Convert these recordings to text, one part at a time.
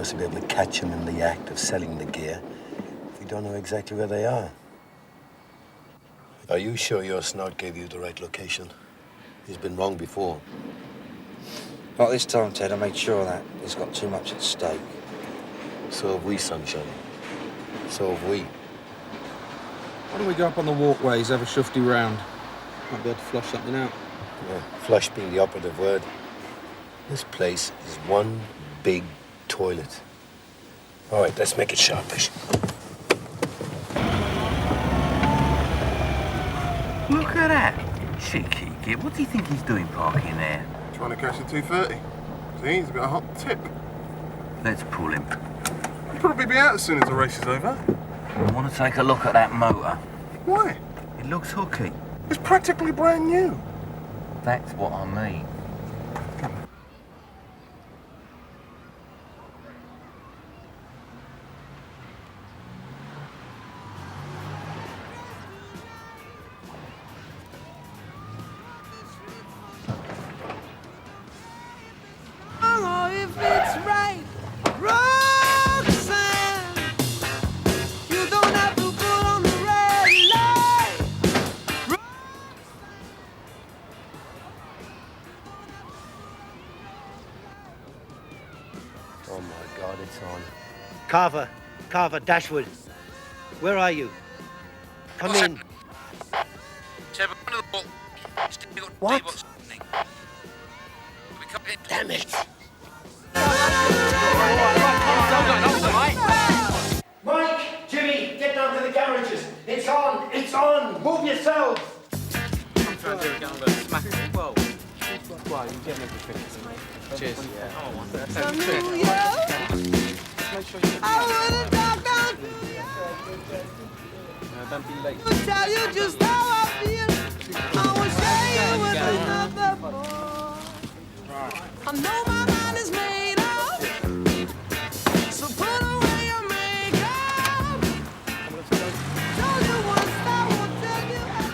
us to be able to catch them in the act of selling the gear if we don't know exactly where they are. Are you sure your snout gave you the right location? He's been wrong before. Not this time, Ted. I made sure of that. He's got too much at stake. So have we, Sunshine. So have we. Why don't we go up on the walkways, have a shufty round? Might be able to flush something out. Yeah, flush being the operative word. This place is one big toilet. All right, let's make it sharpish. Look at that. Cheeky git. What do you think he's doing parking there? Trying to catch a 230. See, he's got a hot tip. Let's pull him. He'll probably be out as soon as the race is over. I want to take a look at that motor. Why? It looks hooky. It's practically brand new. That's what I mean. Oh my God, it's on. Carver, Dashwood. Where are you? Come in. What? Damn it! Mike, Jimmy, get down to the garages. It's on, it's on. Move yourselves. I'm trying to do it again, but smack it. Whoa. Well, you get everything. Cheers. Yeah. Oh, that's make sure you don't be late. I'll tell you just how I feel. I will share you with another boy. I know my mind is made up, so put away your makeup. Told you once, I won't tell you again.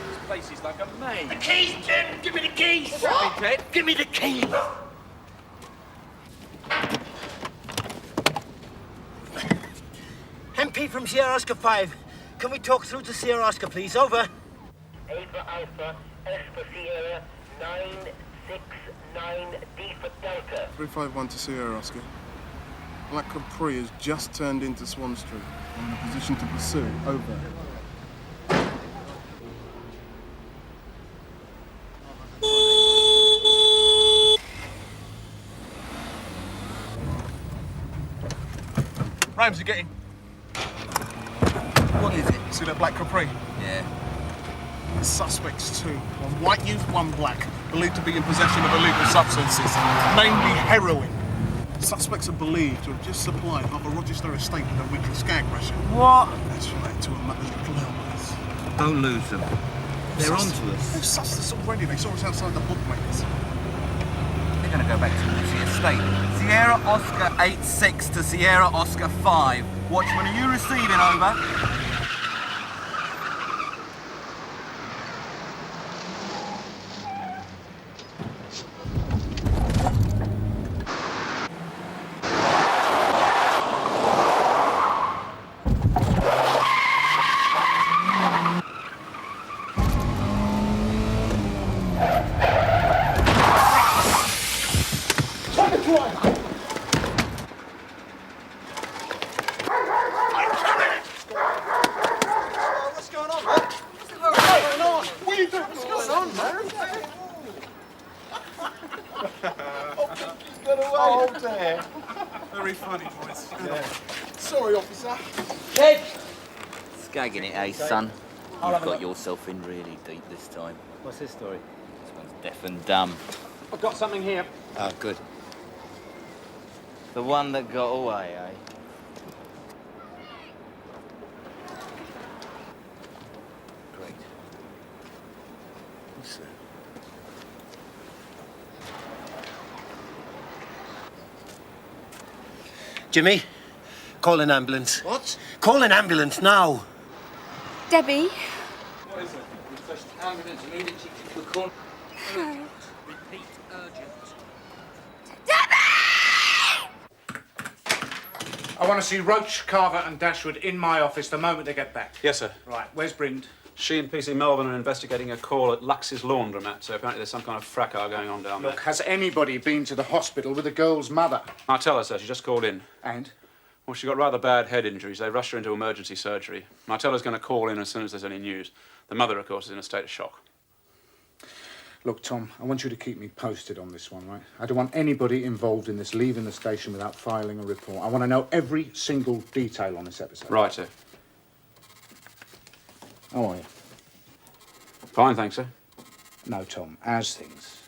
This place is like a maze. The keys, Jim. Give me the keys. What's happening, Ted? Give me the keys. MP from Sierra Oscar 5. Can we talk through to Sierra Oscar, please? Over. A for Alpha, S for Sierra, 969, D for Delta. 351 to Sierra, Oscar. Black Capri has just turned into Swan Street. I'm in a position to pursue. Over. Ramsey, get in. What is it? See that Black Capri? Yeah. Suspects, two. One white youth, one black. Believed to be in possession of illegal substances, namely heroin. Suspects are believed to have just supplied half a Rochester estate with a weekly skag ration. What? That's right, to a mother's clowns. Don't lose them. They're onto us. They've sussed us already. They saw us outside the bookmakers. They're going to go back to the estate. Sierra Oscar 86 to Sierra Oscar 5. Watchman, are you receiving? Over. Very funny, boys. Yeah. Sorry, officer. Ted! Skagging it, eh, son? You've got yourself in really deep this time. What's his story? This one's deaf and dumb. I've got something here. Oh, good. The one that got away, eh? Great. What's that? Jimmy, call an ambulance. What? Call an ambulance now. Debbie. What is it? Request ambulance immediately to the corner. Repeat urgent. I want to see Roach, Carver and Dashwood in my office the moment they get back. Yes, sir. Right, where's Brind? She and PC Melvin are investigating a call at Lux's laundromat, so apparently there's some kind of fracas going on down Look, has anybody been to the hospital with the girl's mother? there. I'll tell her, sir. She just called in. And? Well, she got rather bad head injuries. They rushed her into emergency surgery. Martella's going to call in as soon as there's any news. The mother, of course, is in a state of shock. Look, Tom, I want you to keep me posted on this one, right? I don't want anybody involved in this leaving the station without filing a report. I want to know every single detail on this episode. Right, sir. How are you? Fine, thanks, sir. No, Tom, as things.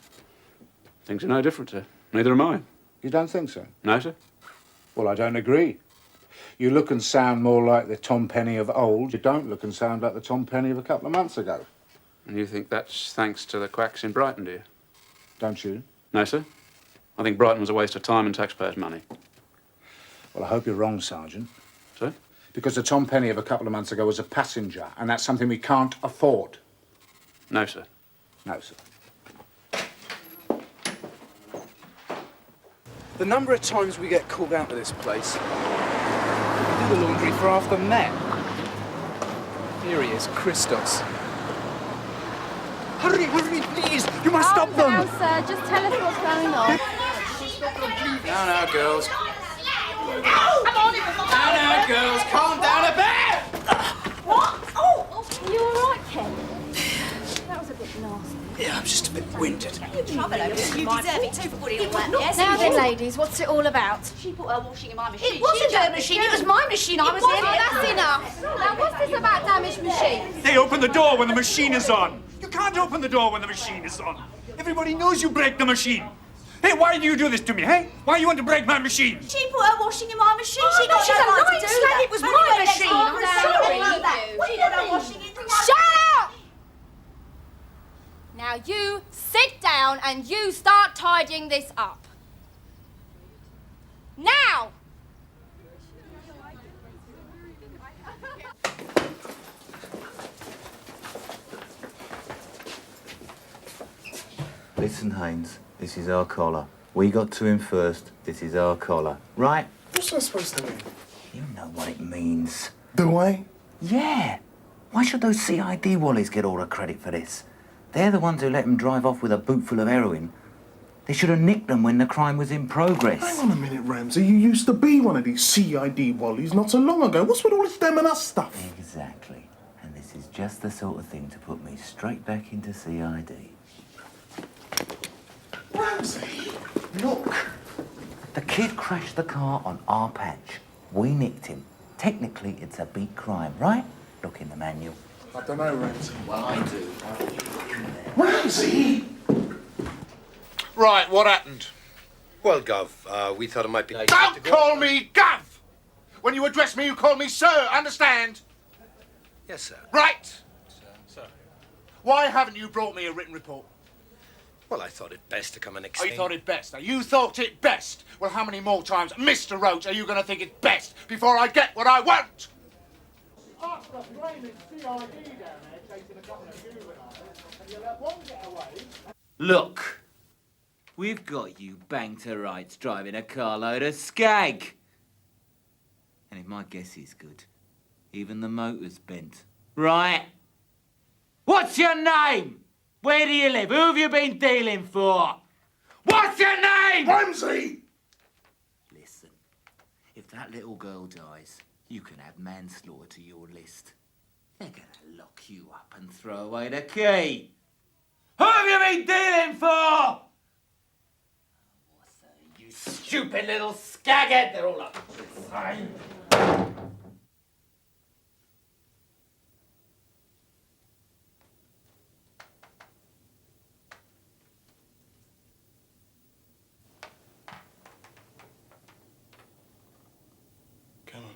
Things are no different, sir. Neither am I. You don't think so? No, sir. Well, I don't agree. You look and sound more like the Tom Penny of old. You don't look and sound like the Tom Penny of a couple of months ago. And you think that's thanks to the quacks in Brighton, do you? Don't you? No, sir. I think Brighton was a waste of time and taxpayers' money. Well, I hope you're wrong, Sergeant. Sir? Because the Tom Penny of a couple of months ago was a passenger, and that's something we can't afford. No, sir. No, sir. The number of times we get called out to this place. We do the laundry for half the men. Here he is, Christos. Hurry, hurry, please! You must stop them! Calm down, sir. Just tell us what's going on. Now, girls. Come on! Now, girls, calm down a bit! What? Oh! Are you all right, Ken? That was a bit nasty. Yeah, I'm just a bit winded. You deserve it too for putting all that. Yes, now then, ladies, what's it all about? She put her washing in my machine. It wasn't her machine, it was my machine. I was in it. That's enough. Now, what's this about damaged machines? They open the door when the machine is on. You can't open the door when the machine is on. Everybody knows you break the machine. Hey, why do you do this to me, hey? Why you want to break my machine? She put her washing in my machine. Oh, she got she's no a right to do slag. that. It was my machine. I'm sorry. She put her washing in my Shut up! Now you sit down and you start tidying this up. Now! Listen, Haynes, this is our collar. We got to him first. This is our collar. Right? What's that supposed to mean? You know what it means. Do I? Yeah. Why should those CID wallies get all the credit for this? They're the ones who let him drive off with a boot full of heroin. They should have nicked them when the crime was in progress. Hang on a minute, Ramsey. You used to be one of these CID wallies not so long ago. What's with all this them and us stuff? Exactly. And this is just the sort of thing to put me straight back into CID. Ramsey, look. The kid crashed the car on our patch. We nicked him. Technically, it's a big crime, right? Look in the manual. I don't know, Ramsey. Well, I do. Ramsey! Right, what happened? Well, Gov, we thought it might be... Don't call me Gov! When you address me, you call me sir, understand? Yes, sir. Right! Sir. Why haven't you brought me a written report? Well, I thought it best to come and Oh, explain. you thought it best. Now, you thought it best. Well, how many more times, Mr. Roach, are you going to think it's best before I get what I want? After blaming CID down there chasing a couple of juveniles, and you let one get away... Look, we've got you banged to rights driving a carload of skag. And if my guess is good, even the motor's bent. Right? What's your name? Where do you live? Who have you been dealing for? What's your name? Ramsey! Listen, if that little girl dies, you can add manslaughter to your list. They're gonna lock you up and throw away the key. Who have you been dealing for? You stupid little skaghead! They're all up to the same. Come on.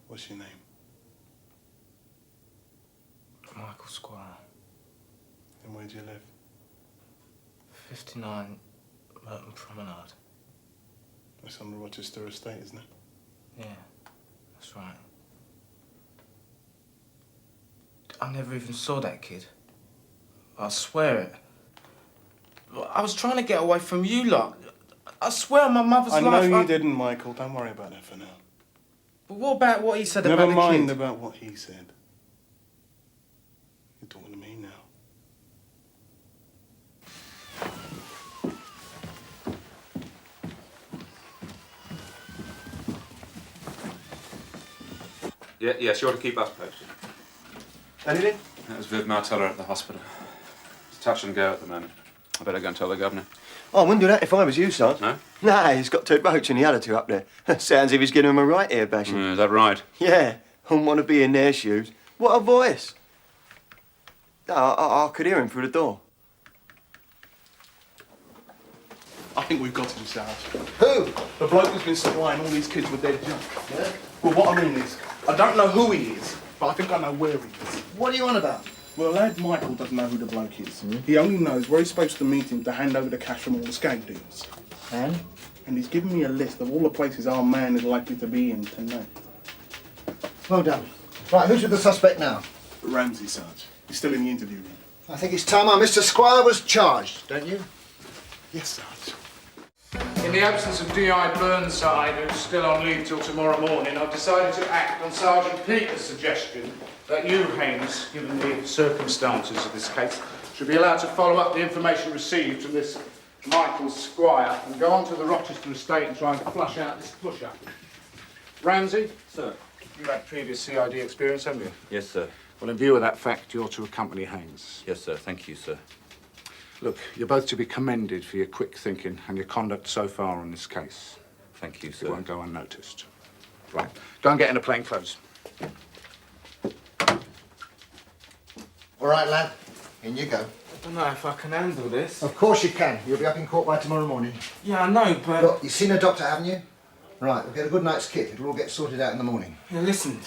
What's your name? Michael Squire. And where do you live? 59 Merton Promenade. That's on the Rochester estate, isn't it? Yeah, that's right. I never even saw that kid. I swear it. I was trying to get away from you lot. I swear on my mother's life... I know you didn't, Michael. Don't worry about that for now. But what about what he said Never about the mind kid? about what he said. You're talking to me now. Yeah, yes, you're to keep us posted. Anything? That was Viv Martella at the hospital. It's touch and go at the moment. I better go and tell the governor. Oh, I wouldn't do that if I was you, son. No? Nah, he's got two Roach and the other two up there. Sounds as if he's giving him a right ear bashing. Is that right? Yeah, wouldn't want to be in their shoes. What a voice. I could hear him through the door. I think we've got him, Sarge. Who? The bloke who's been supplying all these kids with dead junk. Yeah? Well, what I mean is, I don't know who he is, but I think I know where he is. What are you on about? Well, lad Michael doesn't know who the bloke is. He only knows where he's supposed to meet him to hand over the cash from all the skag deals. And? And he's given me a list of all the places our man is likely to be in tonight. Well done. Right, who's with the suspect now? Ramsey, Sarge. He's still in the interview room. I think it's time our Mr. Squire was charged, don't you? Yes, Sarge. In the absence of D.I. Burnside, who's still on leave till tomorrow morning, I've decided to act on Sergeant Peter's suggestion that you, Haynes, given the circumstances of this case, should be allowed to follow up the information received from this Michael Squire and go on to the Rochester estate and try and flush out this push-up. Ramsey? Sir. You've had previous CID experience, haven't you? Yes, sir. Well, in view of that fact, you're to accompany Haynes. Yes, sir. Thank you, sir. Look, you're both to be commended for your quick thinking and your conduct so far on this case. Thank you, sir. It won't go unnoticed. Right. Go and get into plain clothes. All right, lad. In you go. I don't know if I can handle this. Of course you can. You'll be up in court by tomorrow morning. Yeah, I know, but... Look, you've seen a doctor, haven't you? Right, we'll get a good night's kit. It'll all get sorted out in the morning. Yeah, listen.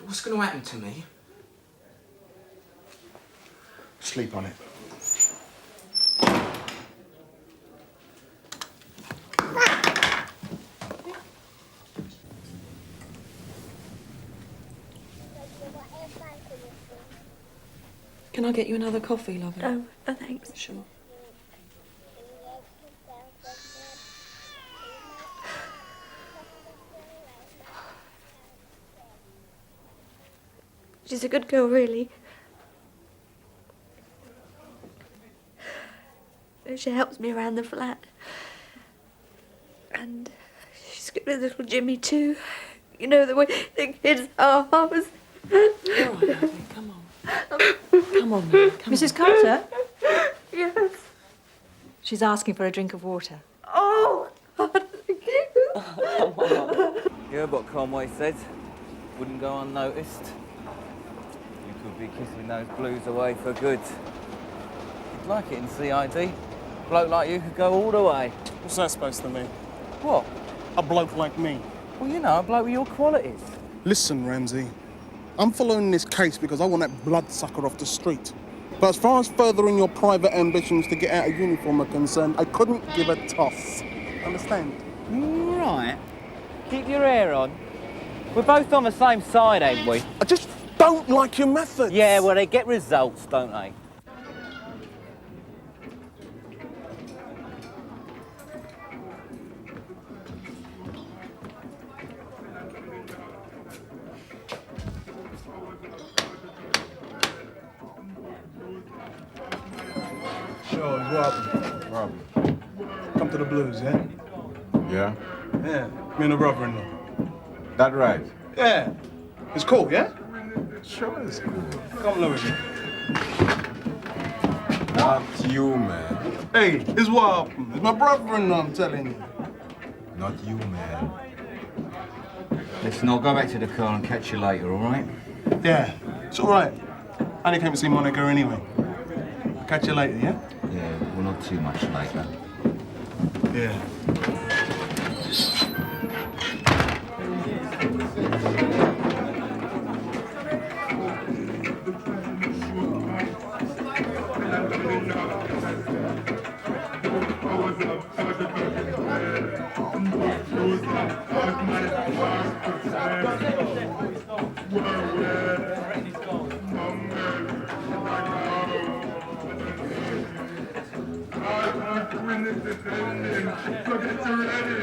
What's going to happen to me? Sleep on it. Can I get you another coffee, lover? No, thanks. Sure. She's a good girl, really. She helps me around the flat. And she's good with little Jimmy, too. You know, the way the kids are. All right, lovely, come on. Come on, man, come Mrs. Carter? Yes. She's asking for a drink of water. Oh, God. Come on. You heard what Conway said? Wouldn't go unnoticed. You could be kissing those blues away for good. You'd like it in CID. Bloke like you could go all the way. What's that supposed to mean? What? A bloke like me. Well, you know, a bloke with your qualities. Listen, Ramsey. I'm following this case because I want that bloodsucker off the street. But as far as furthering your private ambitions to get out of uniform are concerned, I couldn't give a toss. Understand? Right. Keep your hair on. We're both on the same side, ain't we? I just don't like your methods. Yeah, well, they get results, don't they? Sure, Rob. Come to the blues, yeah? Yeah? Yeah, me and a brother-in-law. That right? Yeah. It's cool, yeah? Sure it's cool. Come look at me. Not you, man. Hey, it's what? It's my brother-in-law, I'm telling you. Not you, man. Listen, I'll go back to the car and catch you later, all right? Yeah, it's all right. I only came to see Monica anyway. Catch you later, yeah? Yeah, well, not too much later. Yeah.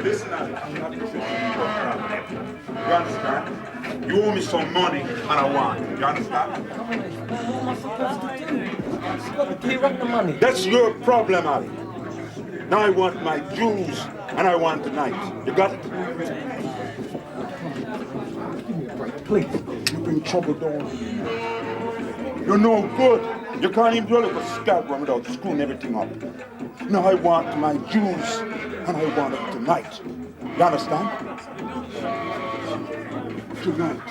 Listen, I'm not interested in your problem. You understand? You owe me some money and I want it. You understand? What am I supposed to do? I've got to gear up the money. That's your problem, Ali. Now I want my jewels and I want the night. You got it? Give me a break, please. You bring trouble down. You're no good. You can't even do a little scab run without screwing everything up. Now I want my jewels and I want it tonight. You understand? Tonight.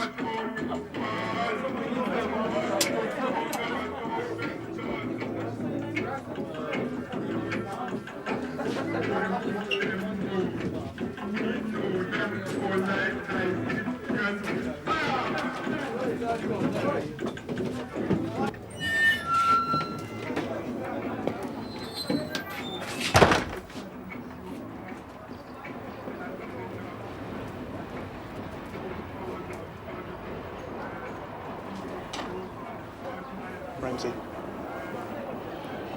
Ramsey.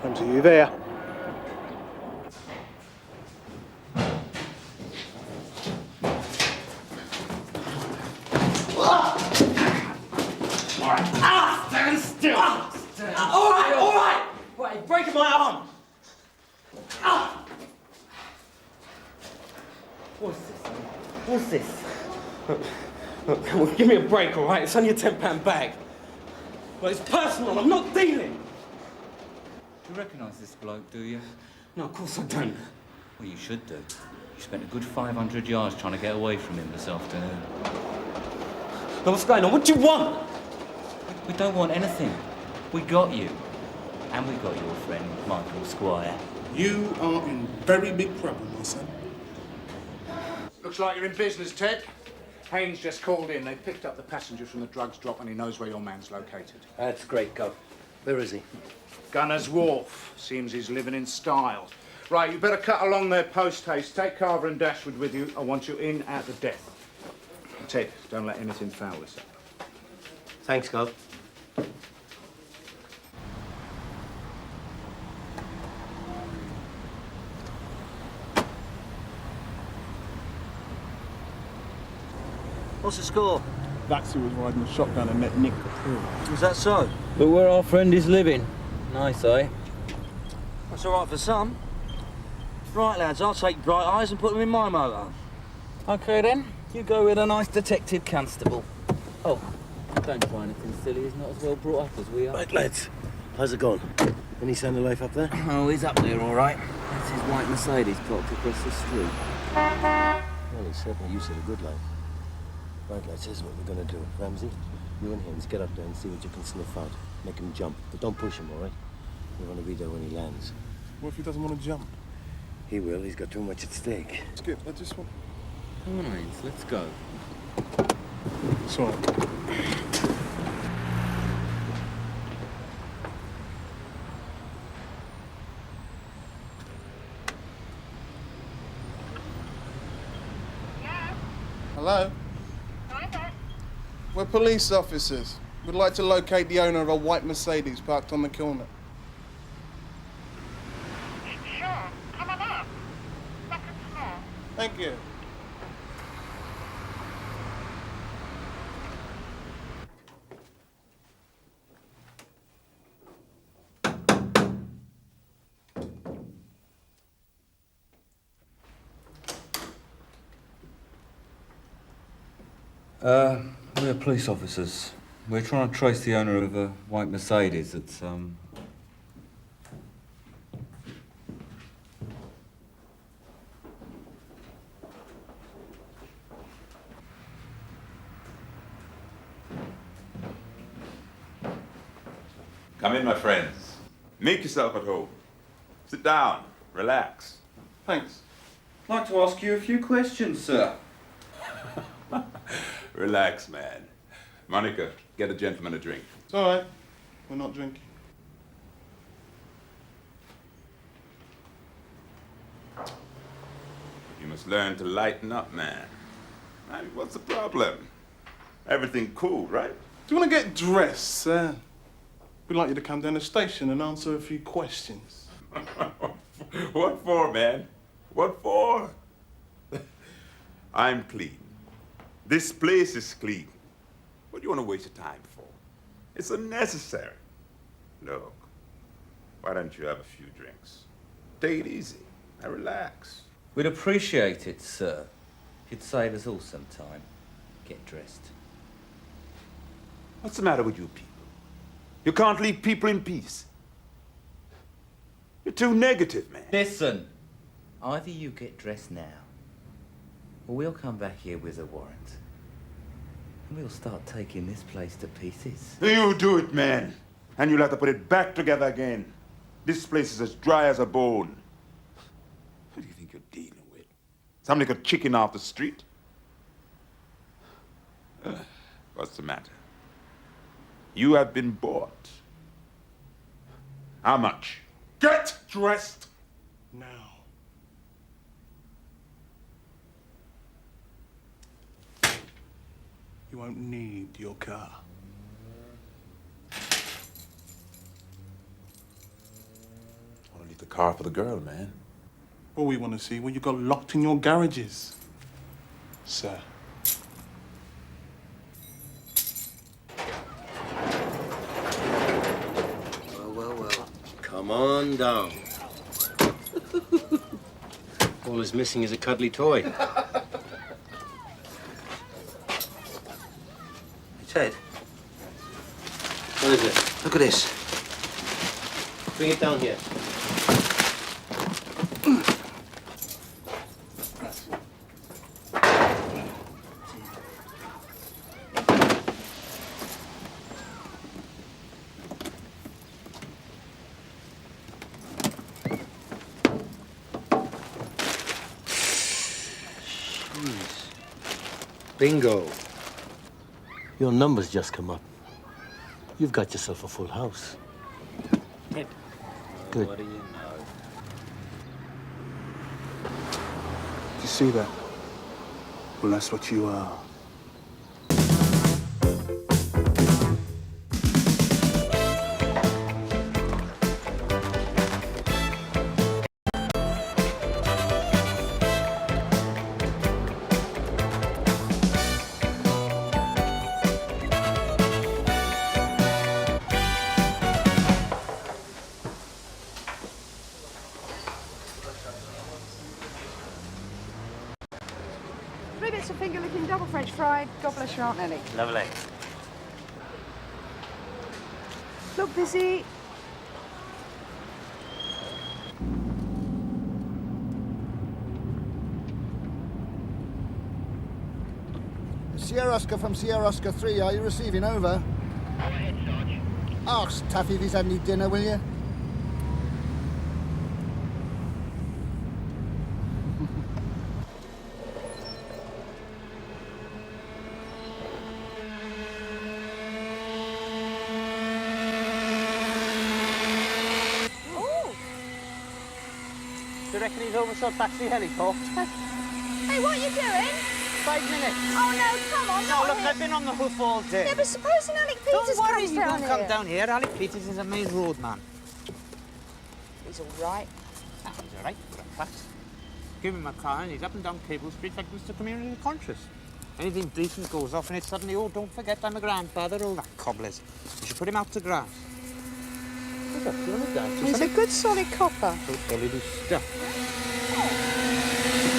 Ramsey, you there? Stand still! All right! Right, he's breaking my arm! What's this? Look, come on, give me a break, all right? It's only a £10 bag. Well, it's personal, I'm not dealing! You recognise this bloke, do you? No, of course I don't. Well, you should do. You spent a good 500 yards trying to get away from him this afternoon. Now, what's going on? What do you want? We don't want anything. We got you. And we got your friend, Michael Squire. You are in very big trouble, my son. Looks like you're in business, Ted. Haynes just called in. They picked up the passengers from the drugs drop and he knows where your man's located. That's great, Gov. Where is he? Gunner's Wharf. Seems he's living in style. Right, you better cut along there post-haste. Take Carver and Dashwood with you. I want you in at the death. Ted, don't let anything foul this up. Thanks, Gov. What's the score? That's who was riding the shotgun and met Nick Capri. Is that so? Look where our friend is living. Nice, eh? That's all right for some. Right, lads, I'll take Bright Eyes and put them in my motor. OK, then. You go with a nice detective constable. Oh, don't try anything silly. He's not as well brought up as we are. Right, lads. How's it going? Any sign of life up there? Oh, he's up there, all right. That's his white Mercedes parked across the street. Well, he's certainly used to the good life. Right, lads, here's what we're going to do. Ramsey, you and Haynes get up there and see what you can sniff out. Make him jump, but don't push him, all right? We want to be there when he lands. What if he doesn't want to jump? He will. He's got too much at stake. Skip, I just want... Come on, Haynes, let's go. It's all right. Hello? We're police officers. We'd like to locate the owner of a white Mercedes parked on the corner. Sure, come on up. Second floor. Thank you. We're police officers. We're trying to trace the owner of a white Mercedes that's, Come in, my friends. Make yourself at home. Sit down. Relax. Thanks. I'd like to ask you a few questions, sir. Relax, man. Monica, get a gentleman a drink. It's all right. We're not drinking. You must learn to lighten up, man. I mean, what's the problem? Everything cool, right? Do you want to get dressed, sir? We'd like you to come down the station and answer a few questions. What for, man? What for? I'm clean. This place is clean. What do you want to waste your time for? It's unnecessary. Look, why don't you have a few drinks? Take it easy and relax. We'd appreciate it, sir. If you'd save us all some time. Get dressed. What's the matter with you people? You can't leave people in peace. You're too negative, man. Listen, either you get dressed now, or we'll come back here with a warrant. And we'll start taking this place to pieces. You do it, man. And you'll have to put it back together again. This place is as dry as a bone. Who do you think you're dealing with? Some little chicken off the street? What's the matter? You have been bought. How much? Get dressed now. You won't need your car. I want to leave the car for the girl, man. All we want to see what you got locked in your garages, sir. Well. Come on down. All is missing is a cuddly toy. Ted, What is it? look at this. Bring it down here. Bingo. Your number's just come up. You've got yourself a full house. Ted. Good. What do you know? Do you see that? Well, that's what you are. Bits of finger-licking double French fried. God bless your Aunt Nellie. Lovely. Look busy. Sierra Oscar from Sierra Oscar 3, are you receiving? Over. Go ahead, Sarge. Ask Taffy if he's had any dinner, will you? Do you reckon he's overshot taxi helicopter? Hey, what are you doing? 5 minutes. Oh, no, come on, No, not look, here. I've been on the hoof all day. Yeah, but supposing Alec Peters Don't worry, comes he down won't here. come down here. Alec Peters is a main roadman. He's all right. Ah, he's all right, for a fact. Give him a car and he's up and down Cable Street like Mr. Community Conscious. Anything decent goes off and it's suddenly, oh, don't forget I'm a grandfather, all that cobblers. You should put him out to grass. What's up, you want to dance or He's a something? good solid copper. So solid as stuff.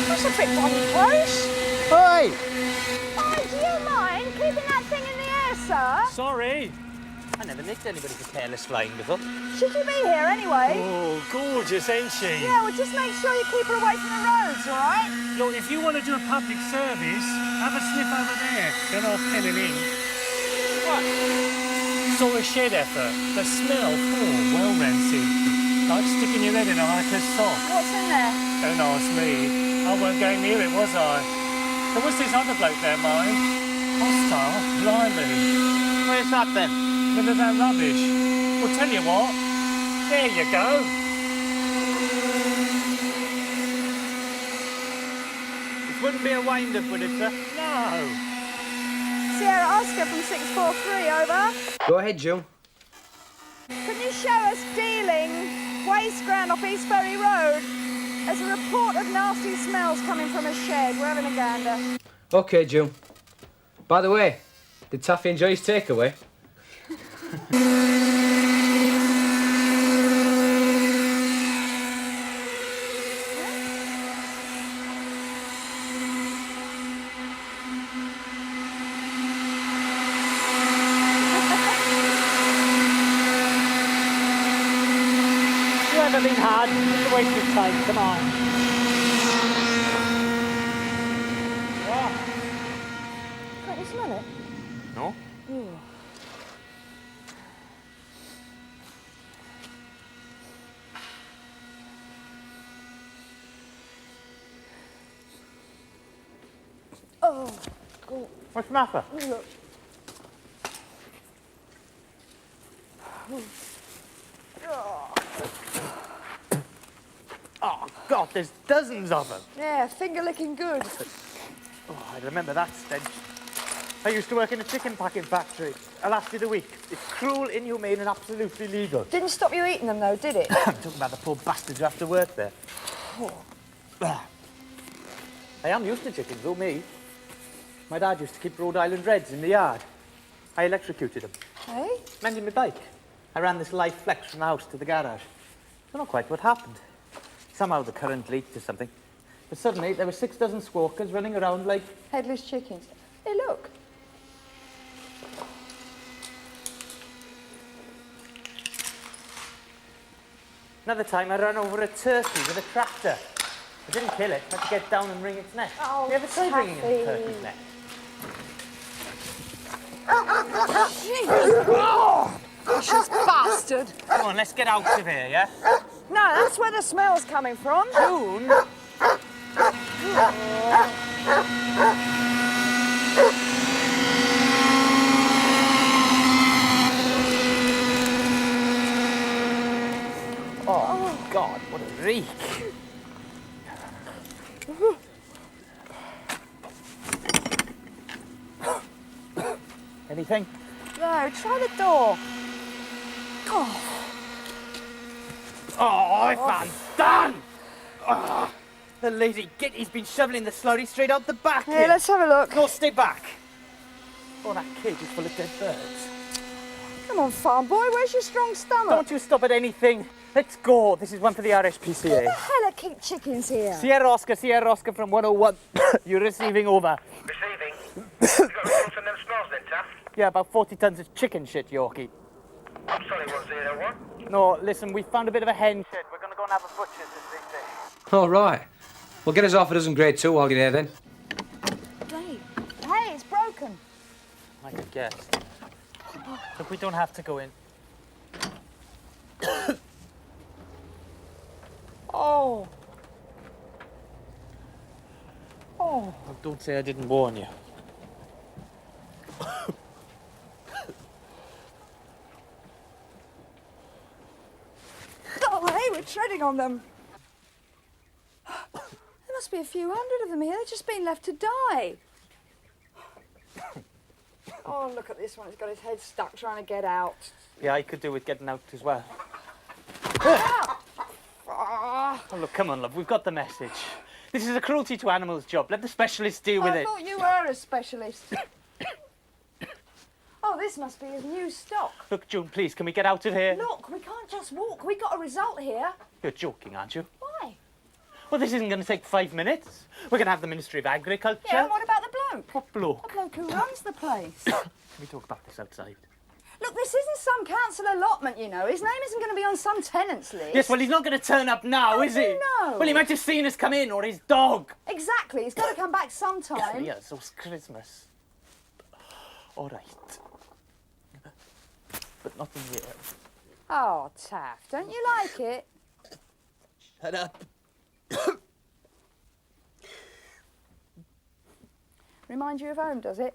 That's a bit bloody close. Hey! Oh, do you mind keeping that thing in the air, sir? Sorry. I never nicked anybody for careless flying before. Should you be here anyway? Oh, gorgeous, ain't she? Yeah, well, just make sure you keep her away from the roads, all right? Look, if you want to do a public service, have a sniff over there. Then I'll fill it in. What? Saw a shed effort. The smell, well rancid. Like sticking your head in a hiker's sock. What's in there? Don't ask me. I weren't going near it, was I? There was this other bloke there, mind. Hostile, blimey. Where's that then? None of that rubbish. Well, tell you what. There you go. It wouldn't be a wind-up, would it, sir? No. Sierra Oscar from 643, over. Go ahead, Joe. Can you show us dealing waste ground off East Ferry Road? There's a report of nasty smells coming from a shed. We're having a gander. OK, June. By the way, did Taffy enjoy his takeaway? Been hard. It's a waste of time. Come on. Can't you smell it? No? Ooh. Oh, God. What's the matter? Look. Oh, God, there's dozens of them. Yeah, finger licking good. Oh, I remember that stench. I used to work in a chicken packing factory. I lasted a week. It's cruel, inhumane and absolutely illegal. Didn't stop you eating them, though, did it? I'm talking about the poor bastards who have to work there. Oh. I am used to chickens, though, me. My dad used to keep Rhode Island Reds in the yard. I electrocuted them. Hey? Mending my bike. I ran this live flex from the house to the garage. I don't know quite what happened. Somehow the current leaked or something. But suddenly there were 6 dozen squawkers running around like... Headless chickens. Hey, look. Another time I ran over a turkey with a tractor. I didn't kill it. I had to get down and wring its neck. Oh, you ever tried wringing a turkey's neck? Oh, vicious bastard. Come on, let's get out of here, yeah? No, that's where the smell's coming from. June? Oh, God, what a reek. Anything? No, try the door. Oh. Oh, I'm done! Oh, the lazy gitty's been shoveling the slurry straight out the back Yeah, here. let's have a look. No, stay back. Oh, that cage is full of dead birds. Come on, farm boy, where's your strong stomach? Don't you stop at anything. Let's go. This is one for the RSPCA. Who the hell are keep chickens here? Sierra Oscar from 101. You're receiving over. Receiving? You got reports on them smells then, Taff? Yeah, about 40 tons of chicken shit, Yorkie. I'm sorry, 101. No, listen, we found a bit of a hen shed. We're going to go and have a butcher's, as they say. All right. Well, get us off a dozen grade 2 while you're there, then. Dave. Hey, it's broken. I could guess. Look, we don't have to go in. Oh. Oh. Oh, don't say I didn't warn you. Oh, hey, we're treading on them. There must be a few hundred of them here. They've just been left to die. Oh, look at this one. He's got his head stuck trying to get out. Yeah, I could do with getting out as well. Oh, look, come on, love. We've got the message. This is a cruelty to animals job. Let the specialists deal with I it. thought you were a specialist. Oh, this must be his new stock. Look, June, please, can we get out of here? Look, we can't just walk. We got a result here. You're joking, aren't you? Why? Well, this isn't going to take 5 minutes. We're going to have the Ministry of Agriculture. Yeah, and what about the bloke? What bloke? The bloke who runs the place. Can we talk about this outside? Look, this isn't some council allotment, you know. His name isn't going to be on some tenants list. Yes, well, he's not going to turn up now, is he? No. Well, he might have seen us come in, or his dog. Exactly. He's got to come back sometime. Yes, so it's Christmas. All right. But not in here. Oh, Taff, don't you like it? Shut up. Remind you of home, does it?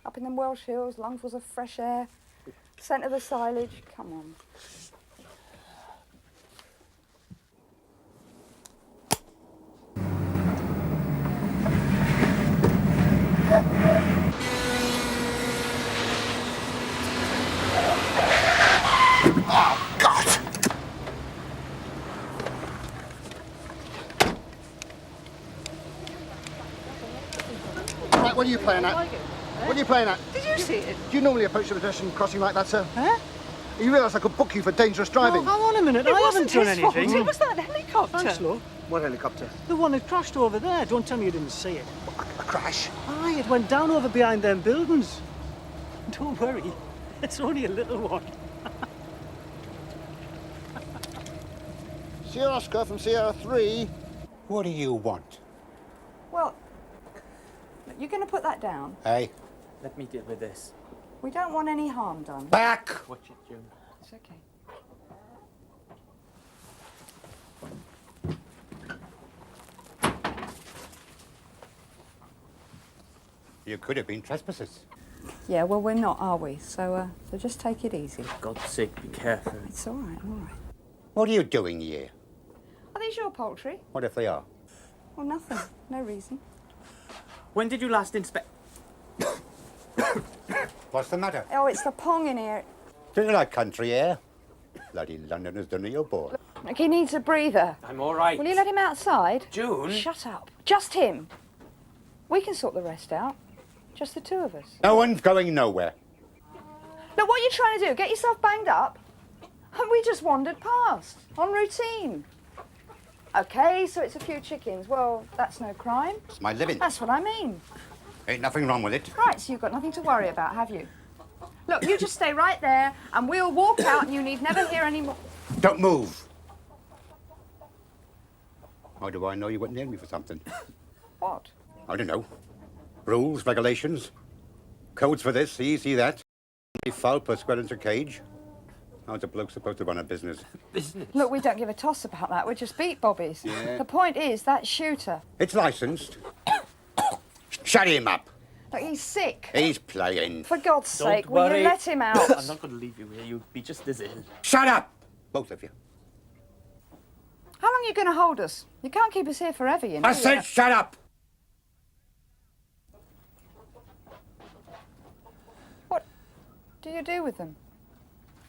Up in them Welsh hills, lungfuls of fresh air, scent of the silage. Come on. Oh, God! what are you playing at? What are you playing at? Did you see it? Do you normally approach a pedestrian crossing like that, sir? Huh? You realise I could book you for dangerous driving? Hang on a minute, I haven't done anything. It was that helicopter. Thanks, love. What helicopter? The one that crashed over there. Don't tell me you didn't see it. A crash? Aye, it went down over behind them buildings. Don't worry, it's only a little one. Sierra Oscar from Sierra 3. What do you want? Well, you're going to put that down. Hey? Let me deal with this. We don't want any harm done. Back! Watch it, June. It's okay. You could have been trespassers. Yeah, well, we're not, are we? So just take it easy. For God's sake, be careful. It's all right, all right. What are you doing here? Are these your poultry? What if they are? Well, nothing. No reason. When did you last inspect? What's the matter? Oh, it's the pong in here. Do you like country air? Bloody Londoners done at your board. Look, he needs a breather. I'm all right. Will you let him outside? June? Shut up. Just him. We can sort the rest out. Just the two of us. No one's going nowhere. Look, what are you trying to do? Get yourself banged up? And we just wandered past, on routine. OK, so it's a few chickens. Well, that's no crime. It's my living. That's what I mean. Ain't nothing wrong with it. Right, so you've got nothing to worry about, have you? Look, you just stay right there, and we'll walk out, and you need never hear any more. Don't move. How do I know you wouldn't nail me for something? What? I don't know. Rules, regulations, codes for this, see that. Foul per square inch of cage. How's a bloke supposed to run a business? Business? Look, we don't give a toss about that. We're just beat bobbies. Yeah. The point is, that shooter. It's licensed. Shut him up. Look, he's sick. He's playing. For God's sake, Don't will worry. you let him out? I'm not going to leave you here. You'll be just as ill. Shut up! Both of you. How long are you going to hold us? You can't keep us here forever, you know. I said shut up! What do you do with them?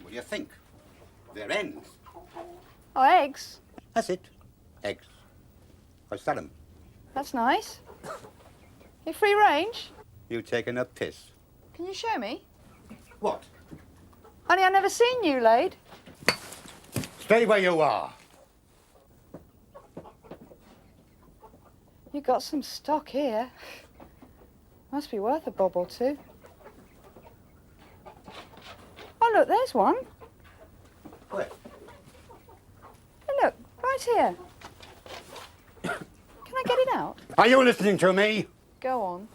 What do you think? They're ends. Oh, eggs? That's it. Eggs. I sell them. That's nice. You free range? You taking a piss. Can you show me? What? Honey, I've never seen you laid. Stay where you are. You got some stock here. Must be worth a bob or two. Oh, look, there's one. Where? Hey, look, right here. Can I get it out? Are you listening to me? Go on.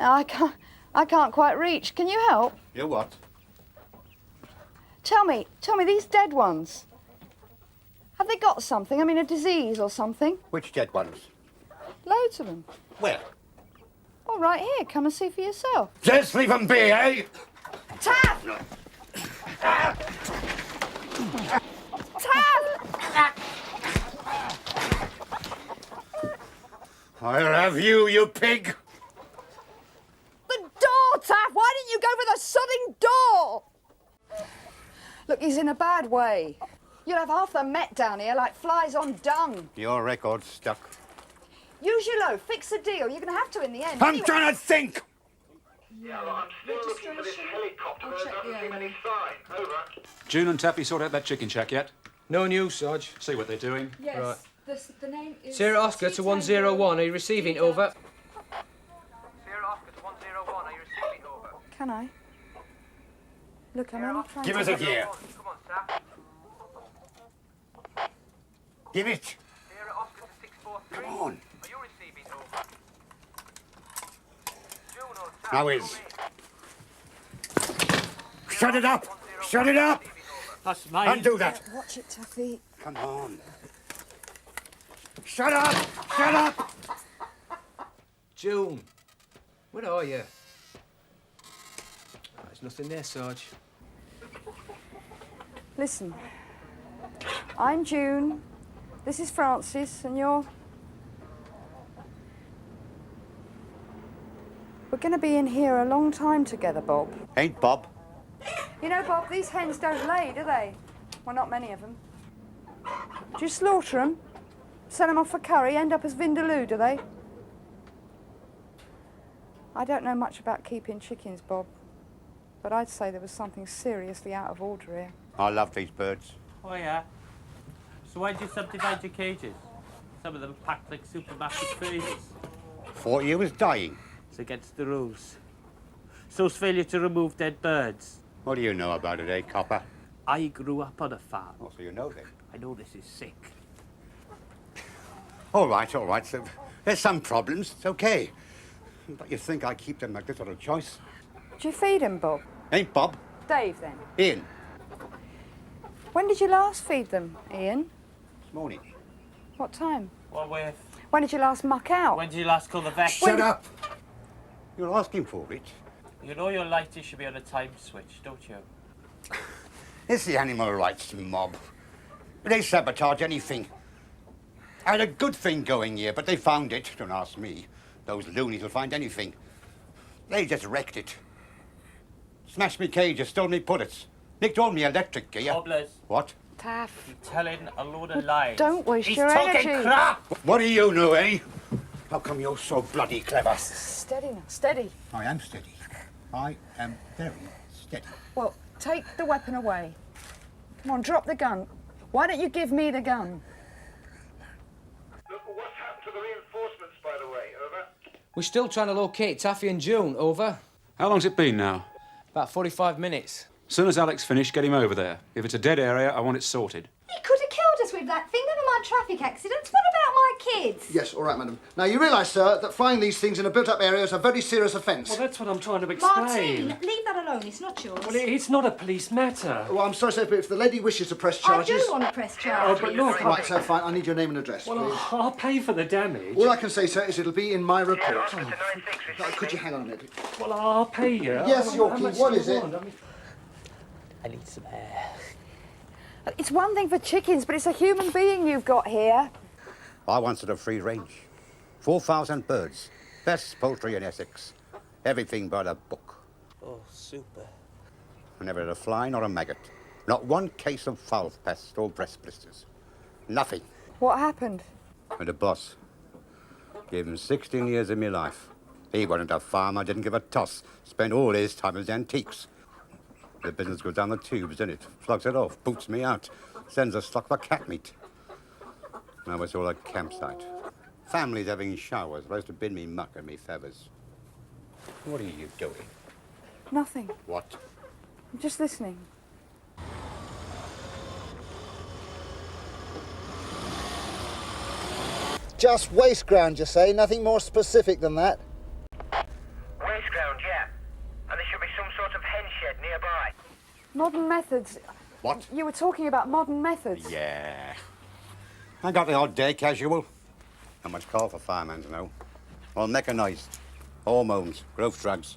I can't quite reach. Can you help? You what? Tell me, these dead ones, have they got something? I mean, a disease or something? Which dead ones? Loads of them. Where? Oh, right here. Come and see for yourself. Just leave them be, eh? Taff! Taff! I'll have you, you pig! The door, Taff! Why didn't you go for the sodding door? Look, he's in a bad way. You'll have half the Met down here like flies on dung. Your record's stuck. Use your loaf, fix the deal. You're going to have to in the end. I'm Anyway. trying to think! Yeah, well, I'm still looking for this helicopter. There's not been any sign. Over. June and Taffy sorted out that chicken shack yet? No news, Sarge. See what they're doing. Yes. Right. The name is... Sierra Oscar to 101. Are you receiving? Over. Sierra Oscar to 101. Are you receiving? Over. Can I? Look, I'm only trying Give to... us a gear. Come on, Taff. Give it. Sierra Oscar to 643. Come on. Are you receiving? Over. June or Taff? Now is. Shut it up! Shut it up! That's mine. Undo that! Watch it, Taffy. Come on. Shut up! Shut up! June, where are you? Oh, there's nothing there, Sarge. Listen, I'm June. This is Francis, and you're... We're going to be in here a long time together, Bob. Ain't Bob? You know, Bob, these hens don't lay, do they? Well, not many of them. Do you slaughter them? Sell them off for curry, end up as vindaloo, do they? I don't know much about keeping chickens, Bob, but I'd say there was something seriously out of order here. I love these birds. Oh, yeah? So why'd you subdivide your cages? Some of them packed like supermarket freezers. Thought you was dying. It's against the rules. So's failure to remove dead birds. What do you know about it, eh, copper? I grew up on a farm. Oh, so you know then? I know this is sick. All right. So there's some problems. It's okay. But you think I keep them like this out of choice? Do you feed them, Bob? Ain't Bob? Dave, then? Ian. When did you last feed them, Ian? This morning. What time? What with? When did you last muck out? When did you last call the vet? Shut up! You're asking for it. You know your lighter should be on a time switch, don't you? It's the animal rights mob. They sabotage anything. I had a good thing going here, but they found it. Don't ask me. Those loonies will find anything. They just wrecked it. Smashed me cages, stole me pullets. Nicked all me electric gear. Cobblers. What? Taff. You're telling a load of lies. Don't waste He's your talking energy. crap! What do you know, eh? How come you're so bloody clever? Steady now, steady. I am steady. I am very steady. Well, take the weapon away. Come on, drop the gun. Why don't you give me the gun? Look, what's happened to the reinforcements, by the way? Over. We're still trying to locate Taffy and June. Over. How long's it been now? About 45 minutes. As soon as Alex finished, get him over there. If it's a dead area, I want it sorted. He could have killed us with that thing. Never mind traffic accidents. What about my kids? Yes, all right, madam. Now, you realise, sir, that flying these things in a built-up area is a very serious offence. Well, that's what I'm trying to explain. Martine, leave that alone. It's not yours. Well, it's not a police matter. Well, I'm sorry, sir, but if the lady wishes to press I charges... do want to press charges. Oh, but look... Right, sir, fine. I need your name and address, Well, please. I'll pay for the damage. All I can say, sir, is it'll be in my report. Could you hang on a minute? Well, I'll pay you. Yes, Yorkie, what is it? I need some air. It's one thing for chickens, but it's a human being you've got here. I wanted a free range. 4,000 birds. Best poultry in Essex. Everything by the book. Oh, super. I never had a fly nor a maggot. Not one case of foul pest or breast blisters. Nothing. What happened? And the boss gave him 16 years of my life. He wasn't a farmer, didn't give a toss. Spent all his time as antiques. The business goes down the tubes, doesn't it? Flogs it off, boots me out, sends a stock for cat meat. Now it's all a campsite. Families having showers, supposed to bin me muck and me feathers. What are you doing? Nothing. What? I'm just listening. Just waste ground, you say? Nothing more specific than that? Waste ground, yeah. And there should be some sort of hen shed nearby. Modern methods. What? You were talking about modern methods. Yeah. I got the odd day casual. Not much call for firemen to know. All mechanised. Hormones, growth drugs.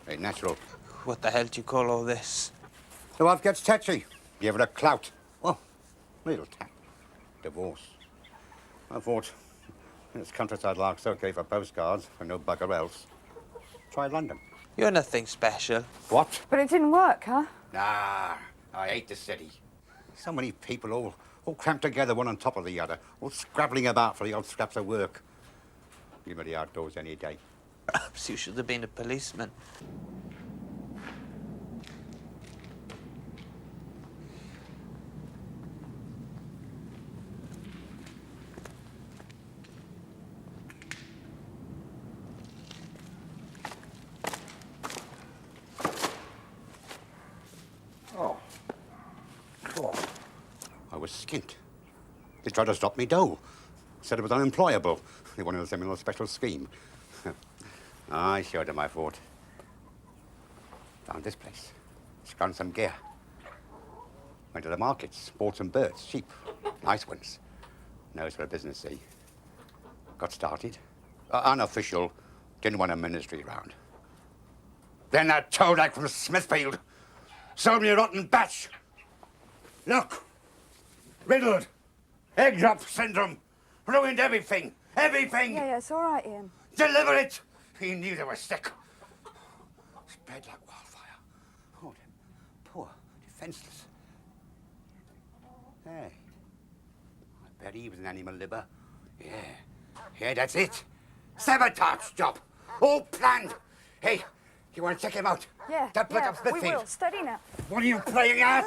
Ain't natural. What the hell do you call all this? The wife gets tetchy. Give her a clout. Well, little tap. Divorce. I thought, this countryside lark's okay for postcards, and no bugger else. Try London. You're nothing special. What? But it didn't work, huh? Nah, I hate the city. So many people all cramped together, one on top of the other, all scrabbling about for the odd scraps of work. Give me the outdoors any day. Perhaps you should have been a policeman. I was skint. They tried to stop me dough. Said it was unemployable. They wanted to send me on a special scheme. I showed them, I thought. Found this place. Scanned some gear. Went to the markets, bought some birds, sheep. Nice ones. Knows for a business, see. Got started. Unofficial. Didn't want a ministry round. Then that toad-like from Smithfield sold me a rotten batch. Look. Riddled. Egg drop syndrome. Ruined everything. Everything. Yeah, it's all right, Ian. Deliver it. He knew they were sick. Spread like wildfire. Oh, them poor, defenseless. Hey, I bet he was an animal liver. Yeah, that's it. Sabotage job. All planned. Hey, you want to check him out? Yeah, That bloke up we will. Steady now. What are you playing at?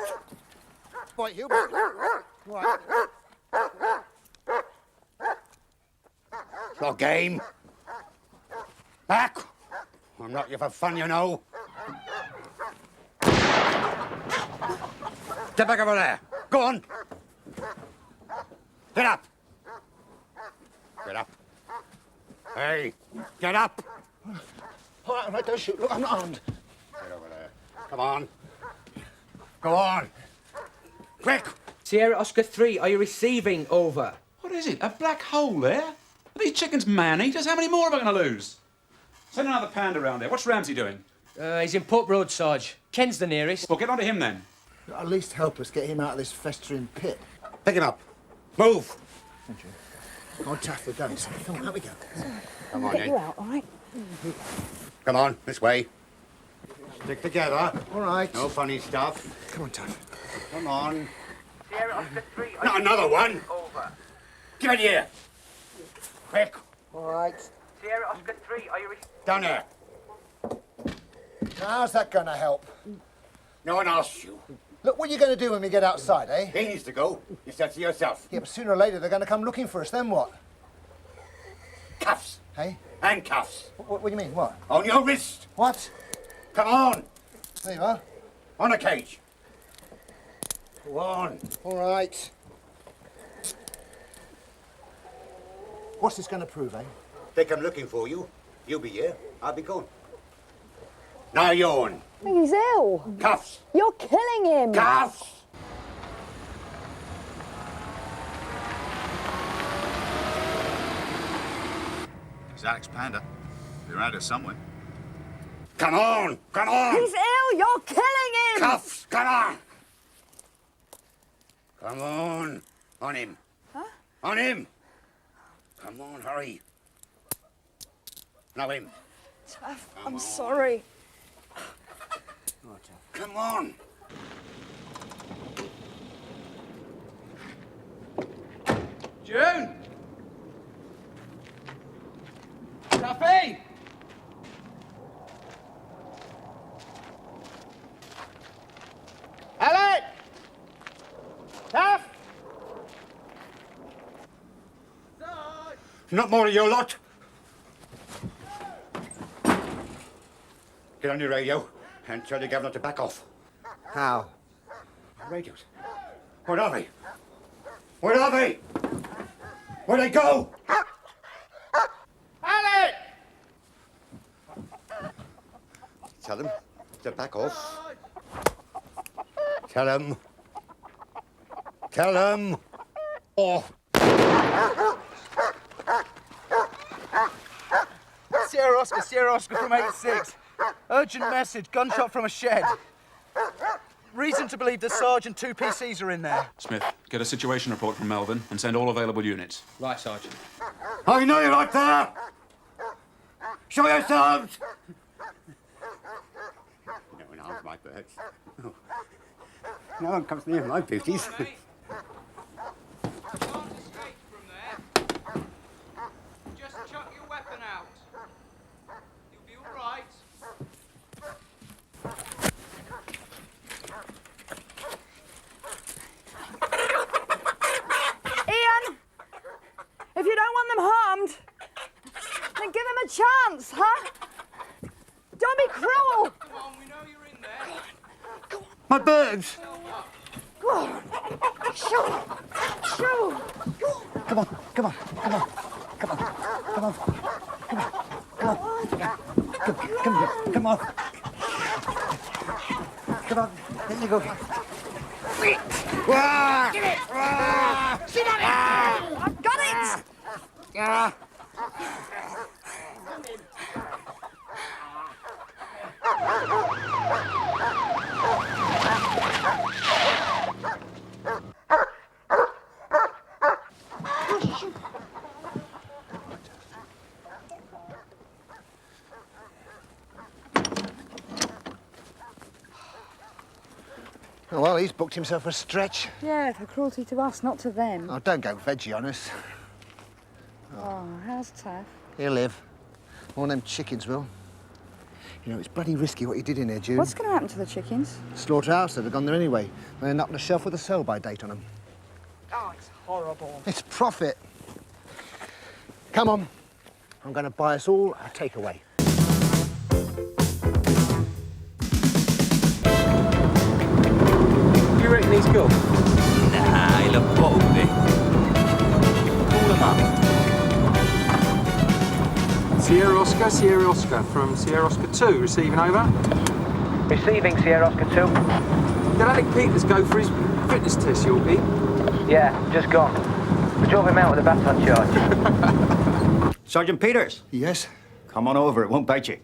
Right, Hubert. Right. It's not game. Back. I'm not here for fun, you know. Get back over there. Go on. Get up. Get up. Hey, get up. All right, don't shoot. Look, I'm not armed. Get over there. Come on. Go on. Quick. Sierra Oscar 3, are you receiving? Over. What is it? A black hole there? Are these chickens man-eaters? How many more am I going to lose? Send another pound around here. What's Ramsey doing? He's in Port Road, Sarge. Ken's the nearest. Well, get on to him then. At least help us get him out of this festering pit. Pick him up. Move. Thank you. Go on, Taff, we're going. Come on, out we go. Come on, Get in. you out, all right? Come on, this way. Stick together. All right. No funny stuff. Come on, Taff. Come on. Sierra Oscar 3. Not another one. Over. Give it here. Quick. All right. Sierra Oscar 3, are you Down there. How's that going to help? No one asked you. Look, what are you going to do when we get outside, eh? He needs to go. You said to yourself. Yeah, but sooner or later they're going to come looking for us. Then what? Cuffs. Hey? Handcuffs. What do you mean? What? On your wrist. What? Come on. There you are. On a cage. Go on. All right. What's this going to prove, eh? They come looking for you. You'll be here. I'll be gone. Now yawn. He's ill. Cuffs. You're killing him. Cuffs. It's Alex Panda. They're around here somewhere. Come on. Come on. He's ill. You're killing him. Cuffs. Come on. Come on. On him. Huh? On him. Come on, hurry. Now him. Taff, I'm sorry. Come on. June! Taffy! Alec! Taff! Not more of your lot. Get on your radio and tell the governor to back off. How? Radios. Where are they? Where are they? Where'd they go? Alec! Tell them to back off. Tell them. Tell them. Off. Sierra Oscar from 86. Urgent message, gunshot from a shed. Reason to believe the Sarge and 2 PCs are in there. Smith, get a situation report from Melbourne and send all available units. Right, Sergeant. I know you're right there. Show yourselves. No one harms my birds. Oh. No one comes near my beauties. Just chuck your weapon out. You'll be all right. Ian! If you don't want them harmed, then give them a chance, huh? Don't be cruel! Come on, we know you're in there. My birds. Go on. Shoo! Shoo! Come on, come on, come on, come on, come on, come on, come on, come on, come on, come on. There you go. Get it! Sit on it! I've got it! Yeah. Oh, well, he's booked himself a stretch. Yeah, for cruelty to us, not to them. Oh, don't go veggie on us. Oh, how's Taff? He'll live. All them chickens will. You know, it's bloody risky what you did in there, Jude. What's going to happen to the chickens? Slaughterhouse, they'd have gone there anyway. They're not on the shelf with a sell-by date on them. Oh, it's horrible. It's profit. Come on. I'm going to buy us all a takeaway. You reckon he's good? Nah, he'll have bottled it. Call him up. Sierra Oscar from Sierra Oscar 2, receiving over. Receiving Sierra Oscar 2. Did Alec Peters go for his fitness test, Yorkie? Yeah, just gone. We drove him out with a baton charge. Sergeant Peters? Yes? Come on over, it won't bite you.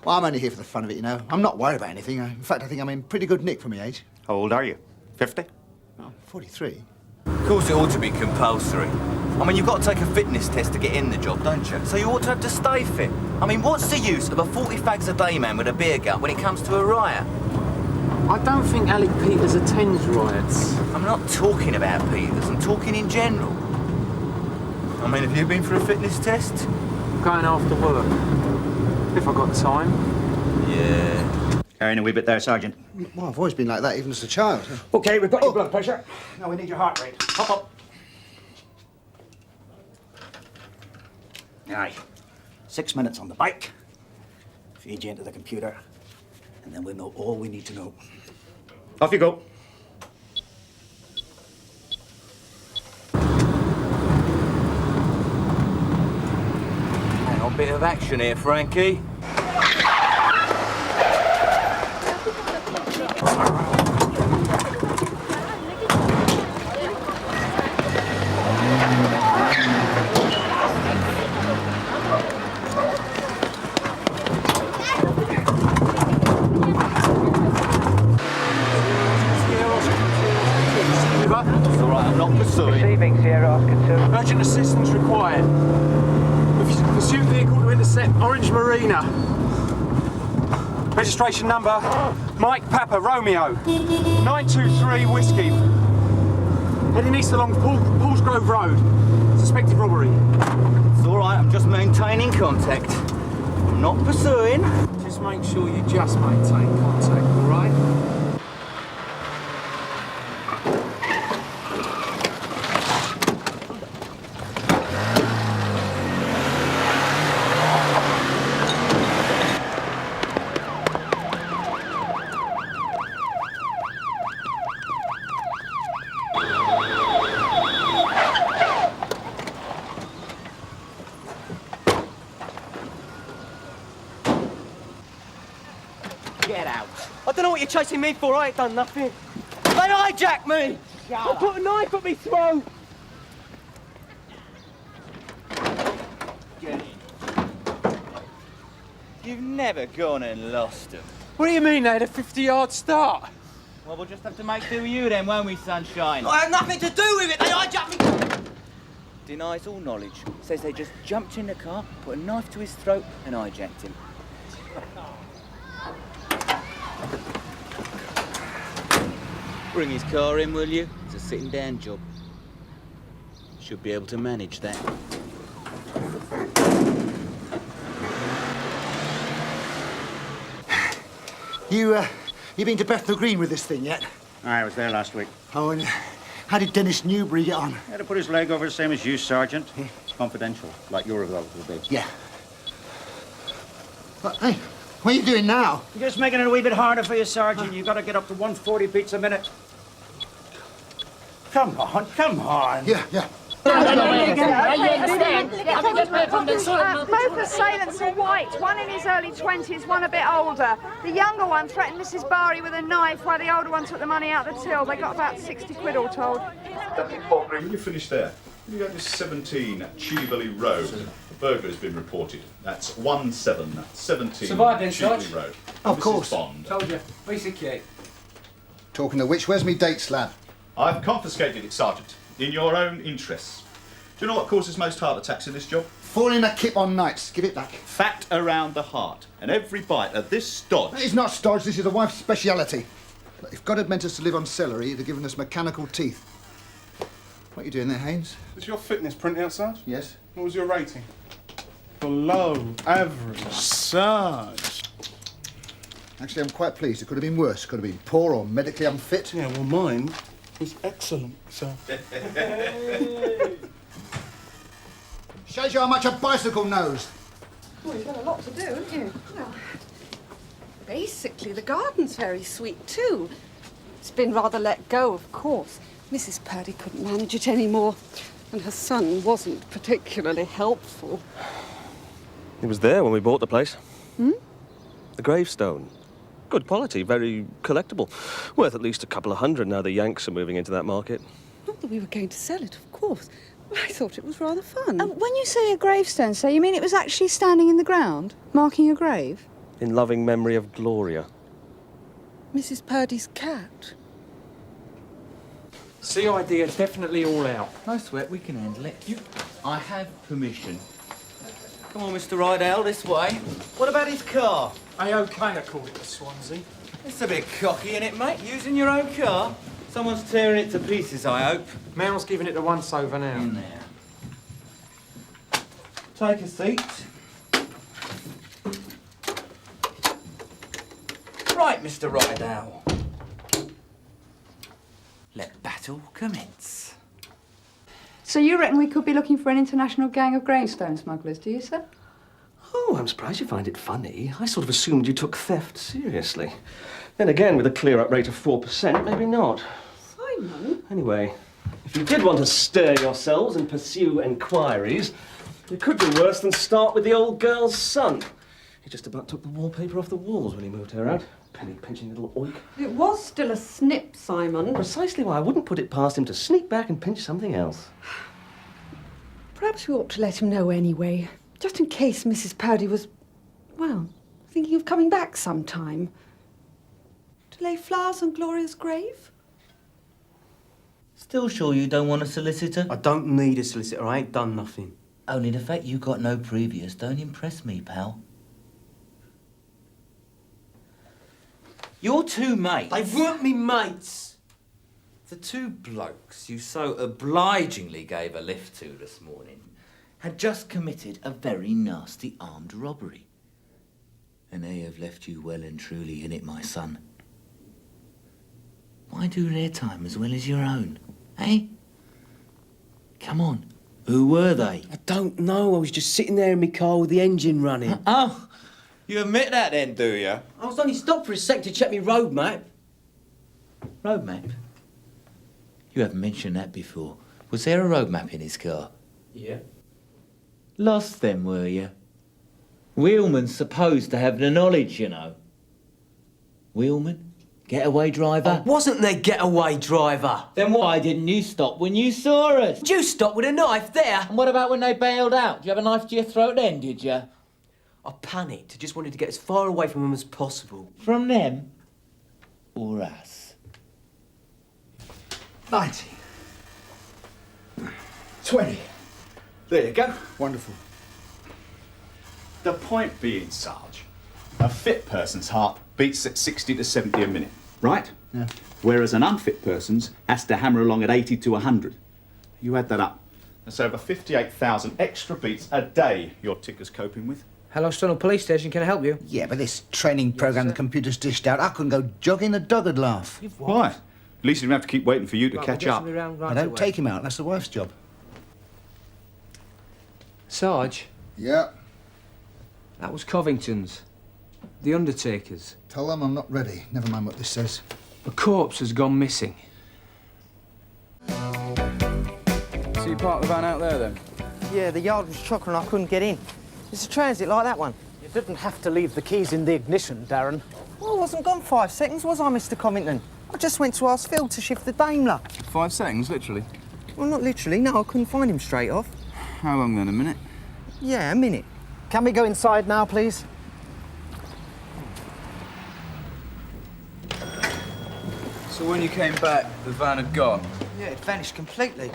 Well, I'm only here for the fun of it, you know. I'm not worried about anything. In fact, I think I'm in pretty good nick for my age. How old are you? 50? Oh, 43. Of course it ought to be compulsory. I mean, you've got to take a fitness test to get in the job, don't you? So you ought to have to stay fit. I mean, what's the use of a 40 fags a day man with a beer gut when it comes to a riot? I don't think Alec Peters attends riots. I'm not talking about Peters, I'm talking in general. I mean, have you been for a fitness test? Going after work. If I got time. Yeah. Carrying a wee bit there, Sergeant. Well, I've always been like that, even as a child. OK, we've got your blood pressure. Now we need your heart rate. Hop up. Aye. 6 minutes on the bike. Feed you into the computer. And then we'll know all we need to know. Off you go. Hang on, bit of action here, Frankie. Receiving Sierra Oscar 2. Urgent assistance required. Pursuit vehicle to intercept Orange Marina. Registration number, Mike Papa Romeo. 923 Whiskey. Heading east along Paul's Grove Road. Suspected robbery. It's all right, I'm just maintaining contact. I'm not pursuing. Just make sure you just maintain contact, all right? Chasing me for? I ain't done nothing. They hijacked me! They put a knife at me throat! Get in. You've never gone and lost them. What do you mean they had a 50-yard start? Well, we'll just have to make do with you then, won't we, sunshine? I had nothing to do with it! They hijacked me! Denies all knowledge. Says they just jumped in the car, put a knife to his throat and hijacked him. Bring his car in, will you? It's a sitting down job. Should be able to manage that. You been to Bethnal Green with this thing yet? I was there last week. Oh, and how did Dennis Newbury get on? He had to put his leg over the same as you, Sergeant. It's confidential, like your revolver will be. Yeah. Hey, what are you doing now? You're just making it a wee bit harder for you, Sergeant. You've got to get up to 140 beats a minute. Come on, come on. Yeah. Both assailants are white, one in his early 20s, one a bit older. The younger one threatened Mrs. Barry with a knife while the older one took the money out the till. They got about 60 quid all told. When you finish there, you go to 17 Cheveley Road. A burglar has been reported. That's 17 Survived then, Cheveley Sarge? Road. Of Mrs. course. Bond. Told you. Basically. Talking of which, where's me date slab? I've confiscated it, Sergeant, in your own interests. Do you know what causes most heart attacks in this job? Falling a kip on nights. Give it back. Fat around the heart. And every bite of this stodge... It's not stodge, this is the wife's speciality. If God had meant us to live on celery, he'd have given us mechanical teeth. What are you doing there, Haynes? Is your fitness printout, Sarge? Yes. What was your rating? Below average, Sarge. Actually, I'm quite pleased. It could have been worse. Could have been poor or medically unfit. Yeah, well, mine was excellent, sir. Shows you how much a bicycle knows. Well, you've got a lot to do, haven't you? Well, basically, the garden's very sweet, too. It's been rather let go, of course. Mrs. Purdy couldn't manage it anymore, and her son wasn't particularly helpful. He was there when we bought the place. Hmm? The gravestone. Good quality, very collectible. Worth at least a couple of hundred now the Yanks are moving into that market. Not that we were going to sell it, of course. I thought it was rather fun. When you say a gravestone, so you mean it was actually standing in the ground, marking a grave? In loving memory of Gloria. Mrs. Purdy's cat. CID are definitely all out. No sweat, we can handle it. I have permission. Come on, Mr. Rydell, this way. What about his car? A-OK, I called it the Swansea. It's a bit cocky, isn't it, mate? Using your own car? Someone's tearing it to pieces, I hope. Mal's giving it a once-over now. In there. Take a seat. Right, Mr. Rydell. Let battle commence. So you reckon we could be looking for an international gang of gravestone smugglers, do you, sir? Oh, I'm surprised you find it funny. I sort of assumed you took theft seriously. Then again, with a clear-up rate of 4%, maybe not. Simon? Anyway, if you did want to stir yourselves and pursue enquiries, it could be worse than start with the old girl's son. He just about took the wallpaper off the walls when he moved her out. Penny-pinching little oik. It was still a snip, Simon. Precisely why I wouldn't put it past him to sneak back and pinch something else. Perhaps we ought to let him know anyway, just in case Mrs. Purdy was, well, thinking of coming back sometime. To lay flowers on Gloria's grave? Still sure you don't want a solicitor? I don't need a solicitor. I ain't done nothing. Only the fact you got no previous don't impress me, pal. Your two mates... They weren't me mates! The two blokes you so obligingly gave a lift to this morning had just committed a very nasty armed robbery. And they have left you well and truly in it, my son. Why do their time as well as your own, eh? Come on, who were they? I don't know. I was just sitting there in my car with the engine running. Oh, you admit that then, do you? I was only stopped for a sec to check my road map. Road map? You haven't mentioned that before. Was there a road map in his car? Yeah. Lost then, were you? Wheelman's supposed to have the knowledge, you know. Wheelman? Getaway driver? I wasn't their getaway driver. Then why didn't you stop when you saw us? Did you stop with a knife there? And what about when they bailed out? Did you have a knife to your throat then, did you? I panicked. I just wanted to get as far away from them as possible. From them? Or us? 90. 20. There you go. Wonderful. The point being, Sarge, a fit person's heart beats at 60 to 70 a minute, right? Yeah. Whereas an unfit person's has to hammer along at 80 to 100. You add that up. That's over 58,000 extra beats a day your ticker's coping with. Hello, Scannell Police Station. Can I help you? Yeah, but this training programme the computer's dished out, I couldn't go jogging, the dog would laugh. Why? At least he didn't have to keep waiting for you to catch up. I don't take him out. That's the wife's job. Sarge? Yeah? That was Covington's. The Undertaker's. Tell them I'm not ready. Never mind what this says. A corpse has gone missing. So you parked the van out there, then? Yeah, the yard was chocker and I couldn't get in. It's a transit like that one. You didn't have to leave the keys in the ignition, Darren. Well, I wasn't gone 5 seconds, was I, Mr. Covington? I just went to ask Phil to shift the Daimler. 5 seconds, literally? Well, not literally, no, I couldn't find him straight off. How long then, a minute? Yeah, a minute. Can we go inside now, please? So when you came back, the van had gone? Yeah, it vanished completely.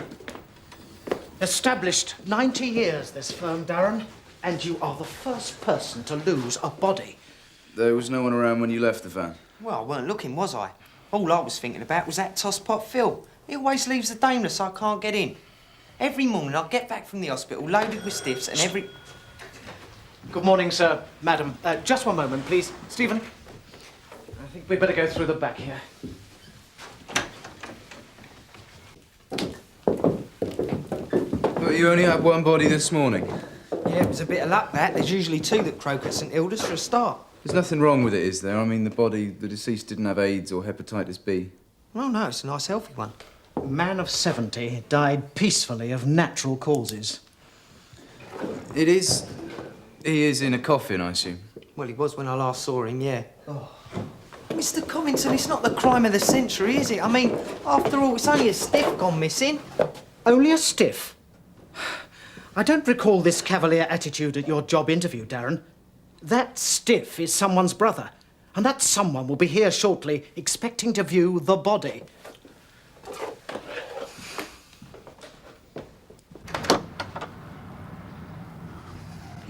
Established 90 years, this firm, Darren, and you are the first person to lose a body. There was no one around when you left the van? Well, I weren't looking, was I? All I was thinking about was that tosspot Phil. He always leaves the Daimler so I can't get in. Every morning I get back from the hospital loaded with stiffs and every... Good morning, sir, madam. Just one moment, please. Stephen, I think we'd better go through the back here. But you only had one body this morning? Yeah, it was a bit of luck, that. There's usually 2 that croak at St Hilda's for a start. There's nothing wrong with it, is there? I mean, the deceased didn't have AIDS or hepatitis B. Oh, no, it's a nice, healthy one. A man of 70 died peacefully of natural causes. It is... He is in a coffin, I assume? Well, he was when I last saw him, yeah. Oh. Mr. Covington, it's not the crime of the century, is it? I mean, after all, it's only a stiff gone missing. Only a stiff? I don't recall this cavalier attitude at your job interview, Darren. That stiff is someone's brother, and that someone will be here shortly, expecting to view the body.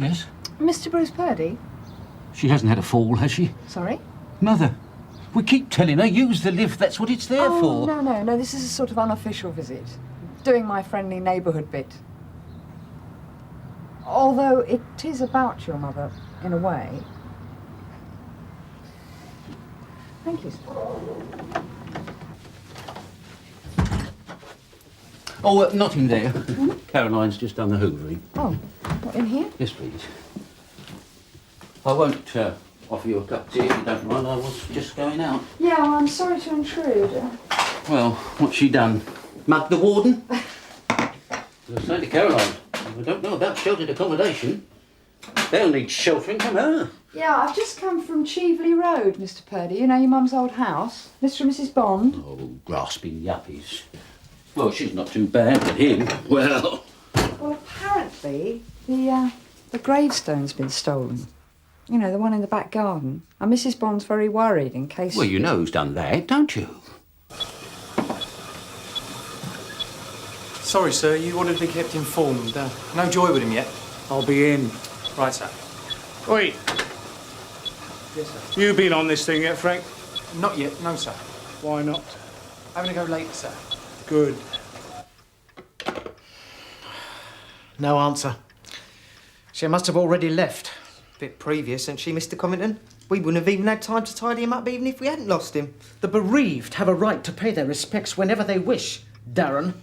Yes? Mr. Bruce Purdy? She hasn't had a fall, has she? Sorry? Mother, we keep telling her, use the lift, that's what it's there for. No, this is a sort of unofficial visit. Doing my friendly neighbourhood bit. Although it is about your mother, in a way. Thank you, sir. Oh, not in there. Caroline's just done the hoovering. Oh, what, in here? Yes, please. I won't offer you a cup of tea if you don't mind. I was just going out. Yeah, well, I'm sorry to intrude. Well, what's she done? Mugged the warden? I say to Caroline, I don't know about sheltered accommodation. They'll need sheltering from her. Yeah, I've just come from Cheveley Road, Mr. Purdy. You know, your mum's old house. Mr. and Mrs. Bond. Oh, grasping yuppies. Well, she's not too bad, but him, well... Well, apparently, the gravestone's been stolen. You know, the one in the back garden. And Mrs. Bond's very worried in case... Well, you know who's done that, don't you? Sorry, sir, you wanted to be kept informed. No joy with him yet. I'll be in. Right, sir. Wait, Yes, sir. you been on this thing yet, Frank? Not yet, no, sir. Why not? I'm going to go later, sir. Good. No answer. She must have already left. Bit previous, ain't she, Mr. Covington? We wouldn't have even had time to tidy him up even if we hadn't lost him. The bereaved have a right to pay their respects whenever they wish, Darren.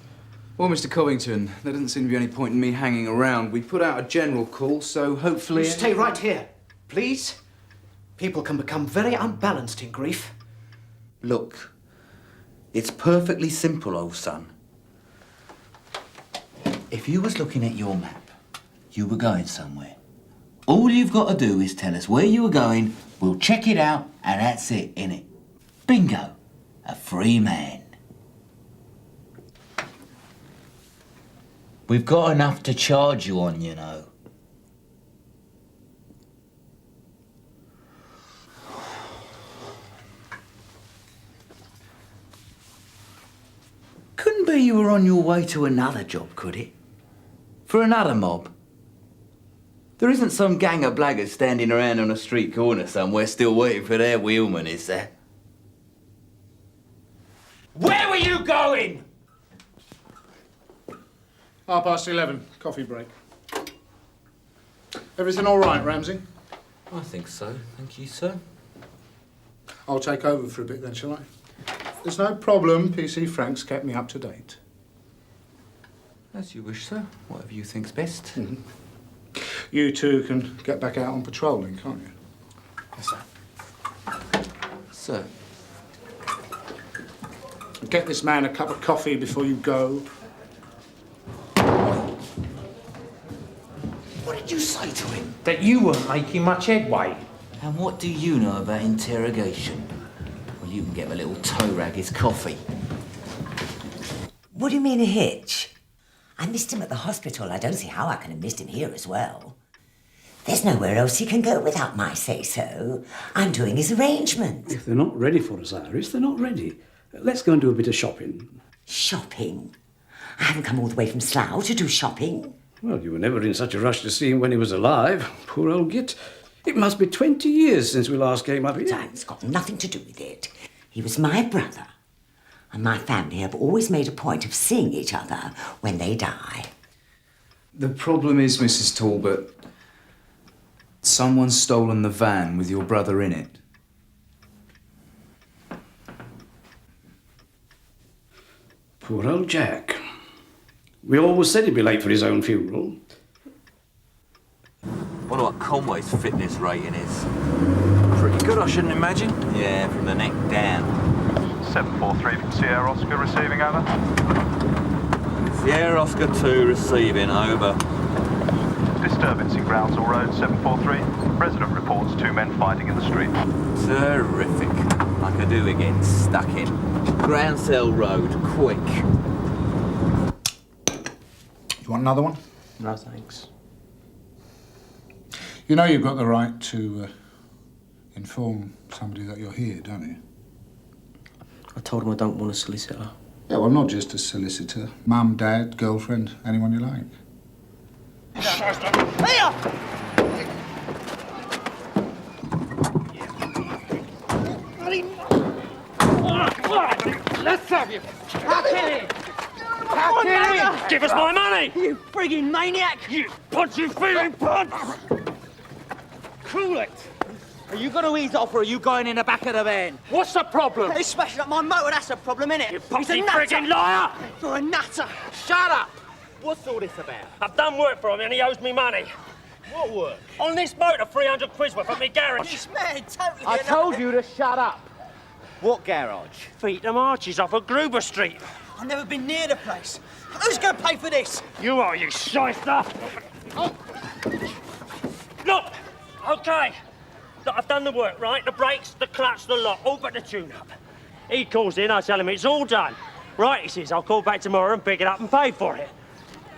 Well, Mr. Covington, there doesn't seem to be any point in me hanging around. We put out a general call, so hopefully... You stay right here, please. People can become very unbalanced in grief. Look, it's perfectly simple, old son. If you was looking at your map, you were going somewhere. All you've got to do is tell us where you were going, we'll check it out, and that's it, innit? Bingo. A free man. We've got enough to charge you on, you know. Couldn't be you were on your way to another job, could it? For another mob? There isn't some gang of blackguards standing around on a street corner somewhere still waiting for their wheelman, is there? Where were you going? 11:30, coffee break. Everything all right, Ramsey? I think so, thank you, sir. I'll take over for a bit then, shall I? There's no problem. PC Frank's kept me up to date. As you wish, sir. Whatever you think's best. You two can get back out on patrolling, can't you? Yes, sir. Sir. Get this man a cup of coffee before you go. What did you say to him? That you weren't making much headway. And what do you know about interrogation? Well, you can get a little toe rag his coffee. What do you mean a hitch? I missed him at the hospital. I don't see how I can have missed him here as well. There's nowhere else he can go without my say-so. I'm doing his arrangements. If they're not ready for us, Iris, they're not ready. Let's go and do a bit of shopping. Shopping? I haven't come all the way from Slough to do shopping. Well, you were never in such a rush to see him when he was alive. Poor old git. It must be 20 years since we last came up here. It's got nothing to do with it. He was my brother, and my family have always made a point of seeing each other when they die. The problem is, Mrs. Talbot, someone's stolen the van with your brother in it. Poor old Jack. We always said he'd be late for his own funeral. Wonder what Conway's fitness rating is. Pretty good, I shouldn't imagine. Yeah, from the neck down. 743 from Sierra Oscar receiving, over. Sierra Oscar 2 receiving, over. Disturbance in Groundsall Road, 743. Resident reports 2 men fighting in the street. Terrific. I could do again, stuck in. Groundsell Road, quick. You want another one? No, thanks. You know you've got the right to inform somebody that you're here, don't you? I told him I don't want a solicitor. Yeah, well, not just a solicitor. Mum, dad, girlfriend, anyone you like. Let's have you. Give us my money! You friggin' maniac! You punch-you-feeling punch! Cool it! Are you going to ease off or are you going in the back of the van? What's the problem? He's smashing up my motor, that's a problem, innit? You He's pussy a nutter. friggin' liar! You're a nutter. Shut up! What's all this about? I've done work for him and he owes me money. What work? On this motor, 300 quid's worth at me garage. He's mad, totally. I told you to shut up. What garage? Feet them arches off of Gruber Street. I've never been near the place. Who's going to pay for this? You are, you shyster! Look! OK. Look, I've done the work, right? The brakes, the clutch, the lot, all but the tune-up. He calls in, I tell him it's all done. Right, he says, I'll call back tomorrow and pick it up and pay for it.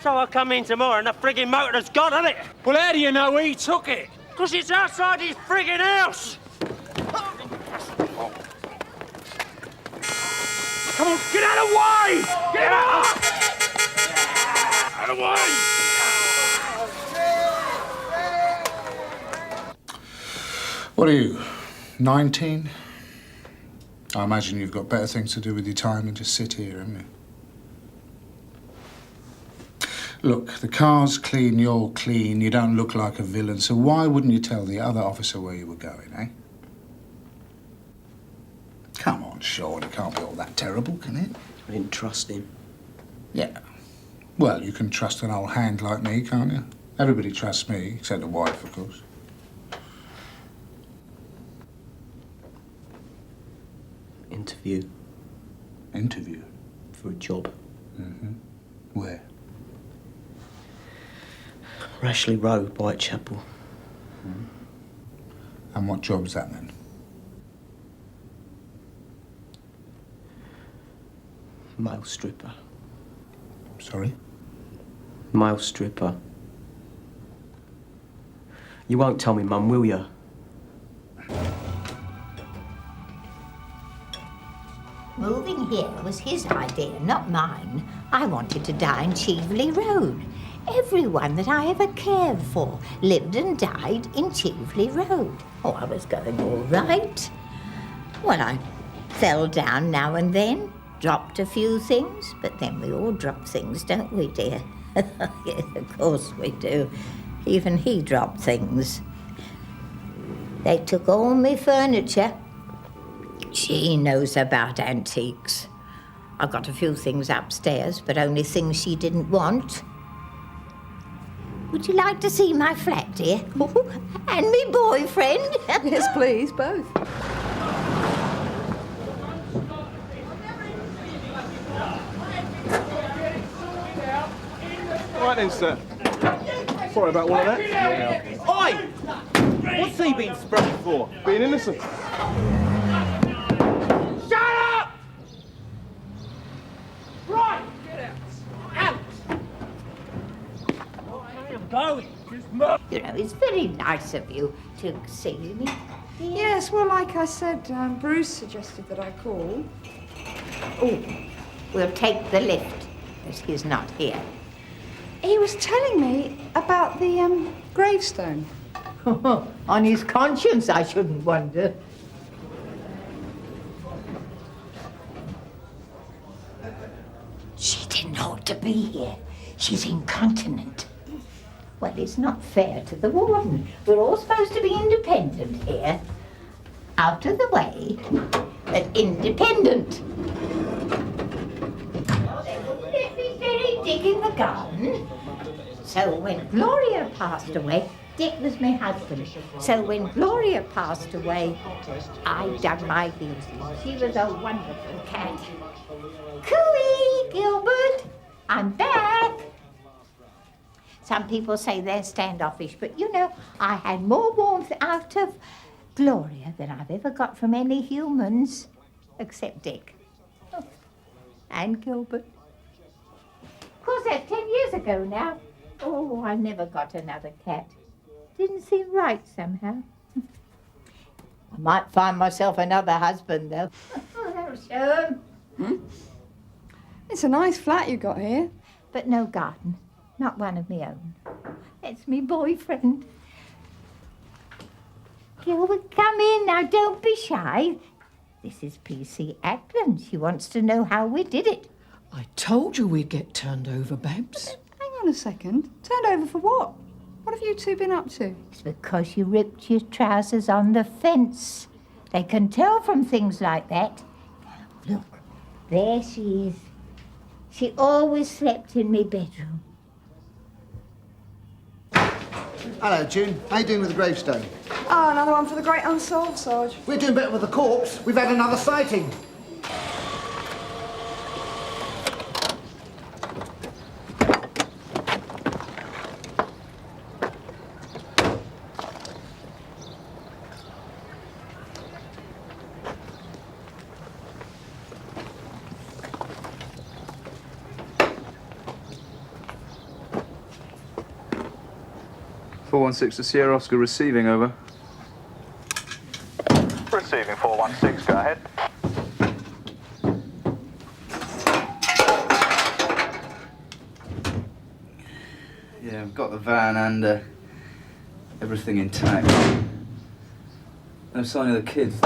So I come in tomorrow and the friggin' motor's gone, hasn't it? Well, how do you know he took it? Because it's outside his friggin' house! Come on, get out of the way! Get out! Out of the way! What are you, 19? I imagine you've got better things to do with your time than just sit here, haven't you? Look, the car's clean, you're clean, you don't look like a villain, so why wouldn't you tell the other officer where you were going, eh? Come on, Sean, it can't be all that terrible, can it? I didn't trust him. Yeah. Well, you can trust an old hand like me, can't you? Everybody trusts me, except the wife, of course. Interview. Interview? For a job. Mm-hmm. Where? Rashley Road, Whitechapel. Mm. And what job's that, then? Male stripper. Sorry? Male stripper. You won't tell me, Mum, will you? Moving here was his idea, not mine. I wanted to die in Cheveley Road. Everyone that I ever cared for lived and died in Cheveley Road. Oh, I was going all right. Well, I fell down now and then, dropped a few things, but then we all drop things, don't we, dear? Yes, of course we do. Even he dropped things. They took all my furniture. She knows about antiques. I've got a few things upstairs, but only things she didn't want. Would you like to see my flat, dear? And me boyfriend? Yes, please, both. Right then, sir. Sorry about all of that. Oi! What's he been sprung for? Being innocent. Shut up! Right! Get out! Out! I am going. You know, it's very nice of you to see me. Yes, well, like I said, Bruce suggested that I call. Oh, we'll take the lift, as he's not here. He was telling me about the gravestone. On his conscience, I shouldn't wonder. woman ought to be here. She's incontinent. Well, it's not fair to the warden. We're all supposed to be independent here. Out of the way, but independent. They wouldn't let me bury Dick in the garden. So when Gloria passed away, Dick was my husband. So when Gloria passed away, I dug my heels in. She was a wonderful cat. Cooey, Gilbert, I'm back. Some people say they're standoffish, but you know, I had more warmth out of Gloria than I've ever got from any humans, except Dick. Oh, and Gilbert. Of course, that's 10 years ago now. Oh, I never got another cat. Didn't seem right somehow. I might find myself another husband, though. Oh, that'll show him. It's a nice flat you got here. But no garden. Not one of my own. It's me boyfriend. Gilbert, come in now. Don't be shy. This is PC Ackland. She wants to know how we did it. I told you we'd get turned over, Babs. Hang on a second. Turned over for what? What have you two been up to? It's because you ripped your trousers on the fence. They can tell from things like that. Now, look. There she is. She always slept in me bedroom. Hello, June. How you doing with the gravestone? Oh, another one for the great unsolved, Sarge. We're doing better with the corpse. We've had another sighting. to Sierra Oscar receiving, over. Receiving 416, go ahead. Yeah, I've got the van and everything intact. No sign of the kids.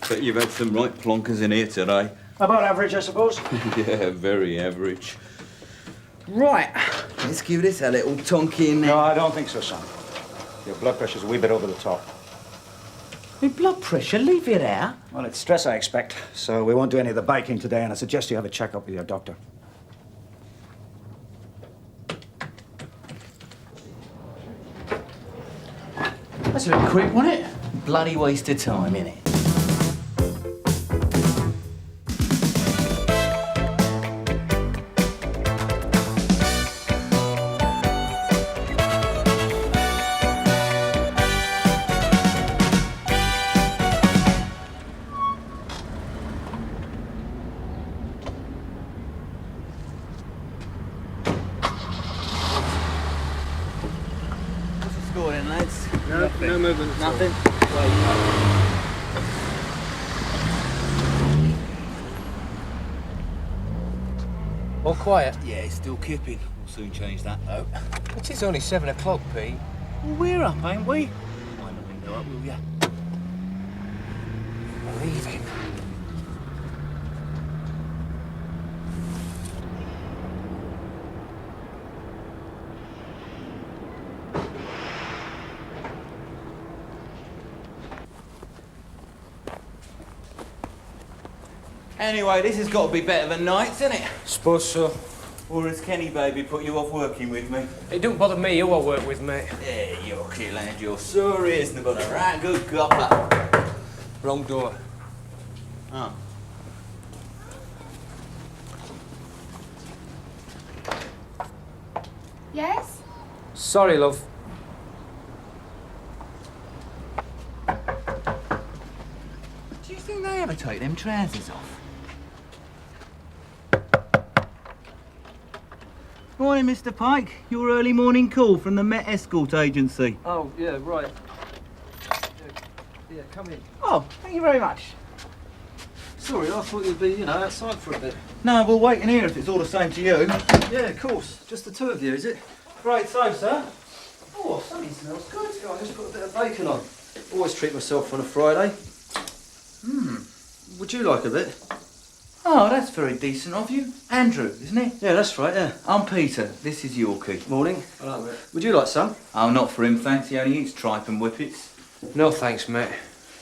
Bet you've had some right plonkers in here today. About average, I suppose. Yeah, very average. Right, let's give this a little tonky in there. No, I don't think so, son. Your blood pressure's a wee bit over the top. My blood pressure? Leave it out. Well, it's stress, I expect. So we won't do any of the biking today, and I suggest you have a check-up with your doctor. That's a bit quick, wasn't it? Bloody waste of time, innit? No movement. Nothing. All quiet? Yeah, it's still kipping. We'll soon change that, though. It is only 7 o'clock, Pete. Well, we're up, ain't we? Wind the window up, will ya? Leaving. Anyway, this has got to be better than nights, isn't it? Suppose so. Or has Kenny baby put you off working with me? It don't bother me who I work with, mate. Yeah, you're a kid, lad. You're so reasonable. A right good copper. Wrong door. Oh. Yes? Sorry, love. Do you think they ever take them trousers off? Morning, Mr. Pike. Your early morning call from the Met Escort Agency. Oh, yeah, right. Yeah, come in. Oh, thank you very much. Sorry, I thought you'd be, outside for a bit. No, we'll wait in here if it's all the same to you. Yeah, of course. Just the two of you, is it? Right, so, sir. Oh, something smells good. I just put a bit of bacon on. Always treat myself on a Friday. Would you like a bit? Oh, that's very decent of you. Andrew, isn't it? Yeah, that's right, yeah. I'm Peter. This is Yorkie. Morning. Hello, mate. Would you like some? Oh, not for him, thanks. He only eats tripe and whippets. No, thanks, mate.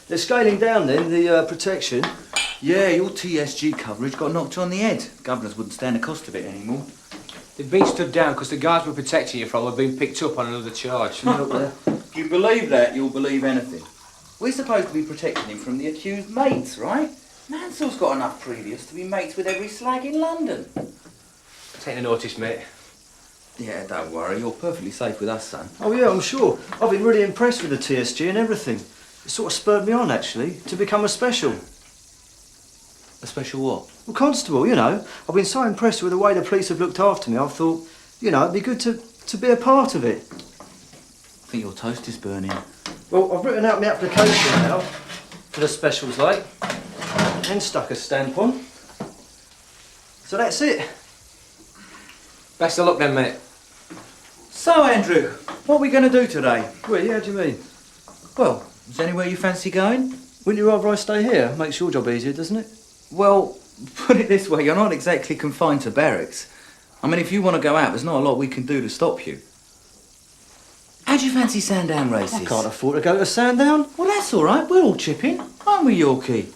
They're scaling down then, the protection. Yeah, your TSG coverage got knocked on the head. Governors wouldn't stand the cost of it anymore. They've been stood down because the guys we're protecting you from have been picked up on another charge. If you believe that, you'll believe anything. We're supposed to be protecting him from the accused mates, right? Mansell's got enough previous to be mates with every slag in London. Take the notice, mate. Yeah, don't worry. You're perfectly safe with us, son. Oh, yeah, I'm sure. I've been really impressed with the TSG and everything. It sort of spurred me on, actually, to become a special. A special what? Well, constable, I've been so impressed with the way the police have looked after me, I thought, it'd be good to be a part of it. I think your toast is burning. Well, I've written out my application now for the specials, like, and stuck a stamp on. So that's it. Best of luck then, mate. So, Andrew, what are we going to do today? Well, yeah, how do you mean? Well, is there anywhere you fancy going? Wouldn't you rather I stay here? Makes your job easier, doesn't it? Well, put it this way, you're not exactly confined to barracks. I mean, if you want to go out, there's not a lot we can do to stop you. How do you fancy Sandown races? I can't afford to go to Sandown. Well, that's all right. We're all chipping. Aren't we, Yorkie?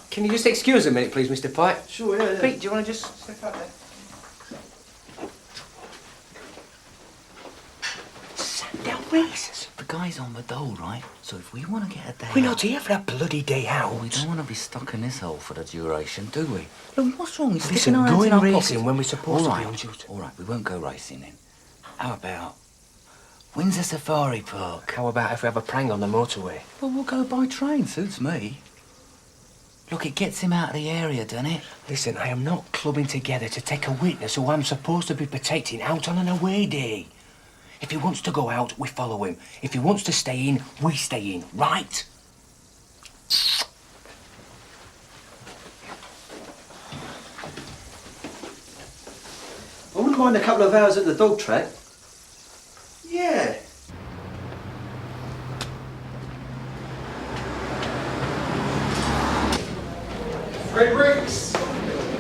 Can you just excuse a minute, please, Mr. Pike? Sure, yeah. Pete, do you want to just step out there? Sandown races? The guy's on the dole, right? So if we want to get a day We're out... not here for a bloody day out. We don't want to be stuck in this hole for the duration, do we? Look, what's wrong? We're Listen, sticking our hands in going our racing pockets. when we're supposed All to be right, on duty. all right, we won't go racing then. How about Windsor Safari Park? How about if we have a prang on the motorway? Well, we'll go by train, suits me. Look, it gets him out of the area, doesn't it? Listen, I am not clubbing together to take a witness who I'm supposed to be protecting out on an away day. If he wants to go out, we follow him. If he wants to stay in, we stay in, right? I wouldn't mind a couple of hours at the dog track. Yeah. Fred Briggs.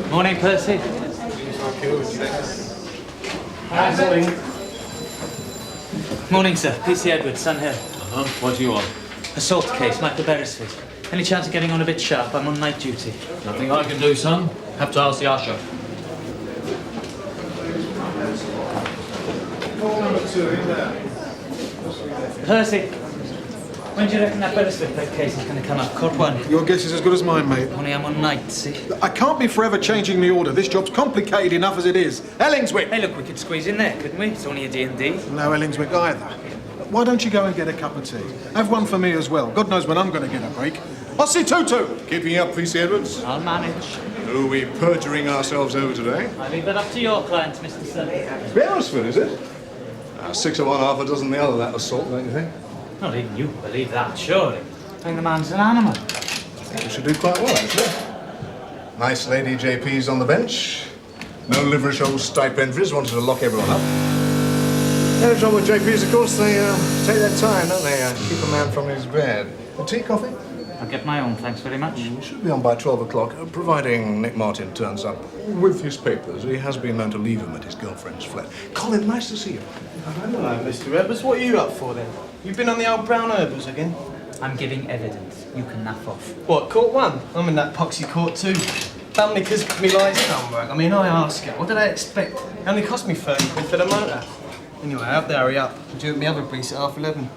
Morning, Percy. Morning, sir. PC Edwards, Sun Hill. What do you want? Assault case, Michael Beresford. Any chance of getting on a bit sharp? I'm on night duty. Nothing I can do, son. Have to ask the usher. Percy, when do you reckon that Beresford case is going to come up? Court 1. Your guess is as good as mine, mate. Only I'm on night, see? I can't be forever changing the order. This job's complicated enough as it is. Ellingswick! Hey, look, we could squeeze in there, couldn't we? It's only a D&D. No Ellingswick either. Why don't you go and get a cup of tea? Have one for me as well. God knows when I'm going to get a break. I'll see Tutu! Keeping up, PC Edwards? I'll manage. Who are we perjuring ourselves over today? I leave that up to your client, Mr. Sun. Beresford, is it? 6 of one, half a dozen the other, that assault, don't you think? Not even you believe that, surely. I think the man's an animal. I think we should do quite well, actually. Nice lady JP's on the bench. No liverish old stipendiaries wanted to lock everyone up. The only trouble with JP's, of course, they take their time, don't they? Keep a man from his bed. A tea, coffee? I'll get my own, thanks very much. We should be on by 12 o'clock, providing Nick Martin turns up with his papers. He has been known to leave them at his girlfriend's flat. Colin, nice to see you. Hello, Mr. Edwards. What are you up for, then? You've been on the old brown herbals again? I'm giving evidence. You can naff off. What, court 1? I'm in that poxy court 2. Family because me lights don't work. I mean, I ask her, what did I expect? It only cost me 30 quid for the motor. Anyway, I have to hurry up. I'm due at my other briefs at 11:30.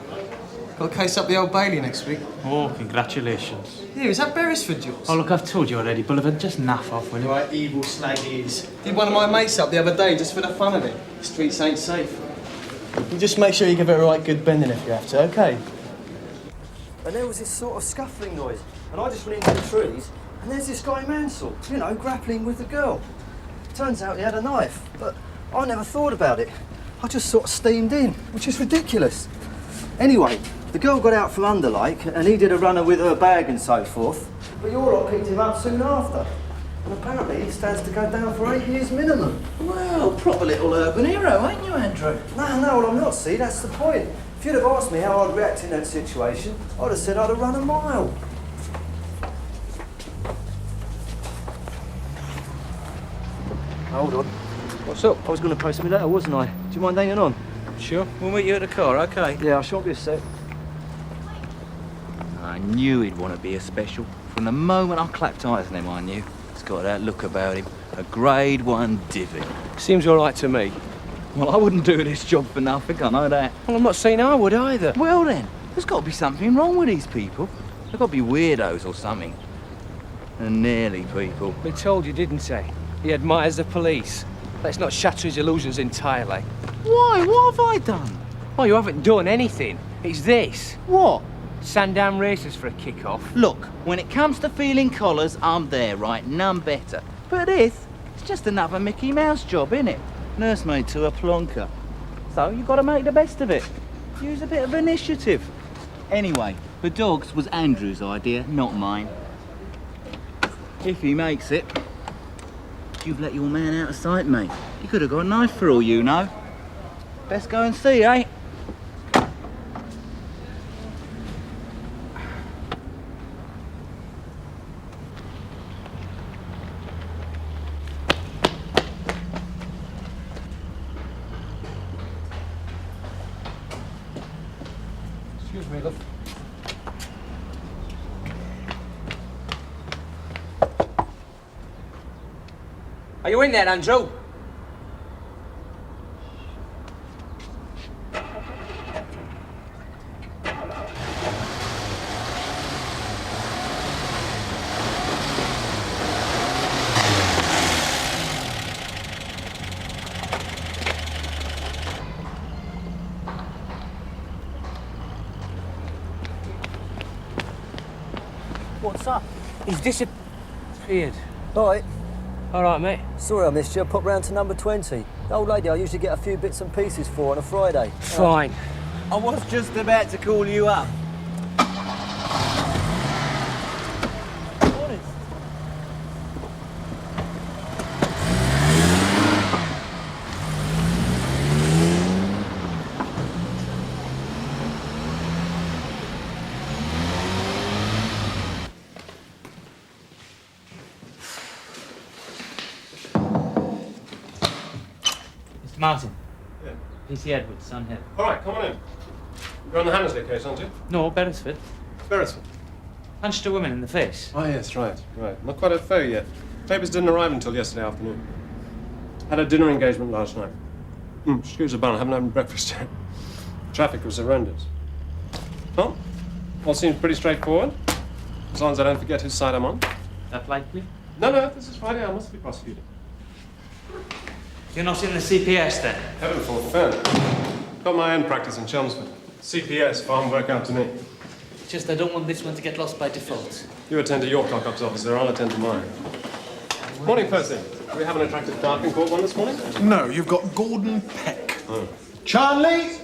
Got a case up the Old Bailey next week. Oh, congratulations. Yeah, is that Beresford yours? Oh, look, I've told you already, Boulevard. Just naff off, will you? Right, evil slag he is. Did one of my mates up the other day just for the fun of it. The streets ain't safe. You just make sure you give it a right good bending if you have to, okay? And there was this sort of scuffling noise, and I just went into the trees, and there's this guy Mansell, grappling with the girl. Turns out he had a knife, but I never thought about it. I just sort of steamed in, which is ridiculous. Anyway, The girl got out from Underlake and he did a runner with her bag and so forth. But your lot picked him up soon after. And apparently he stands to go down for 8 years minimum. Well, proper little urban hero, ain't you, Andrew? No, well, I'm not, see, that's the point. If you'd have asked me how I'd react in that situation, I'd have said I'd have run a mile. Hold on. What's up? I was going to post my letter, wasn't I? Do you mind hanging on? Sure. We'll meet you at the car, okay? Yeah, I shan't be a sec. I knew he'd want to be a special. From the moment I clapped eyes on him, I knew. He's got that look about him. A grade 1 divvy. Seems all right to me. Well, I wouldn't do this job for nothing, I know that. Well, I'm not saying I would either. Well then, there's got to be something wrong with these people. They've got to be weirdos or something. And nearly people. I told you, didn't I? He admires the police. Let's not shatter his illusions entirely. Why? What have I done? Oh, you haven't done anything. It's this. What? Sandown races for a kick-off. Look, when it comes to feeling collars, I'm there, right? None better. But this, it's just another Mickey Mouse job, innit? Nursemaid to a plonker. So you've got to make the best of it. Use a bit of initiative. Anyway, the dogs was Andrew's idea, not mine. If he makes it, you've let your man out of sight, mate. He could have got a knife for all you know. Best go and see, eh? Excuse me, love. Are you in there, Andrew? What's up? He's disappeared. Right. All right, mate. Sorry I missed you. Pop round to number 20. The old lady I usually get a few bits and pieces for on a Friday. Fine. I was just about to call you up. Martin. Yeah. PC Edwards, Sun Hill. All right, come on in. You're on the Hammersley case, aren't you? No, Beresford. Beresford. Punched a woman in the face. Oh, yes, right. Not quite a fair yet. Papers didn't arrive until yesterday afternoon. Had a dinner engagement last night. Excuse the bun, I haven't had breakfast yet. Traffic was horrendous. Well, all seems pretty straightforward. As long as I don't forget whose side I'm on. That likely? No, this is Friday. I must be prosecuted. You're not in the CPS then? Heaven forfend. Got my own practice in Chelmsford. CPS, farm work out to me. Just I don't want this one to get lost by default. You attend to your cock-up's officer, I'll attend to mine. Morning, Percy. Do we have an attractive dark in court one this morning? No, you've got Gordon Peck. Oh. Charlie?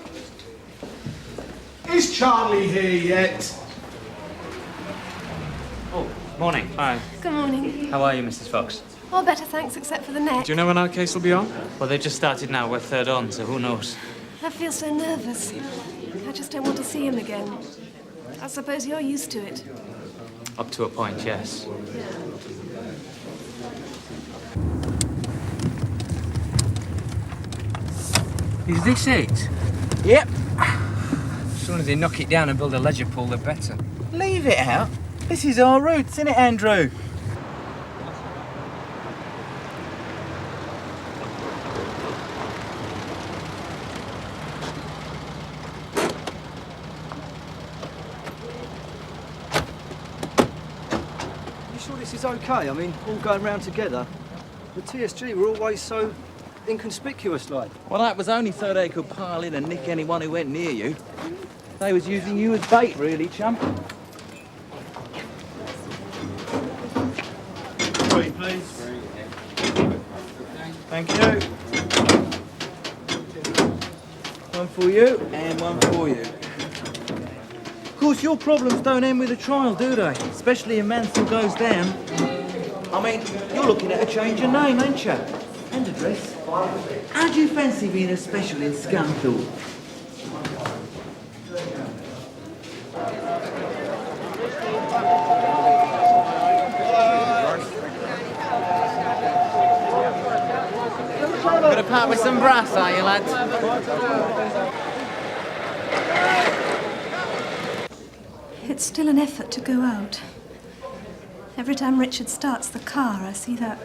Is Charlie here yet? Oh, morning. Hi. Good morning. How are you, Mrs. Fox? All better, thanks, except for the neck. Do you know when our case will be on? Well, they just started now. We're third on, so who knows? I feel so nervous. I just don't want to see him again. I suppose you're used to it. Up to a point, yes. Is this it? Yep. As soon as they knock it down and build a ledger pool, the better. Leave it out. This is our roots, isn't it, Andrew? This is okay. I mean, all going round together. The TSG were always so inconspicuous like. Well, that was only so they could pile in and nick anyone who went near you. They was using you as bait, really, chum. Three, please. Thank you. One for you and one for you. course, your problems don't end with a trial, do they? Especially if Mansell goes down. I mean, you're looking at a change of name, ain't you? And address. How do you fancy being a special in Scannell? Gonna part with some brass, are you, lads? It's still an effort to go out. Every time Richard starts the car, I see that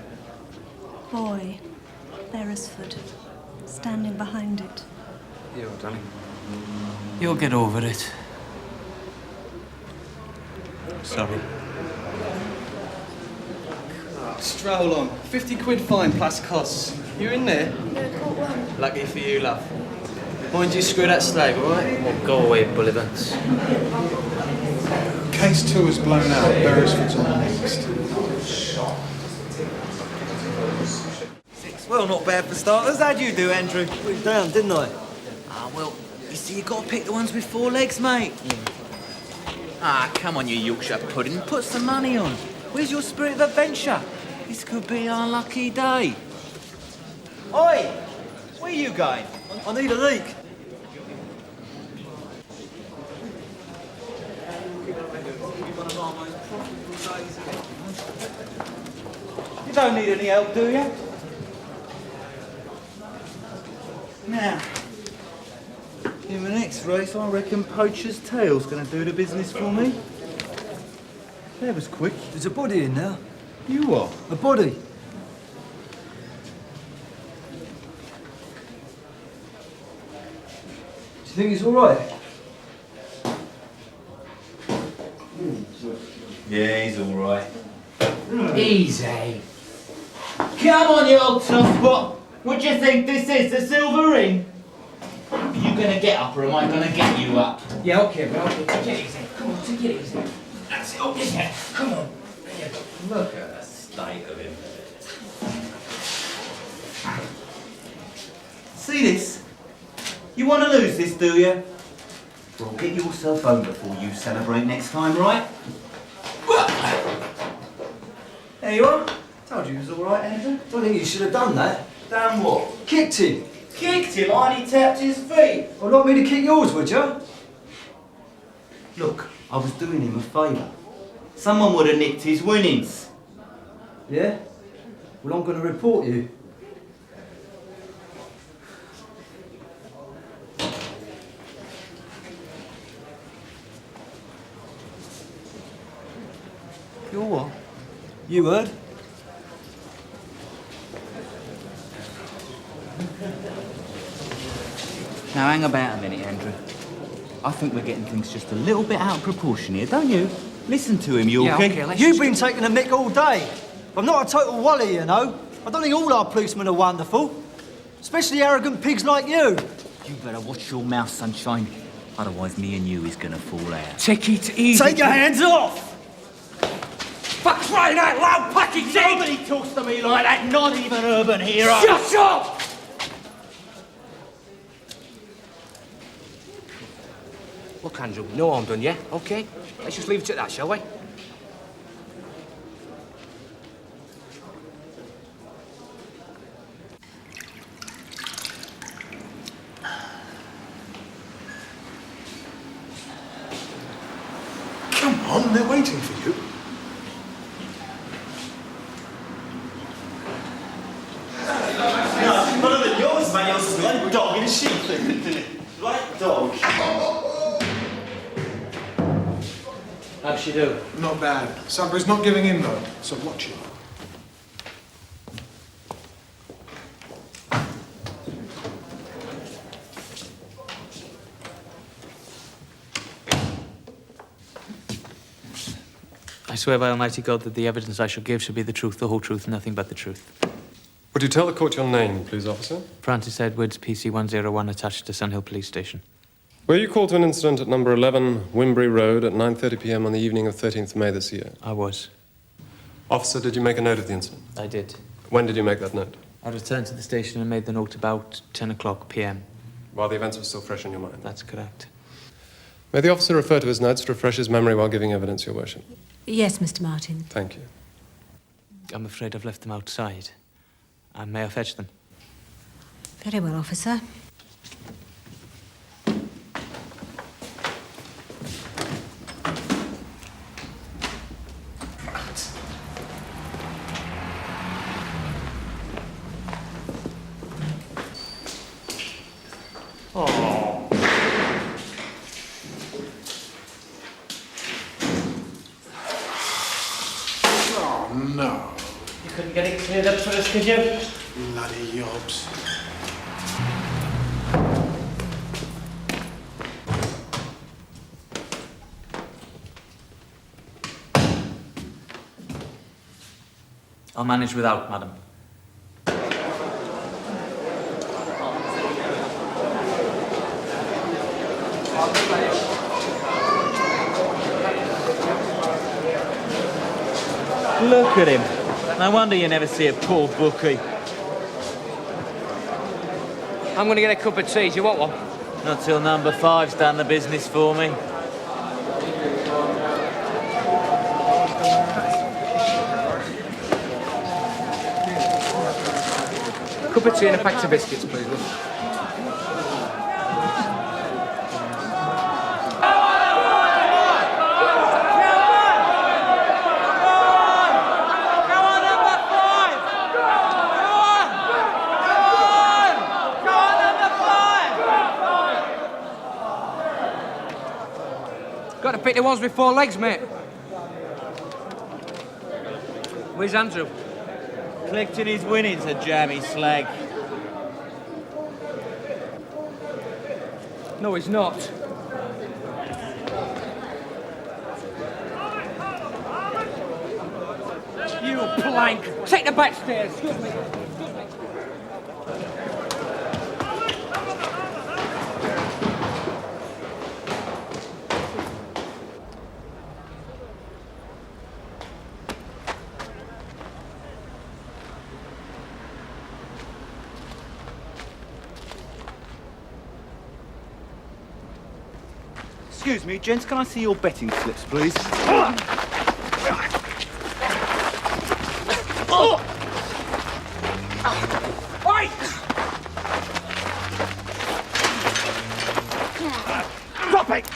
boy, Beresford, standing behind it. You'll, darling. You'll get over it. Sorry. Stroll on. 50 quid fine plus costs. You in there? No, caught one. Lucky for you, love. Mind you screw that slag, all right? Well, go away, Bullivants. Case 2 is blown out. Beresford's on next. Well, not bad for starters. How'd you do, Andrew? Put it down, didn't I? Ah, well, you see, you gotta pick the ones with 4 legs, mate. Ah, come on, you Yorkshire pudding. Put some money on. Where's your spirit of adventure? This could be our lucky day. Oi! Where are you going? I need a leak. You don't need any help, do you? Now, in the next race, I reckon Poacher's Tail's going to do the business for me. That was quick. There's a body in there. You are? A body. Do you think he's all right? Yeah, he's all right. Easy. Come on, you old tough. What do you think this is, the silver ring? Are you gonna get up or am I gonna get you up? Yeah, okay, but okay. Take it easy. Come on, take it easy. That's it. Okay, come on. Look at the state of him. See this? You want to lose this, do you? Well, get yourself home before you celebrate next time, right? There you are. Told you he was all right, Andrew. Don't think you should have done that. Damn what? Kicked him. Kicked him, I only tapped his feet. Well, like me to kick yours, would you? Look, I was doing him a favour. Someone would have nicked his winnings. Yeah? Well, I'm going to report you. You're what? You heard? Now hang about a minute, Andrew. I think we're getting things just a little bit out of proportion here, don't you? Listen to him, Yorkie. Yeah, okay, let's You've been taking a mick all day. I'm not a total wally, you know. I don't think all our policemen are wonderful. Especially arrogant pigs like you. You better watch your mouth, sunshine. Otherwise, me and you is gonna fall out. Take it easy. Take your hands off! For crying out loud, Packy! Nobody talks to me like that, not even urban heroes. Shut up! Look, Andrew, no harm done, yeah? OK? Let's just leave it at that, shall we? Come on, they're waiting for you. No, none of yours, man. Yours is like dog in a sheep, isn't it? Like dog. How's she do? Not bad. Sabre's not giving in, though, so watch it. I swear by Almighty God that the evidence I shall give shall be the truth, the whole truth, and nothing but the truth. Would you tell the court your name, please, officer? Francis Edwards, PC 101, attached to Sunhill Police Station. Were you called to an incident at number 11 Wimbury Road at 9:30 p.m. on the evening of 13th May this year? I was. Officer, did you make a note of the incident? I did. When did you make that note? I returned to the station and made the note about 10 o'clock p.m. While the events were still fresh in your mind? That's correct. May the officer refer to his notes to refresh his memory while giving evidence, Your Worship? Yes, Mr. Martin. Thank you. I'm afraid I've left them outside. May I fetch them? Very well, officer. No. You couldn't get it cleared up for us, could you? Bloody yobs. I'll manage without, madam. Look at him. No wonder you never see a poor bookie. I'm going to get a cup of tea. Do you want one? Not till number 5's done the business for me. Cup of tea and a packet of biscuits, please. Got to pick the ones with 4 legs, mate. Where's Andrew? Collecting his winnings, a jammy slag. No, he's not. You plank! Take the back stairs! Excuse me. Excuse me, gents, can I see your betting slips, please? Drop it!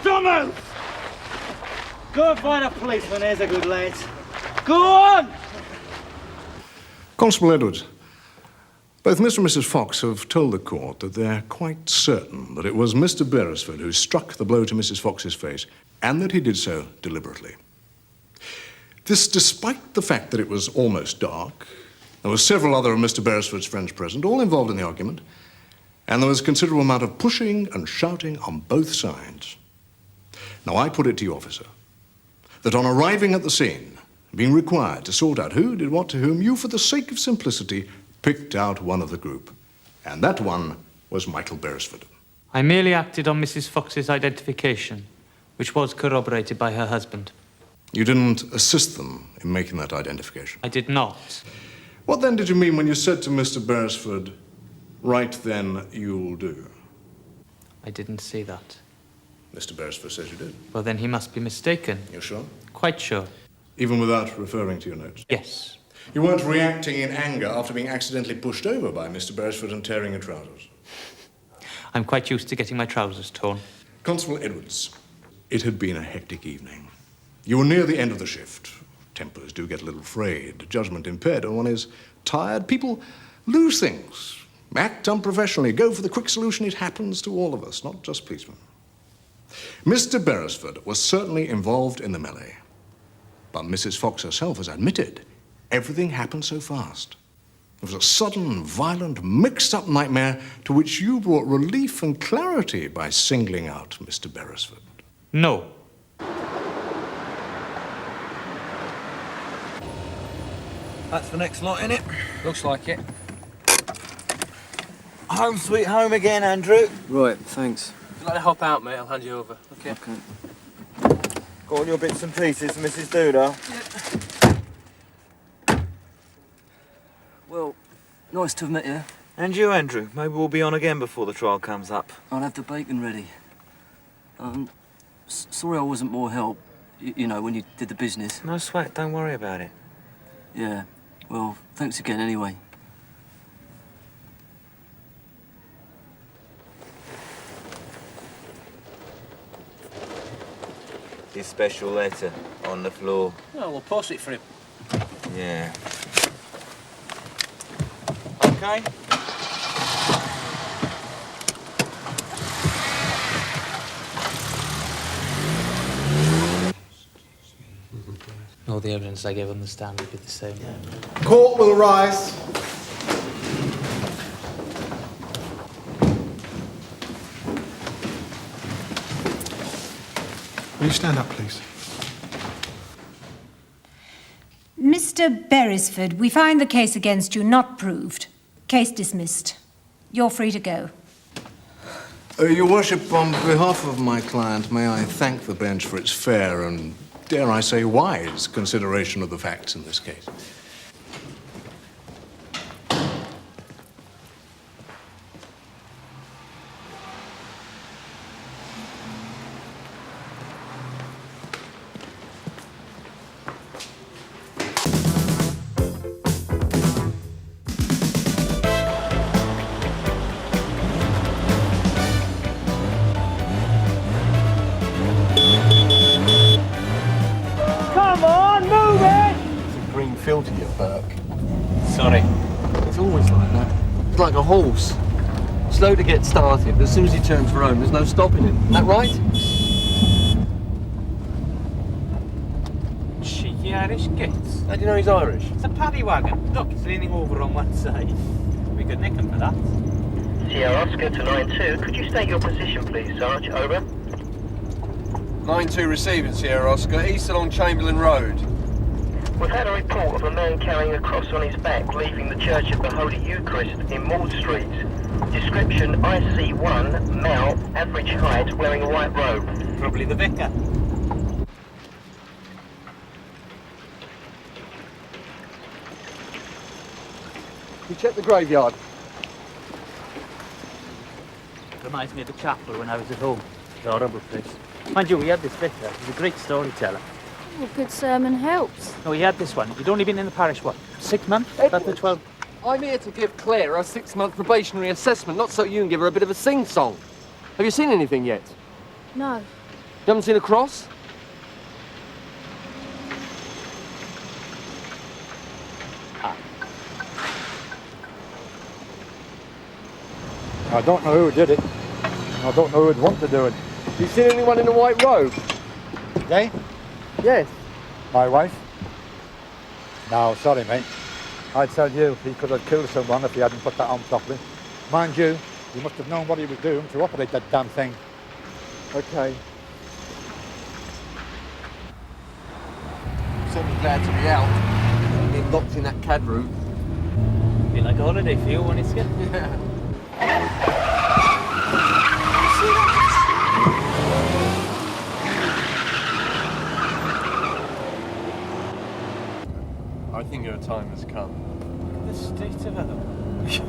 Don't move! Go and find a policeman, there's a good lad. Go on! Constable Edwards, both Mr. and Mrs. Fox have told the court that they're quite certain that it was Mr. Beresford who struck the blow to Mrs. Fox's face, and that he did so deliberately. This despite the fact that it was almost dark, there were several other of Mr. Beresford's friends present, all involved in the argument, and there was a considerable amount of pushing and shouting on both sides. Now, I put it to you, officer, that on arriving at the scene, being required to sort out who did what to whom, you, for the sake of simplicity, picked out one of the group. And that one was Michael Beresford. I merely acted on Mrs. Fox's identification, which was corroborated by her husband. You didn't assist them in making that identification? I did not. What then did you mean when you said to Mr. Beresford, "Right then, you'll do"? I didn't see that. Mr. Beresford says you did. Well, then he must be mistaken. You're sure? Quite sure. Even without referring to your notes? Yes. You weren't reacting in anger after being accidentally pushed over by Mr. Beresford and tearing your trousers? I'm quite used to getting my trousers torn. Constable Edwards, it had been a hectic evening. You were near the end of the shift. Tempers do get a little frayed, judgment impaired, and one is tired. People lose things, act unprofessionally, go for the quick solution. It happens to all of us, not just policemen. Mr. Beresford was certainly involved in the melee. But Mrs. Fox herself has admitted everything happened so fast. It was a sudden, violent, mixed-up nightmare to which you brought relief and clarity by singling out Mr. Beresford. No. That's the next lot, innit? Looks like it. Home sweet home again, Andrew. Right, thanks. If you'd like to hop out, mate, I'll hand you over. Okay. Got all your bits and pieces for Mrs. Doodah? Nice to have met you. And you, Andrew. Maybe we'll be on again before the trial comes up. I'll have the bacon ready. Sorry I wasn't more help, you know, when you did the business. No sweat, don't worry about it. Yeah, well, thanks again anyway. His special letter on the floor. Oh, we'll post it for him. Yeah. Okay. All the evidence I gave on the stand would be the same. Court will rise. Will you stand up, please? Mr. Beresford, we find the case against you not proved. Case dismissed. You're free to go. Your Worship, on behalf of my client, may I thank the bench for its fair and, dare I say, wise consideration of the facts in this case. Come on, move it! It's a green field to you, Burke. Sorry. It's always like that. It's like a horse. Slow to get started, but as soon as he turns for home, there's no stopping him. Isn't that right? Cheeky Irish gits. How do you know he's Irish? It's a paddy wagon. Look, it's leaning over on one side. We could nick him for that. Sierra Oscar to 9-2. Could you state your position, please, Sarge? Over. 9-2 receiving, Sierra Oscar, east along Chamberlain Road. We've had a report of a man carrying a cross on his back leaving the Church of the Holy Eucharist in Maud Street. Description, IC1, male, average height, wearing a white robe. Probably the vicar. You check the graveyard. Reminds me of the chapel when I was at home. It's a horrible place. Mind you, we had this vicar. He's a great storyteller. Well, good sermon helps. No, he had this one. He'd only been in the parish, what, 6 months? About the 12. I'm here to give Claire a 6-month probationary assessment, not so you can give her a bit of a sing-song. Have you seen anything yet? No. You haven't seen a cross? I don't know who did it. I don't know who'd want to do it. You seen anyone in a white robe? They? Yes. My wife? No, sorry, mate. I tell you, he could have killed someone if he hadn't put that on properly. Mind you, he must have known what he was doing to operate that damn thing. Okay. I'm certainly glad to be out. Being locked in that cad room. Be like a holiday for you, won't it, Skip? Yeah. I think your time has come. The state of it.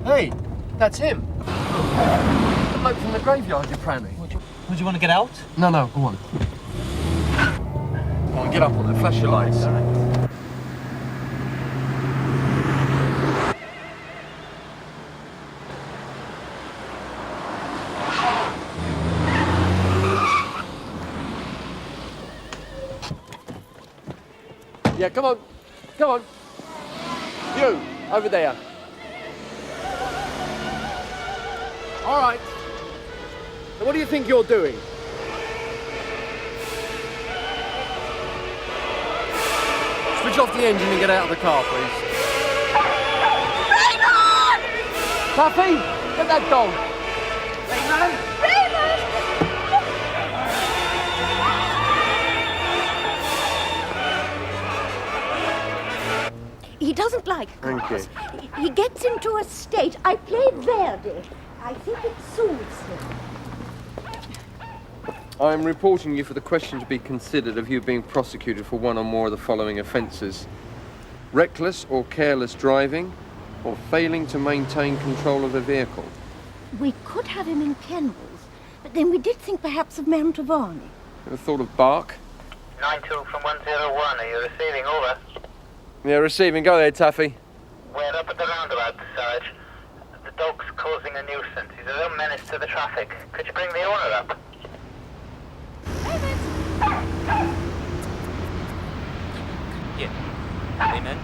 Hey, that's him. The bloke from the graveyard, you pranny. Would you want to get out? No, go on. Go on, get up on there, flash your lights. All right. Yeah, come on. You, over there. All right. Now, what do you think you're doing? Switch off the engine and get out of the car, please. Raymond! Tuffy, get that dog. Raymond! He doesn't like Thank cars. He gets into a state. I play Verdi. I think it suits him. I'm reporting you for the question to be considered of you being prosecuted for one or more of the following offences. reckless or careless driving, or failing to maintain control of the vehicle. We could have him in kennels, but then we did think perhaps of Mantovani. Ever thought of bark? 92 from 101, are you receiving? Over. Yeah, receiving. Go ahead, Taffy. We're up at the roundabout, Sarge. The dog's causing a nuisance. He's a real menace to the traffic. Could you bring the owner up? Yeah. Raymond.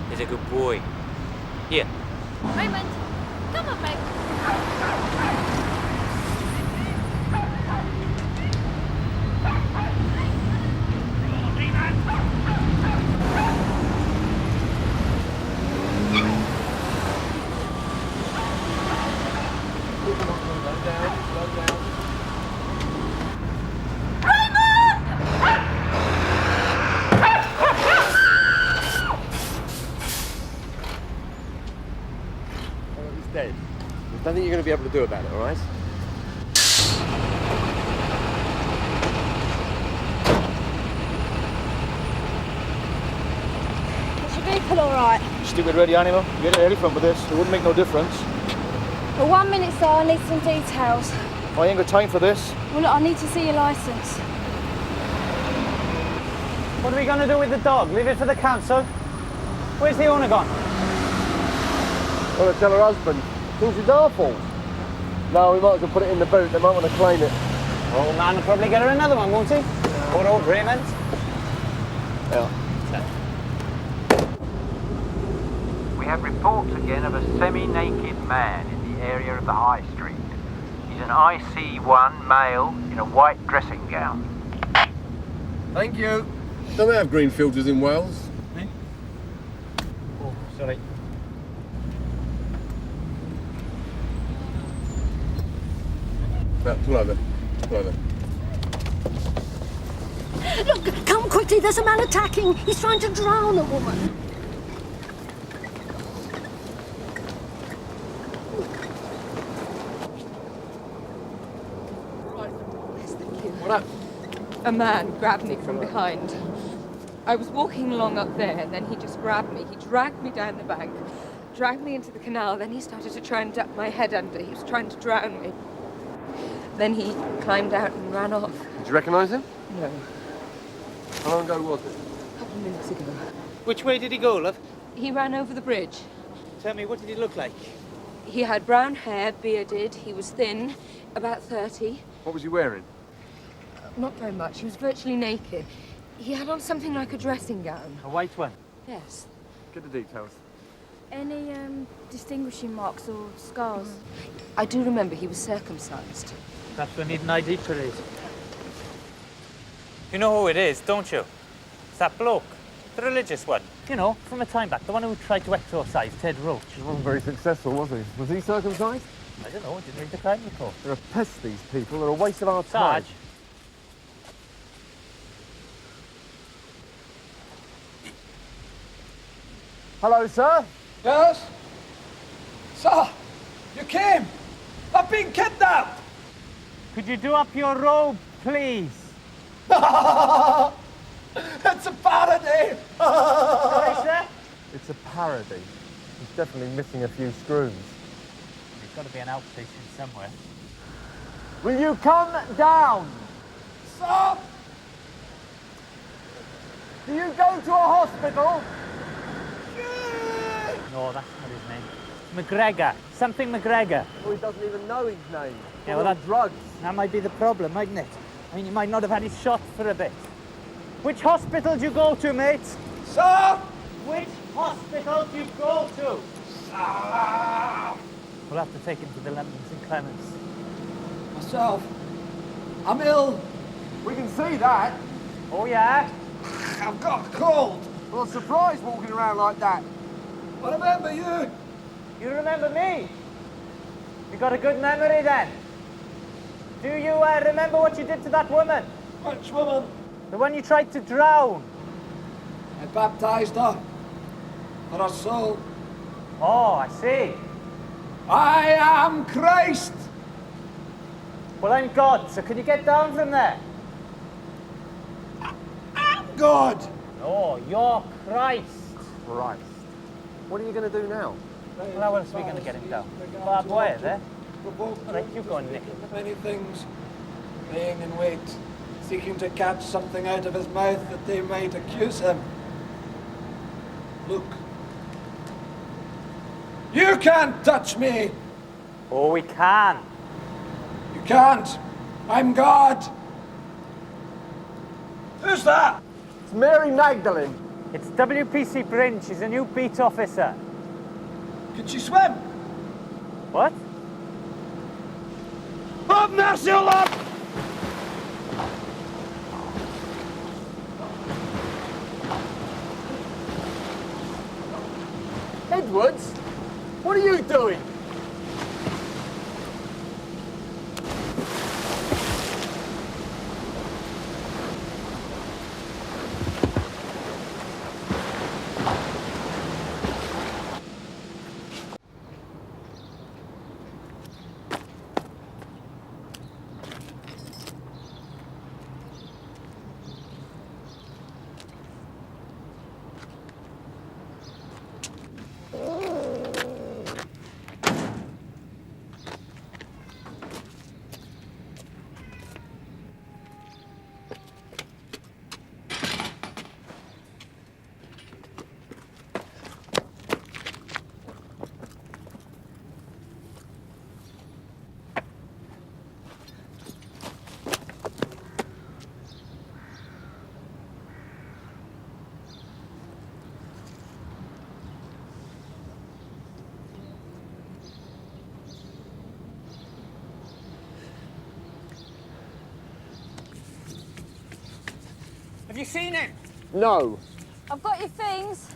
He's a good boy. Here. Raymond, come on, mate. Dead. There's nothing you're going to be able to do about it, all right? Is your vehicle all right? Stupid ready animal. Get an elephant with this. It wouldn't make no difference. For 1 minute, sir, I need some details. I ain't got time for this. Well, look, I need to see your licence. What are we going to do with the dog? Leave it for the council? Where's the owner gone? Well, to tell her husband. Thinks it's our fault. No, we might as well put it in the boot. They might want to claim it. Old man will probably get her another one, won't he? Poor old Raymond. Yeah. We have reports again of a semi-naked man in the area of the High Street. He's an IC1 male in a white dressing gown. Thank you. Don't they have green filters in Wales? Eh? Oh, sorry. No, pull over. Pull over. Look, come quickly, there's a man attacking. He's trying to drown a woman. What up? A man grabbed me from behind. I was walking along up there, and then he just grabbed me. He dragged me down the bank, dragged me into the canal, then he started to try and duck my head under. He was trying to drown me. Then he climbed out and ran off. Did you recognise him? No, How long ago was it? a couple of minutes ago. Which way did he go, love? He ran over the bridge. Tell me, what did he look like? He had brown hair, bearded, he was thin, about 30. What was he wearing? Not very much, he was virtually naked. He had on something like a dressing gown. A white one? Yes. Get the details. Any distinguishing marks or scars? I do remember he was circumcised. Perhaps we need an ID parade. You know who it is, don't you? It's that bloke, the religious one. You know, from a time back, the one who tried to exorcise Ted Roach. He wasn't very successful, was he? Was he circumcised? I don't know, didn't read the crime report. They're a pest, these people. They're a waste of our Sarge. time. Hello, sir. Yes? Sir, you came. I've been kidnapped. Could you do up your robe, please? It's a parody. Sorry, sir? It's a parody. He's definitely missing a few screws. There's got to be an outstation somewhere. Will you come down? Sir? Do you go to a hospital? No, that's not his name. McGregor. Something McGregor. Oh, he doesn't even know his name. Yeah, well, drugs. That might be the problem, mightn't it? I mean, you might not have had his shot for a bit. Which hospital do you go to, mate? Sir? Which hospital do you go to? We'll have to take him to the London St. Clements. Myself. I'm ill. We can see that. Oh, yeah? I've got a cold. Well, I'm surprised walking around like that. I remember you. You remember me? You got a good memory then? Do you remember what you did to that woman? Which woman? The one you tried to drown. I baptized her for her soul. Oh, I see. I am Christ. Well, I'm God, so can you get down from there? I'm God. No, you're Christ. Christ. What are you going to do now? Well, how else are we going to get him down? Barbed wire there. All right, you go on, Nick. Many things. Laying in wait, seeking to catch something out of his mouth that they might accuse him. Look. You can't touch me! Oh, we can. You can't! I'm God! Who's that? It's Mary Magdalene. It's WPC Bryn. She's a new beat officer. Can she swim? What? Have mercy, lad! Edwards, what are you doing? Have you seen him? No. I've got your things.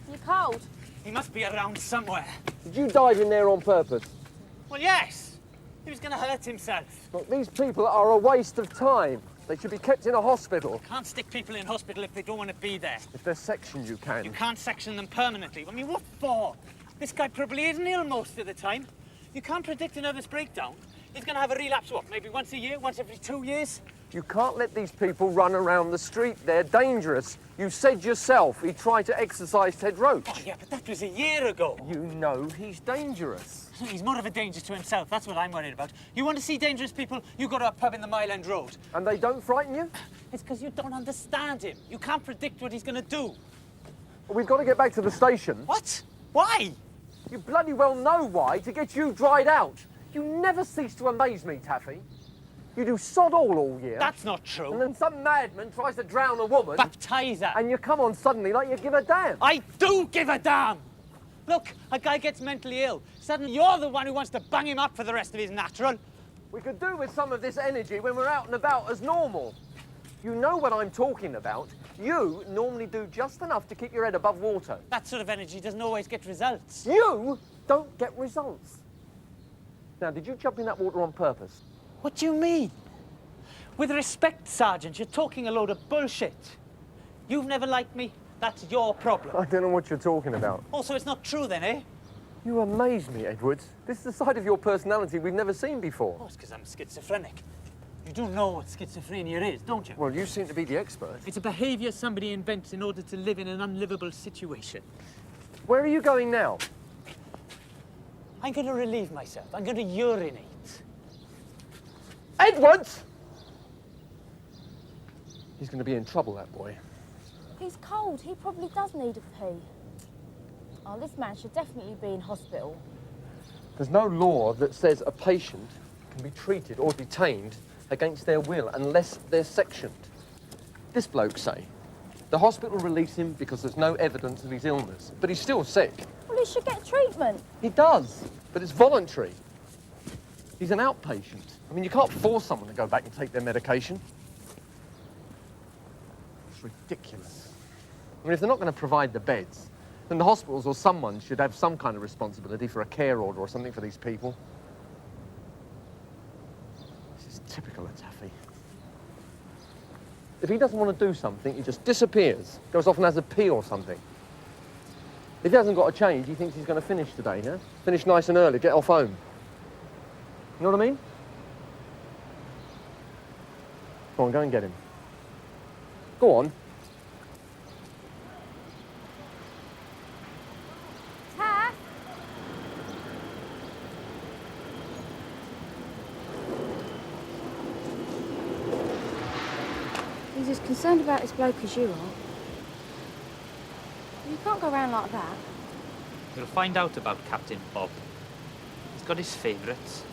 You're cold. He must be around somewhere. Did you dive in there on purpose? Well, yes. He was going to hurt himself. Look, these people are a waste of time. They should be kept in a hospital. Can't stick people in hospital if they don't want to be there. If they're sectioned, you can. You can't section them permanently. I mean, what for? This guy probably isn't ill most of the time. You can't predict a nervous breakdown. He's going to have a relapse, what, maybe once a year, once every 2 years? You can't let these people run around the street. They're dangerous. You said yourself he tried to exorcise Ted Roach. Oh, yeah, but that was a year ago. You know he's dangerous. He's more of a danger to himself. That's what I'm worried about. You want to see dangerous people, you go to a pub in the Mile End Road. And they don't frighten you? It's because you don't understand him. You can't predict what he's going to do. We've got to get back to the station. What? Why? You bloody well know why, to get you dried out. You never cease to amaze me, Taffy. You do sod all year. That's not true. And then some madman tries to drown a woman. Baptise her. And you come on suddenly like you give a damn. I do give a damn! Look, a guy gets mentally ill. Suddenly you're the one who wants to bang him up for the rest of his natural. We could do with some of this energy when we're out and about as normal. You know what I'm talking about. You normally do just enough to keep your head above water. That sort of energy doesn't always get results. You don't get results. Now, did you jump in that water on purpose? What do you mean? With respect, Sergeant, you're talking a load of bullshit. You've never liked me. That's your problem. I don't know what you're talking about. Also, it's not true then, eh? You amaze me, Edwards. This is a side of your personality we've never seen before. Oh, it's because I'm schizophrenic. You do know what schizophrenia is, don't you? Well, you seem to be the expert. It's a behaviour somebody invents in order to live in an unlivable situation. Where are you going now? I'm going to relieve myself. I'm going to urinate. Edwards! He's going to be in trouble, that boy. He's cold. He probably does need a pee. Oh, this man should definitely be in hospital. There's no law that says a patient can be treated or detained against their will unless they're sectioned. This bloke say the hospital released him because there's no evidence of his illness, but he's still sick. Well, he should get treatment. He does, but it's voluntary. He's an outpatient. I mean, you can't force someone to go back and take their medication. It's ridiculous. I mean, if they're not going to provide the beds, then the hospitals or someone should have some kind of responsibility for a care order or something for these people. This is typical of Taffy. If he doesn't want to do something, he just disappears, goes off and has a pee or something. If he hasn't got a change, he thinks he's going to finish today, yeah? Finish nice and early, get off home. You know what I mean? Go on, go and get him. Go on. He's as concerned about his bloke as you are. You can't go around like that. You'll find out about Captain Bob. He's got his favourites.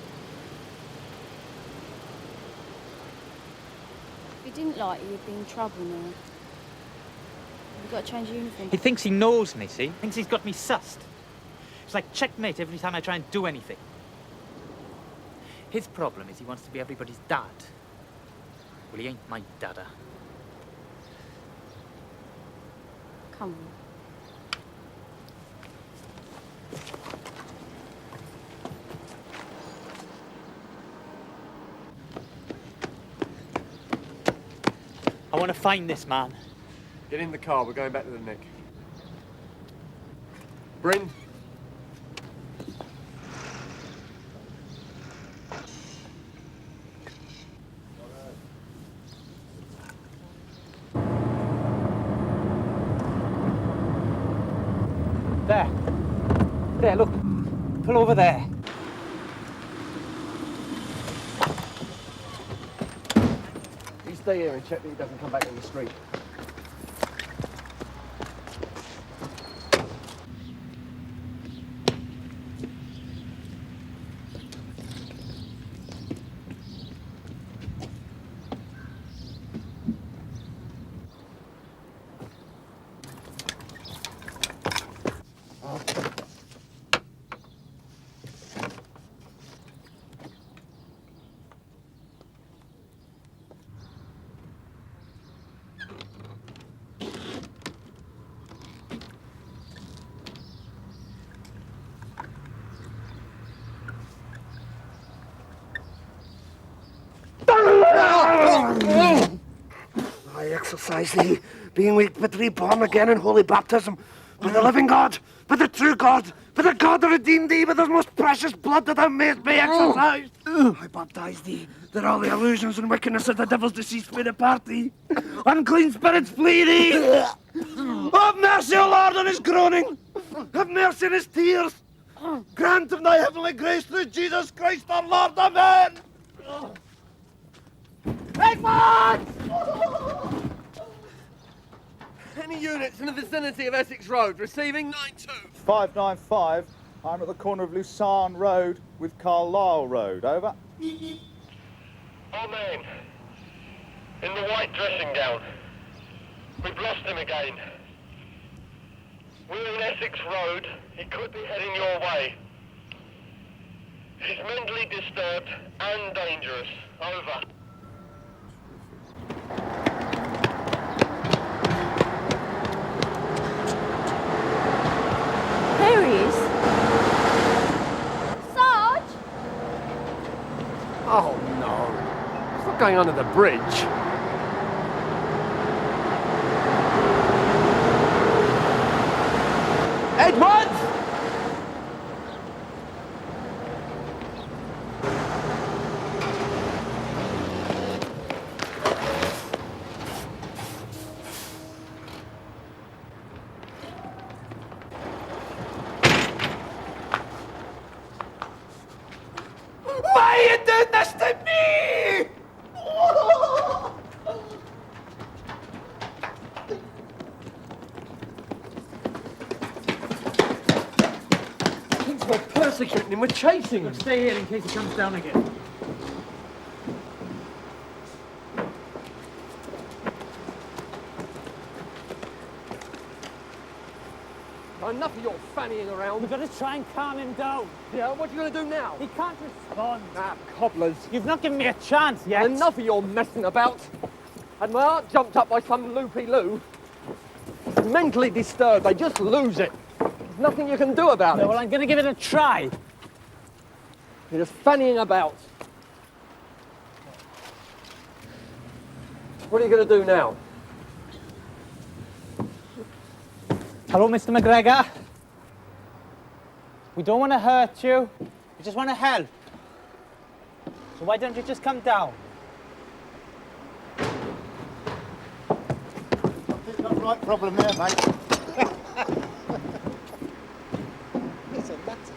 If he didn't like you, you'd be in trouble now. You've got to change your uniform. He thinks he knows me, see? Thinks he's got me sussed. It's like checkmate every time I try and do anything. His problem is he wants to be everybody's dad. Well, he ain't my dada. Come on. I want to find this man. Get in the car, we're going back to the Nick. Bryn. There. There, look. Pull over there. You stay here and check that he doesn't come back in the street. I exercise thee, being weak but reborn again in holy baptism, by the living God, by the true God, by the God that redeemed thee with his most precious blood that thou mayest be exercised. I baptize thee, that all the illusions and wickedness of the devil's deceased may depart thee. Unclean spirits flee thee. Have mercy, O Lord, on his groaning. Have mercy on his tears. Grant him thy heavenly grace through Jesus Christ our Lord. Amen. Edward! Any units in the vicinity of Essex Road receiving 9-2. 595. I'm at the corner of Lucerne Road with Carlisle Road. Over. Our man, in the white dressing gown. We've lost him again. We're in Essex Road. He could be heading your way. He's mentally disturbed and dangerous. Over. There he is. Sarge! Oh no. It's not going under the bridge. Edward! Why are you doing this to me? We're persecuting him, we're chasing him. Stay here in case he comes down again. Enough of your fannying around. We've got to try and calm him down. Yeah, what are you going to do now? He can't respond. Ah, cobblers. You've not given me a chance yet. Enough of your messing about. Had my heart jumped up by some loopy-loo. He's mentally disturbed. They just lose it. There's nothing you can do about it. Well, I'm going to give it a try. You're just fannying about. What are you going to do now? Hello, Mr. McGregor. We don't want to hurt you. We just want to help. So why don't you just come down? I think that's the right problem there, mate. It's a matter.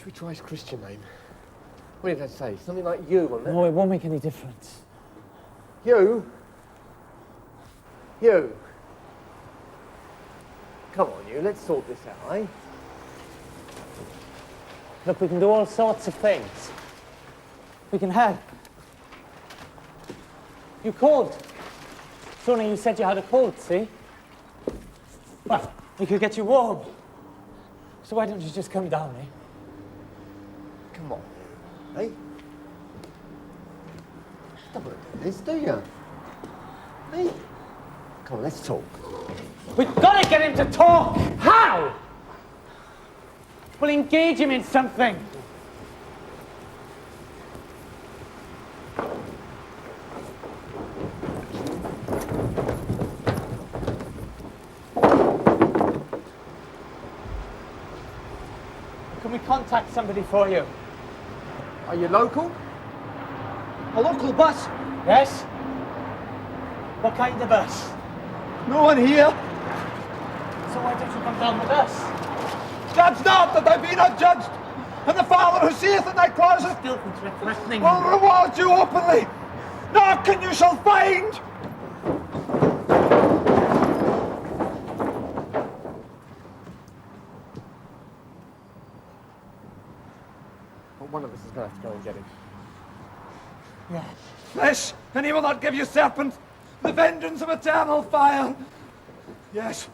Should we try his Christian name? What did I say? Something like you, wasn't it? No, it won't make any difference. You? You? Come on, you, let's sort this out, eh? Look, we can do all sorts of things. We can help. You cold. Sonny, you said you had a cold, see? Well, we could get you warm. So why don't you just come down, eh? Come on, eh? You don't want to do this, do you? Eh? Come on, let's talk. We've got to get him to talk! How? We'll engage him in something. Can we contact somebody for you? Are you local? A local bus? Yes. What kind of bus? No one here. So why don't you come down with us? Judge not that I be not judged, and the Father who seeth in thy closet threatening will reward you openly. Knock and you shall find. But one of us is going to have to go and get him. Yeah. Flesh, and he will not give you serpent, the vengeance of eternal fire. Yes,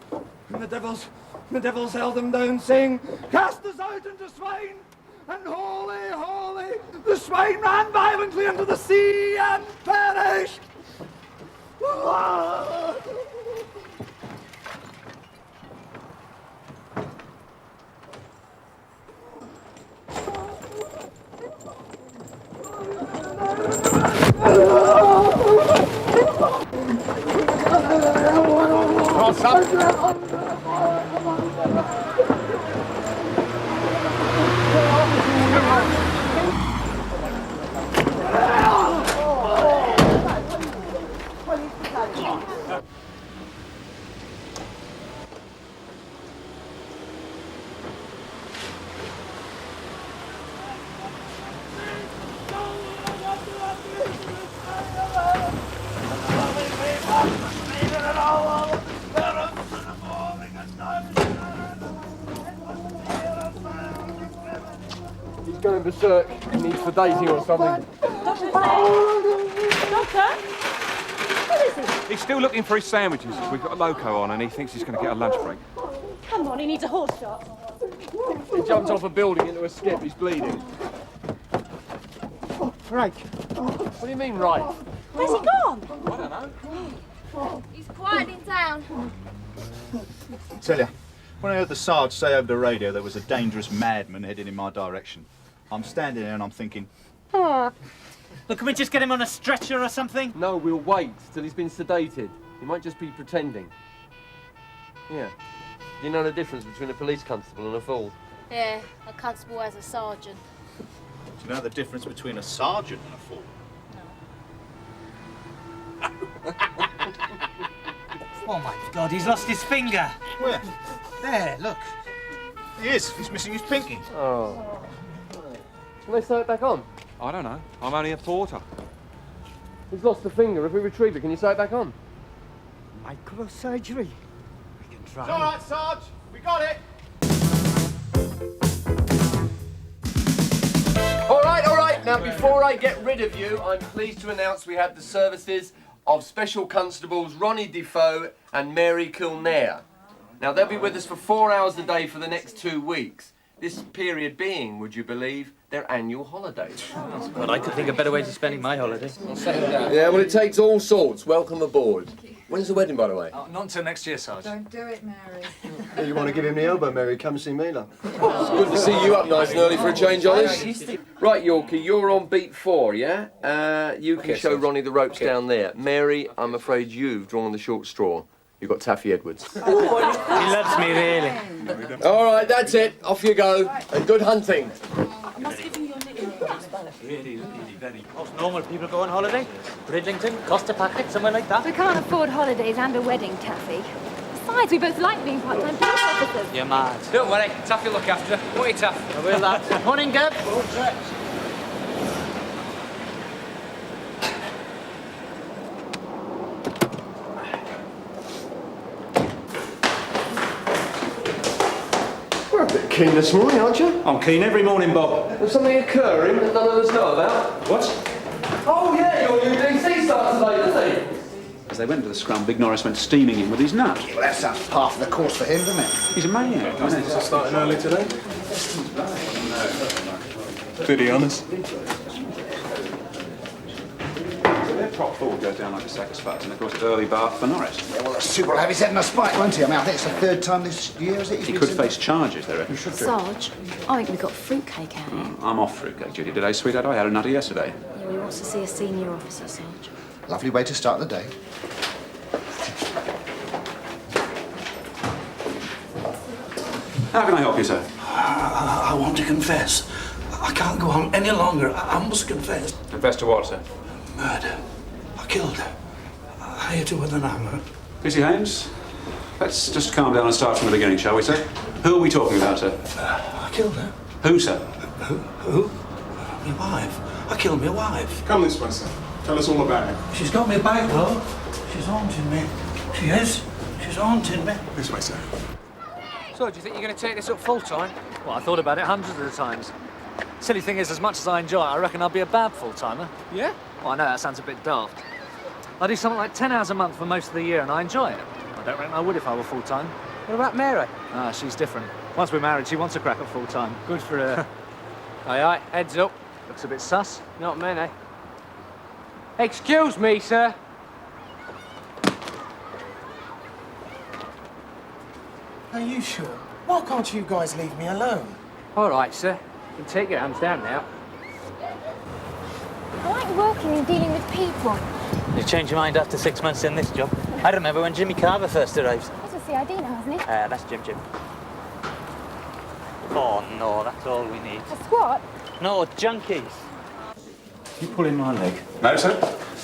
and the devils held him down, saying, cast us out into swine, and holy, holy, the swine ran violently into the sea and perished. He's going berserk. He needs sedating or something. Doctor? What is it? He's still looking for his sandwiches. We've got a loco on and he thinks he's going to get a lunch break. Come on, he needs a horse shot. He jumped off a building into a skip. He's bleeding. Right. What do you mean, right? Where's he gone? I don't know. He's quieting down. Tell you, when I heard the Sarge say over the radio there was a dangerous madman heading in my direction, I'm standing there and I'm thinking, Look, can we just get him on a stretcher or something? No, we'll wait till he's been sedated. He might just be pretending. Yeah. Do you know the difference between a police constable and a fool? Yeah, a constable as a sergeant. do you know the difference between a sergeant and a fool? Oh my God, he's lost his finger. Where? There, look. He is. He's missing his pinky. Oh. Can they sew it back on? I don't know. I'm only a porter. He's lost the finger. If we retrieve it, can you sew it back on? Microsurgery. We can It's try. all right, Sarge. We got it. All right. Now, before I get rid of you, I'm pleased to announce we have the services of Special Constables Ronnie Defoe and Mary Kilnair. Now, they'll be with us for 4 hours a day for the next 2 weeks. This period being, would you believe, their annual holiday. Well, I could think of better ways of spending my holiday. Yeah, well, it takes all sorts. Welcome aboard. When's the wedding, by the way? Not until next year, Sarge. Don't do it, Mary. You want to give him the elbow, Mary? Come see me, love. It's good to see you up nice and early for a change, Hollis. Right, Yorkie, you're on beat 4, yeah? You can show Ronnie the ropes down there. Mary, I'm afraid you've drawn the short straw. You've got Taffy Edwards. He loves me, really. All right, that's it. Off you go. And good hunting. I must give him your nickname. Really, very. Most normal people go on holiday. Bridlington, Costa Packet, somewhere like that. We can't afford holidays and a wedding, Taffy. Besides, we both like being part-time police officers. You're mad. Don't worry, Taff will look after her. Won't you, Taff? I will, that. Morning, Gab. You're a bit keen this morning, aren't you? I'm keen every morning, Bob. There's something occurring that none of us know about. What? Oh, yeah, your UDC starts today, doesn't he? As they went to the scrum, Big Norris went steaming in with his nut. Well, that sounds par for the course for him, doesn't it? He's a maniac. Is it starting early today? Did he, honest? Their prop forward goes down like a sack of spuds, and of course, early bath for Norris. Yeah, well, the Super will have his head in a spike, won't he? I mean, I think it's the third time this year, is it? He could face charges, they reckon. Sarge, I think we got fruitcake out here. I'm off fruitcake duty today, sweetheart. I had a nutter yesterday. Yeah, well, he wants to see a senior officer, Sarge. Lovely way to start the day. How can I help you, sir? I want to confess. I can't go on any longer. I must confess. Confess to what, sir? Murder. I killed her. I hit her with an hammer. Busy Haynes? Let's just calm down and start from the beginning, shall we, sir? Who are we talking about, sir? I killed her. Who, sir? Who? My wife. I killed my wife. Come this way, sir. Tell us all about it. She's got me back, though. She's haunting me. She is. She's haunting me. This way, sir. So, do you think you're going to take this up full-time? Well, I thought about it hundreds of the times. Silly thing is, as much as I enjoy it, I reckon I'll be a bad full-timer. Yeah? Well, I know that sounds a bit daft. I do something like 10 hours a month for most of the year, and I enjoy it. I don't reckon I would if I were full-time. What about Mary? Ah, she's different. Once we're married, she wants a crack at full-time. Good for her. Aye, aye, heads up. Looks a bit sus. Not many. Excuse me, sir. Are you sure? Why can't you guys leave me alone? All right, sir. You can take your hands down now. I like working and dealing with people. You change your mind after 6 months in this job. I remember when Jimmy Carver first arrived. That's a CID now, hasn't he? That's Jim. Oh, no, that's all we need. A squat? No, junkies. You pulling my leg? No, sir.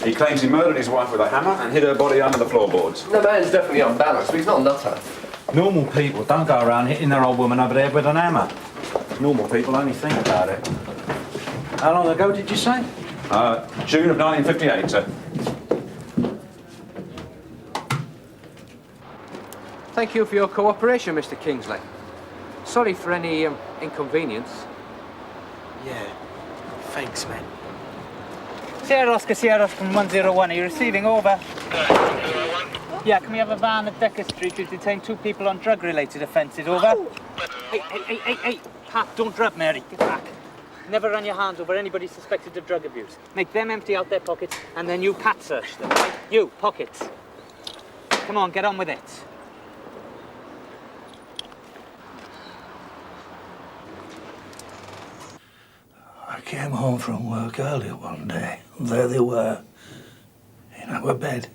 He claims he murdered his wife with a hammer and hid her body under the floorboards. The man's definitely unbalanced, but he's not a nutter. Normal people don't go around hitting their old woman over the head with an hammer. Normal people only think about it. How long ago did you say? June of 1958, sir. Thank you for your cooperation, Mr. Kingsley. Sorry for any inconvenience. Yeah. Thanks, man. Sierra Oscar from 101, are you receiving? Over. Yeah, can we have a van at Decker Street to detain 2 people on drug-related offences? Over. Oh. Hey. Pat, don't drop, Mary. Get back. Never run your hands over anybody suspected of drug abuse. Make them empty out their pockets, and then you pat search them. Right? You, pockets. Come on, get on with it. I came home from work early one day, and there they were, in our bed.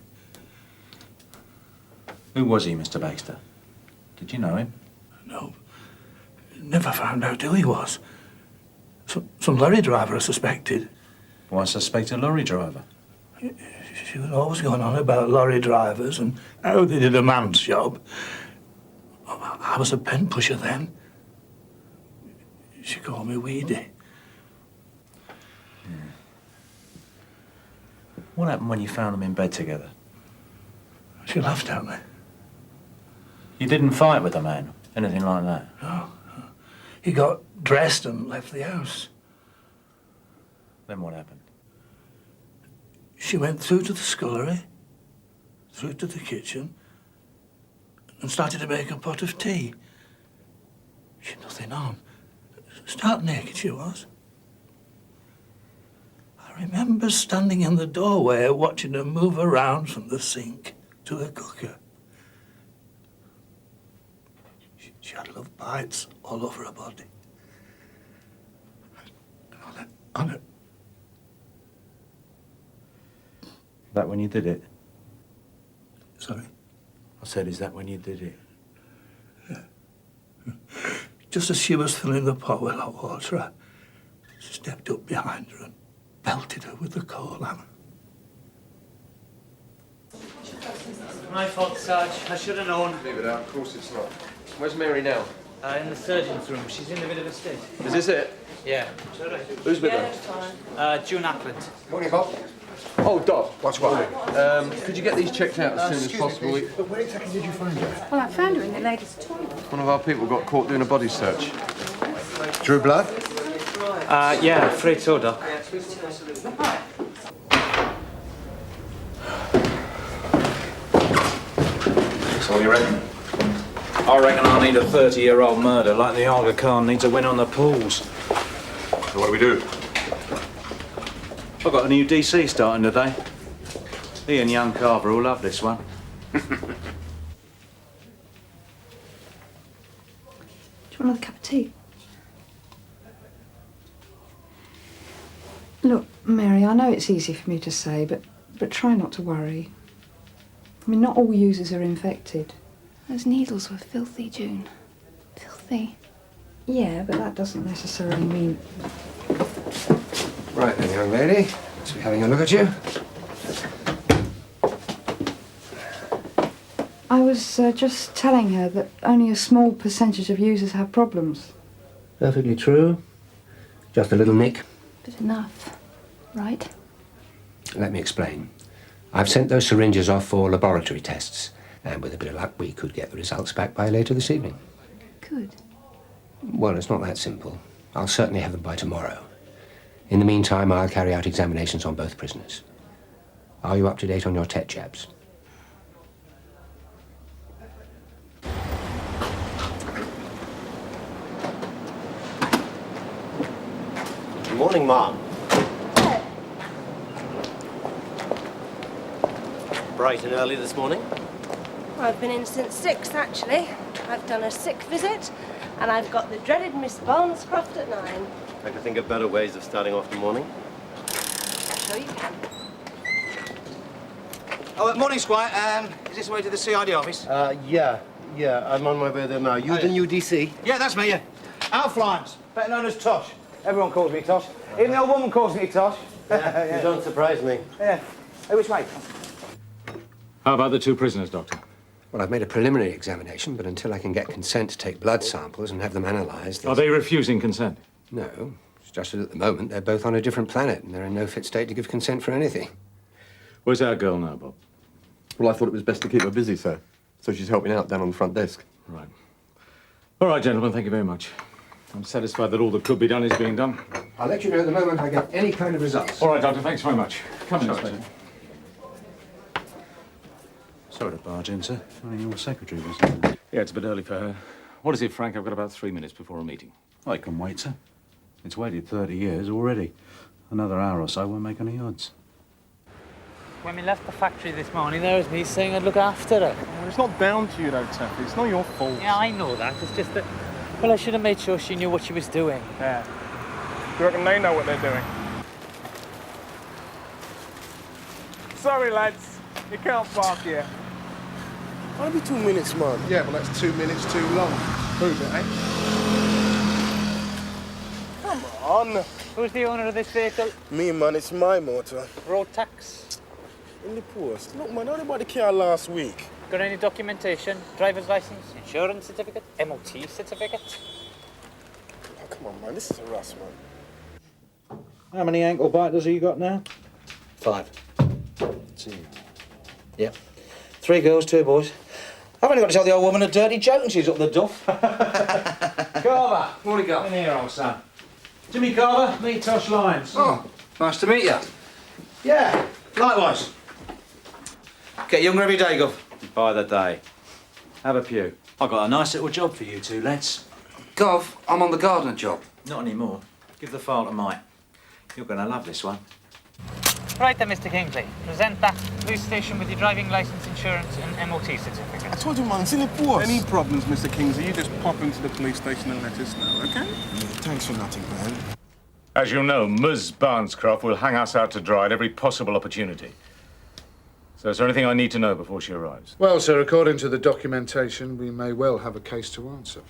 Who was he, Mr. Baxter? Did you know him? No. Never found out who he was. Some lorry driver I suspected. Why suspect a lorry driver? She was always going on about lorry drivers and how they did a man's job. I was a pen pusher then. She called me Weedy. What happened when you found them in bed together? She laughed at me. You didn't fight with the man? Anything like that? No. He got dressed and left the house. Then what happened? She went through to the scullery, through to the kitchen, and started to make a pot of tea. She'd nothing on. Stark naked she was. I remember standing in the doorway watching her move around from the sink to the cooker. She had love bites all over her body. On her. That when you did it? Sorry? I said, is that when you did it? Yeah. Just as she was filling the pot with hot water, I stepped up behind her and belted her with the coal hammer. My fault, Sarge. I should have known. Leave it out. Of course it's not. Where's Mary now? In the surgeon's room. She's in a bit of a state. Is this it? Yeah. Who's with Yeah, her? June Ackland. Morning, Bob. Oh, Doc. What's what? Could you get these checked out as soon as possible? But where exactly did you find her? Well, I found her in the ladies' toilet. One of our people got caught doing a body search. Drew blood? Yeah, afraid so, Doc. So what do you reckon? I reckon I need a 30-year-old murder like the Aga Khan needs a win on the pools. So what do we do? I've got a new DC starting today. He and young Carver will love this one. Do you want another cup of tea? Look, Mary, I know it's easy for me to say, but try not to worry. I mean, not all users are infected. Those needles were filthy, June. Filthy. Yeah, but that doesn't necessarily mean... Right then, young lady. Let's be having a look at you. I was just telling her that only a small percentage of users have problems. Perfectly true. Just a little nick. But enough, right? Let me explain. I've sent those syringes off for laboratory tests, and with a bit of luck, we could get the results back by later this evening. Good. Well, it's not that simple. I'll certainly have them by tomorrow. In the meantime, I'll carry out examinations on both prisoners. Are you up to date on your TET jabs? Good morning, Mom. Bright and early this morning? I've been in since 6, actually. I've done a sick visit, and I've got the dreaded Miss Barnescroft at 9. I could think of better ways of starting off the morning. Sure you can. Oh, morning, Squire. Is this the way to the CID office? Yeah. I'm on my way there now. You the new DC? Yeah, that's me, yeah. Al Flymes, better known as Tosh. Everyone calls me Tosh. Even the old woman calls me Tosh. Yeah, you don't surprise me. Yeah. Hey, which way? How about the two prisoners, Doctor? Well, I've made a preliminary examination, but until I can get consent to take blood samples and have them analysed... Are they refusing consent? No. It's just that at the moment they're both on a different planet and they're in no fit state to give consent for anything. Where's our girl now, Bob? Well, I thought it was best to keep her busy, sir. So she's helping out down on the front desk. Right. All right, gentlemen, thank you very much. I'm satisfied that all that could be done is being done. I'll let you know the moment I get any kind of results. All right, Doctor, thanks very much. Come in, Inspector. Sorry to barge in, sir. Only your secretary, wasn't it? Yeah, it's a bit early for her. What is it, Frank? I've got about 3 minutes before a meeting. I can wait, sir. It's waited 30 years already. Another hour or so won't make any odds. When we left the factory this morning, there was me saying I'd look after her. Well, it's not down to you, though, Taffy. It's not your fault. Yeah, I know that. It's just that, well, I should have made sure she knew what she was doing. Yeah. You reckon they know what they're doing? Sorry, lads. You can't park here. Only 2 minutes, man. Yeah, well, that's 2 minutes too long. Prove it, eh? Come on. Who's the owner of this vehicle? Me, man, it's my motor. Road tax. In the post. Look, man, only bought the car last week. Got any documentation? Driver's license? Insurance certificate? MOT certificate? Oh, come on, man, this is a rush, man. How many ankle biters have you got now? 5. See. Yep. 3 girls, 2 boys. I've only got to tell the old woman a dirty joke and she's up the duff. Carver! Morning, girl. In here, old son. Jimmy Carver, me, Tosh Lyons. Oh, nice to meet you. Yeah, likewise. Get younger every day, Gov. By the day. Have a pew. I've got a nice little job for you two, lads. Gov, I'm on the gardener job. Not anymore. Give the file to Mike. You're going to love this one. Right then, Mr. Kingsley. Present that police station with your driving licence, insurance and MOT certificate. I told you, man, it's in the post. Any problems, Mr. Kingsley, you just pop into the police station and let us know, OK? Thanks for nothing, man. As you know, Ms. Barnescroft will hang us out to dry at every possible opportunity. So is there anything I need to know before she arrives? Well, sir, according to the documentation, we may well have a case to answer.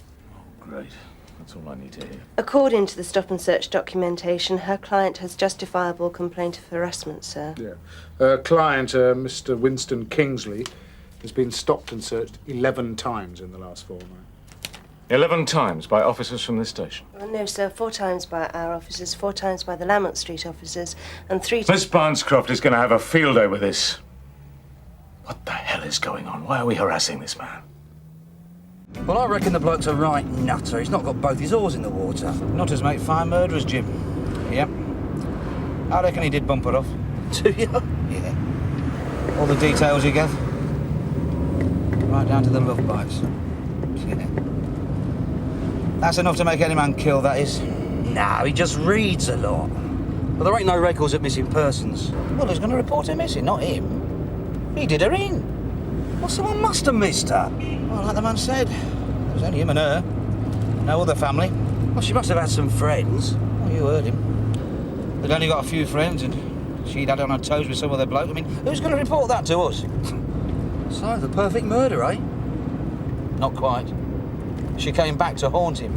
Great. That's all I need to hear. According to the stop and search documentation, her client has justifiable complaint of harassment, sir. Yeah. Client, Mr. Winston Kingsley, has been stopped and searched 11 times in the last fortnight. 11 times by officers from this station. Well, no, sir. 4 times by our officers, 4 times by the Lamont Street officers, and 3 times... Miss Barnescroft is going to have a field day with this. What the hell is going on? Why are we harassing this man? Well, I reckon the bloke's a right nutter. He's not got both his oars in the water. Nutters make fine murderers, Jim. Yep. I reckon he did bump her off. Do you? Yeah. All the details you gave. Right down to the love bites. Yeah. That's enough to make any man kill, that is. No, he just reads a lot. But there ain't no records of missing persons. Well, who's going to report her missing? Not him. He did her in. Well, someone must have missed her. Well, like the man said, it was only him and her. No other family. Well, she must have had some friends. Well, you heard him. They'd only got a few friends, and she'd had on her toes with some other bloke. I mean, who's going to report that to us? So, the perfect murder, eh? Not quite. She came back to haunt him.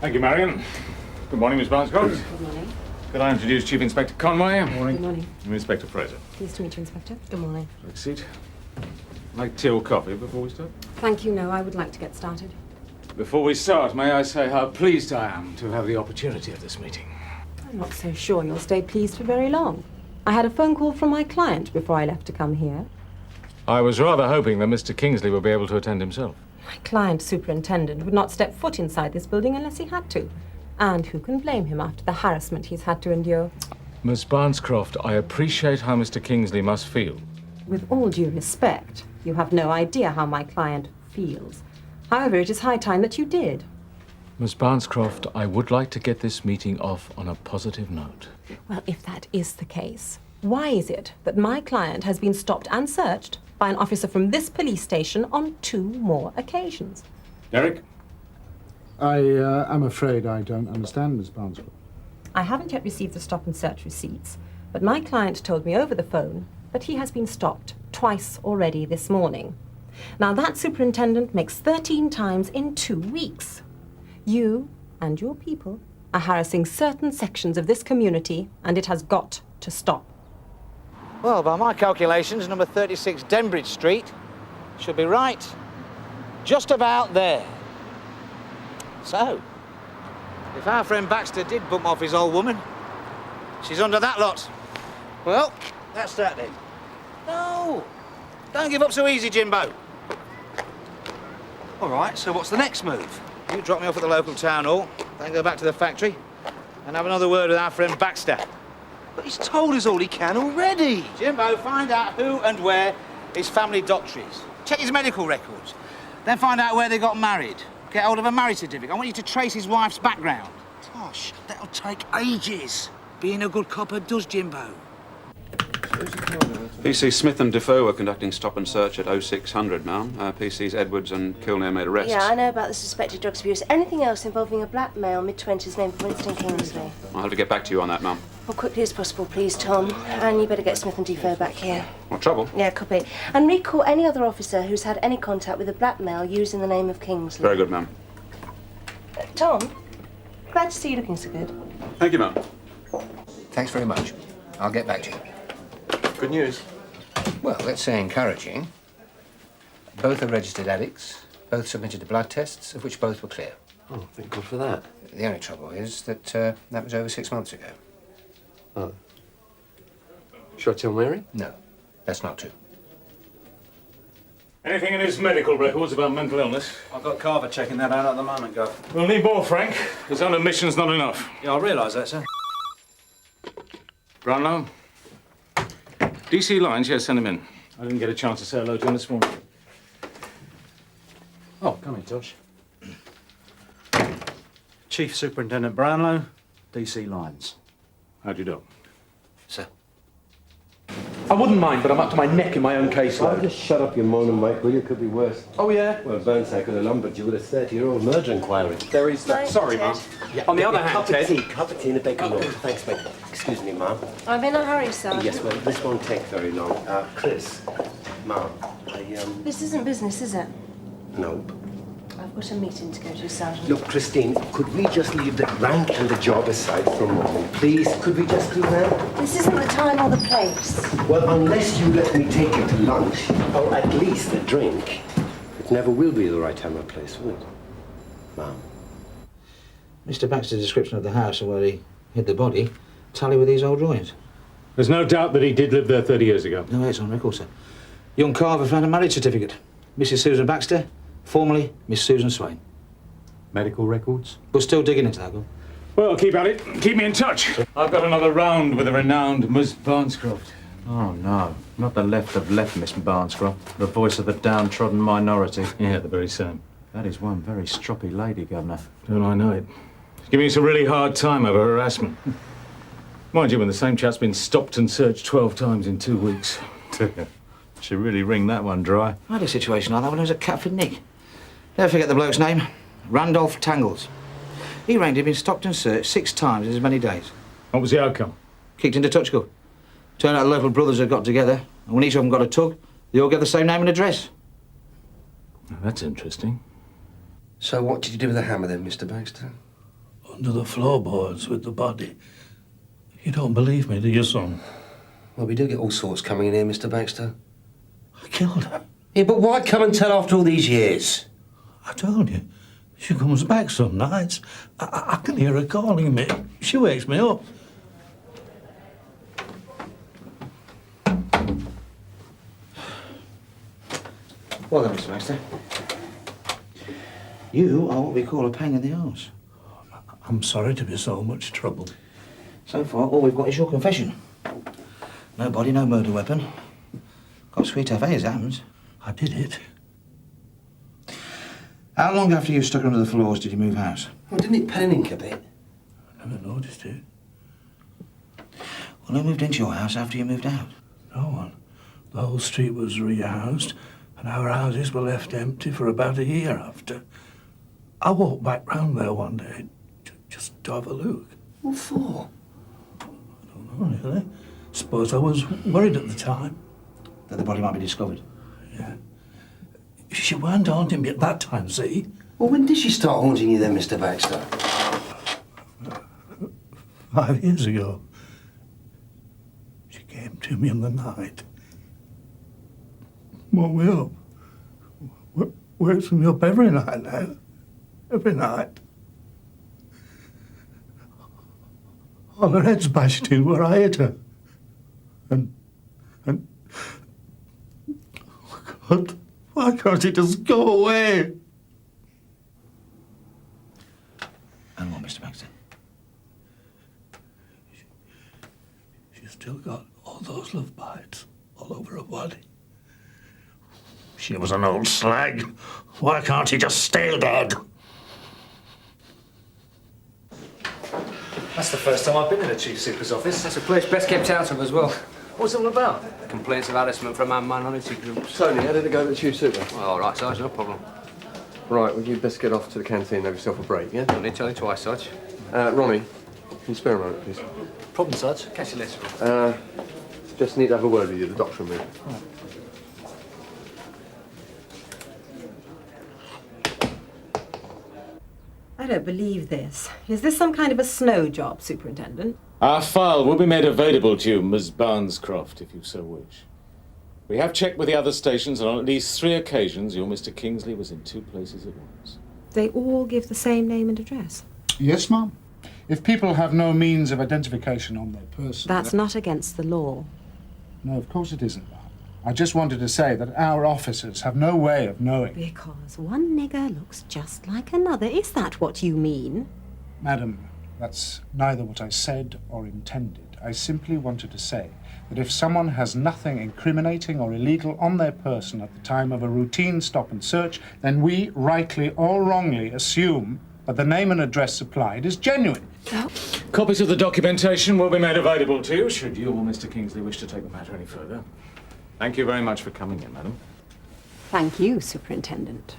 Thank you, Marion. Good morning, Miss Barnescroft. Good morning. Could I introduce Chief Inspector Conway? Good morning. Good morning. And Inspector Fraser. Pleased to meet you, Inspector. Good morning. Take a seat. Like tea or coffee before we start? Thank you. No, I would like to get started. Before we start, may I say how pleased I am to have the opportunity of this meeting. I'm not so sure you'll stay pleased for very long. I had a phone call from my client before I left to come here. I was rather hoping that Mr. Kingsley would be able to attend himself. My client, superintendent, would not step foot inside this building unless he had to. And who can blame him after the harassment he's had to endure? Miss Barnescroft, I appreciate how Mr. Kingsley must feel. With all due respect, you have no idea how my client feels. However, it is high time that you did. Miss Barnescroft, I would like to get this meeting off on a positive note. Well, if that is the case, why is it that my client has been stopped and searched by an officer from this police station on 2 more occasions? Derek? I'm afraid I don't understand, Miss Barnescroft. I haven't yet received the stop and search receipts, but my client told me over the phone that he has been stopped twice already this morning. Now, that superintendent makes 13 times in 2 weeks. You and your people are harassing certain sections of this community, and it has got to stop. Well, by my calculations, number 36 Denbridge Street should be right. Just about there. So, if our friend Baxter did bump off his old woman, she's under that lot. Well, that's that then. No! Don't give up so easy, Jimbo. All right, so what's the next move? You drop me off at the local town hall, then go back to the factory and have another word with our friend Baxter. But he's told us all he can already. Jimbo, find out who and where his family doctor is. Check his medical records. Then find out where they got married. Get hold of a marriage certificate. I want you to trace his wife's background. Gosh, that'll take ages. Being a good copper does, Jimbo. PC Smith and Defoe were conducting stop and search at 0600, ma'am. PCs Edwards and Kilner made arrests. Yeah, I know about the suspected drugs abuse. Anything else involving a black male, mid-20s, named Winston Kingsley? I'll have to get back to you on that, ma'am. Well, quickly as possible, please, Tom. And you better get Smith and Defoe back here. What trouble? Yeah, copy. And recall any other officer who's had any contact with a black male using the name of Kingsley. Very good, ma'am. Tom, glad to see you looking so good. Thank you, ma'am. Thanks very much. I'll get back to you. Good news. Well, let's say encouraging. Both are registered addicts. Both submitted to blood tests, of which both were clear. Oh, thank God for that. The only trouble is that that was over 6 months ago. Oh. Should I tell Mary? No, that's not true. Anything in his medical records about mental illness? I've got Carver checking that out at the moment, Gov. We'll need more, Frank. His own admission's not enough. Yeah, I realise that, sir. Brownlow? DC Lines, yes, send him in. I didn't get a chance to say hello to him this morning. Oh, come in, Tosh. Chief Superintendent Brownlow, DC Lines. How do you do? Sir. I wouldn't mind, but I'm up to my neck in my own caseload. Just shut up your moaning, Mike, will you? Could be worse. Oh, yeah? Well, Burnside could have lumbered you with a 30-year-old murder inquiry. There is that. Sorry, Mum. Yeah, On the other hand, Ted... Cup of tea and a bacon roll. Thanks, mate. Excuse me, Ma'am. I'm in a hurry, Sergeant. Yes, well, this won't take very long. Chris, Ma'am, This isn't business, is it? No. I've got a meeting to go to, Sergeant. Look, Christine, could we just leave the rank and the job aside for a moment? Please, could we just do that? This isn't the time or the place. Well, unless you let me take you to lunch, or at least a drink, it never will be the right time or place, will it? Ma'am. Mr. Baxter's description of the house and where he hid the body tally with these old drawings. There's no doubt that he did live there 30 years ago. No, it's on record, sir. Young Carver found a marriage certificate. Mrs. Susan Baxter, formerly Miss Susan Swain. Medical records? We're still digging into that, Gun. Well, keep at it. Keep me in touch. I've got another round with the renowned Ms. Barnscroft. Oh, no. Not the left of left, Miss Barnscroft. The voice of the downtrodden minority. Yeah, the very same. That is one very stroppy lady, Governor. Don't I know it? She's giving us a really hard time over harassment. Mind you, when the same chap's been stopped and searched 12 times in 2 weeks. Should really wring that one dry. I had a situation like that when I was at Catford Nick. Never forget the bloke's name. Randolph Tangles. He reigned him in stopped and searched 6 times in as many days. What was the outcome? Kicked into touch cup. Turned out the local brothers had got together, and when each of them got a tug, they all gave the same name and address. Oh, that's interesting. So what did you do with the hammer then, Mr. Baxter? Under the floorboards with the body. You don't believe me, do you, son? Well, we do get all sorts coming in here, Mr. Baxter. I killed her. Yeah, but why come and tell after all these years? I told you. She comes back some nights. I can hear her calling me. She wakes me up. Well then, Mr. Baxter. You are what we call a pain in the arse. I'm sorry to be so much trouble. So far, all we've got is your confession. No body, no murder weapon. Got sweet FA exams. I did it. How long after you stuck her under the floors did you move house? Well, didn't it pen and ink a bit? I never noticed it. Well, who moved into your house after you moved out? No one. The whole street was rehoused, and our houses were left empty for about a year after. I walked back round there one day, just to have a look. What for? I don't know, really. Suppose I was worried at the time. That the body might be discovered? Yeah. She weren't haunting me at that time, see? Well, when did she start haunting you then, Mr. Baxter? 5 years ago. She came to me in the night. Woke me up. Wakes me up every night now. Every night. All her head's bashed in where I hit her. And... Oh, God, why can't it just go away? And what, Mr. Baxter? She's still got all those love bites all over her body. She was an old slag. Why can't he just stay dead? That's the first time I've been in the Chief Super's office. That's a place best kept out of as well. What's it all about? Complaints of harassment from our minority groups. Tony, how did it go with the Chief Super? Well, all right, Sarge, no problem. Right, well, you'd best get off to the canteen and have yourself a break, yeah? Don't need to tell you twice, Sarge. Ronnie, can you spare a moment, please? Problem, Sarge. Catch you later. Just need to have a word with you, the doctor and me. I don't believe this. Is this some kind of a snow job, Superintendent? Our file will be made available to you, Ms. Barnscroft, if you so wish. We have checked with the other stations, and on at least 3 occasions, your Mr. Kingsley was in 2 places at once. They all give the same name and address. Yes, ma'am. If people have no means of identification on their person... That's not against the law. No, of course it isn't, ma'am. I just wanted to say that our officers have no way of knowing... Because one nigger looks just like another. Is that what you mean? Madam, that's neither what I said or intended. I simply wanted to say that if someone has nothing incriminating or illegal on their person at the time of a routine stop and search, then we, rightly or wrongly, assume that the name and address supplied is genuine. Oh. Copies of the documentation will be made available to you, should you or Mr. Kingsley wish to take the matter any further. Thank you very much for coming in, madam. Thank you, Superintendent.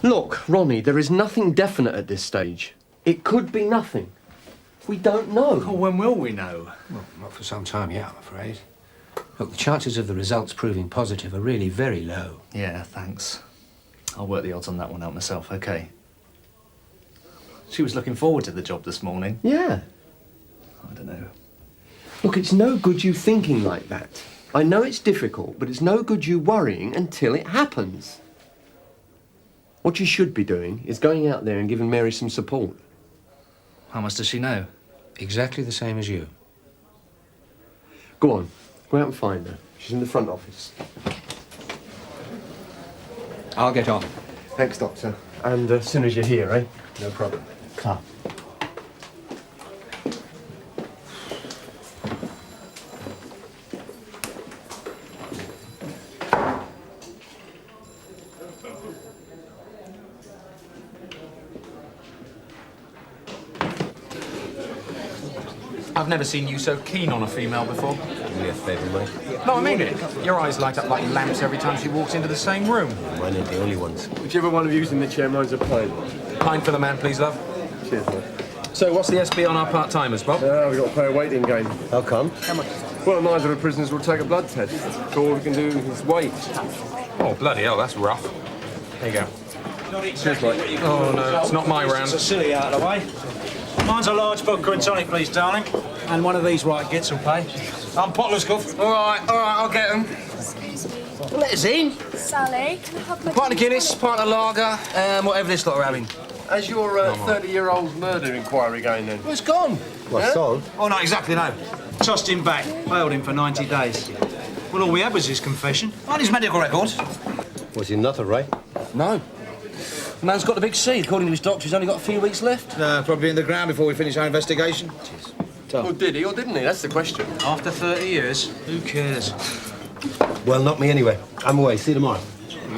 Look, Ronnie, there is nothing definite at this stage. It could be nothing. We don't know. Well, when will we know? Well, not for some time yet, I'm afraid. Look, the chances of the results proving positive are really very low. Yeah, thanks. I'll work the odds on that one out myself, OK. She was looking forward to the job this morning. Yeah. I don't know. Look, it's no good you thinking like that. I know it's difficult, but it's no good you worrying until it happens. What you should be doing is going out there and giving Mary some support. How much does she know? Exactly the same as you. Go on, go out and find her. She's in the front office. I'll get on. Thanks, Doctor. And as soon as you're here, eh? No problem. Come. I've never seen you so keen on a female before. Do me a favour, mate. No, I mean it. Your eyes light up like lamps every time she walks into the same room. Mine ain't the only ones. Whichever one of you's in the chair, mine's a pint. Pint for the man, please, love. Cheers, mate. So, what's the SB on our part-timers, Bob? We've got to play a waiting game. How come? How much? Well, neither of the prisoners will take a blood test. So all we can do is wait. Oh, bloody hell, that's rough. There you go. Cheers, mate. Oh, no, it's not my round. It's a silly out of the way. Mine's a large vodka and tonic, please, darling. And one of these white gits will pay. I'm Potter's Cuff. All right, I'll get them. Excuse me. Let us in. Sally, can I have my... Pint of Guinness, pint of lager, whatever this lot are having. How's your 30-year-old murder inquiry going then? Well, it's gone. Well, solved? Oh, not exactly, no. Tossed him back. Bailed him for 90 days. Well, all we had was his confession. On his medical records. Was he not all right? No. The man's got the big C. According to his doctor, he's only got a few weeks left. Probably in the ground before we finish our investigation. Well, did he or didn't he? That's the question. After 30 years, who cares? Well, not me anyway. I'm away. See you tomorrow.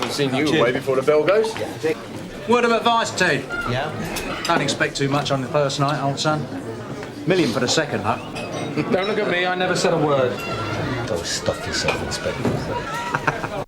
I've seen you away before the bell goes. Word of advice, Ted. Yeah? Don't expect too much on the first night, old son. $1 for the second, huh? Don't look at me, I never said a word. Don't stuff yourself, Inspector.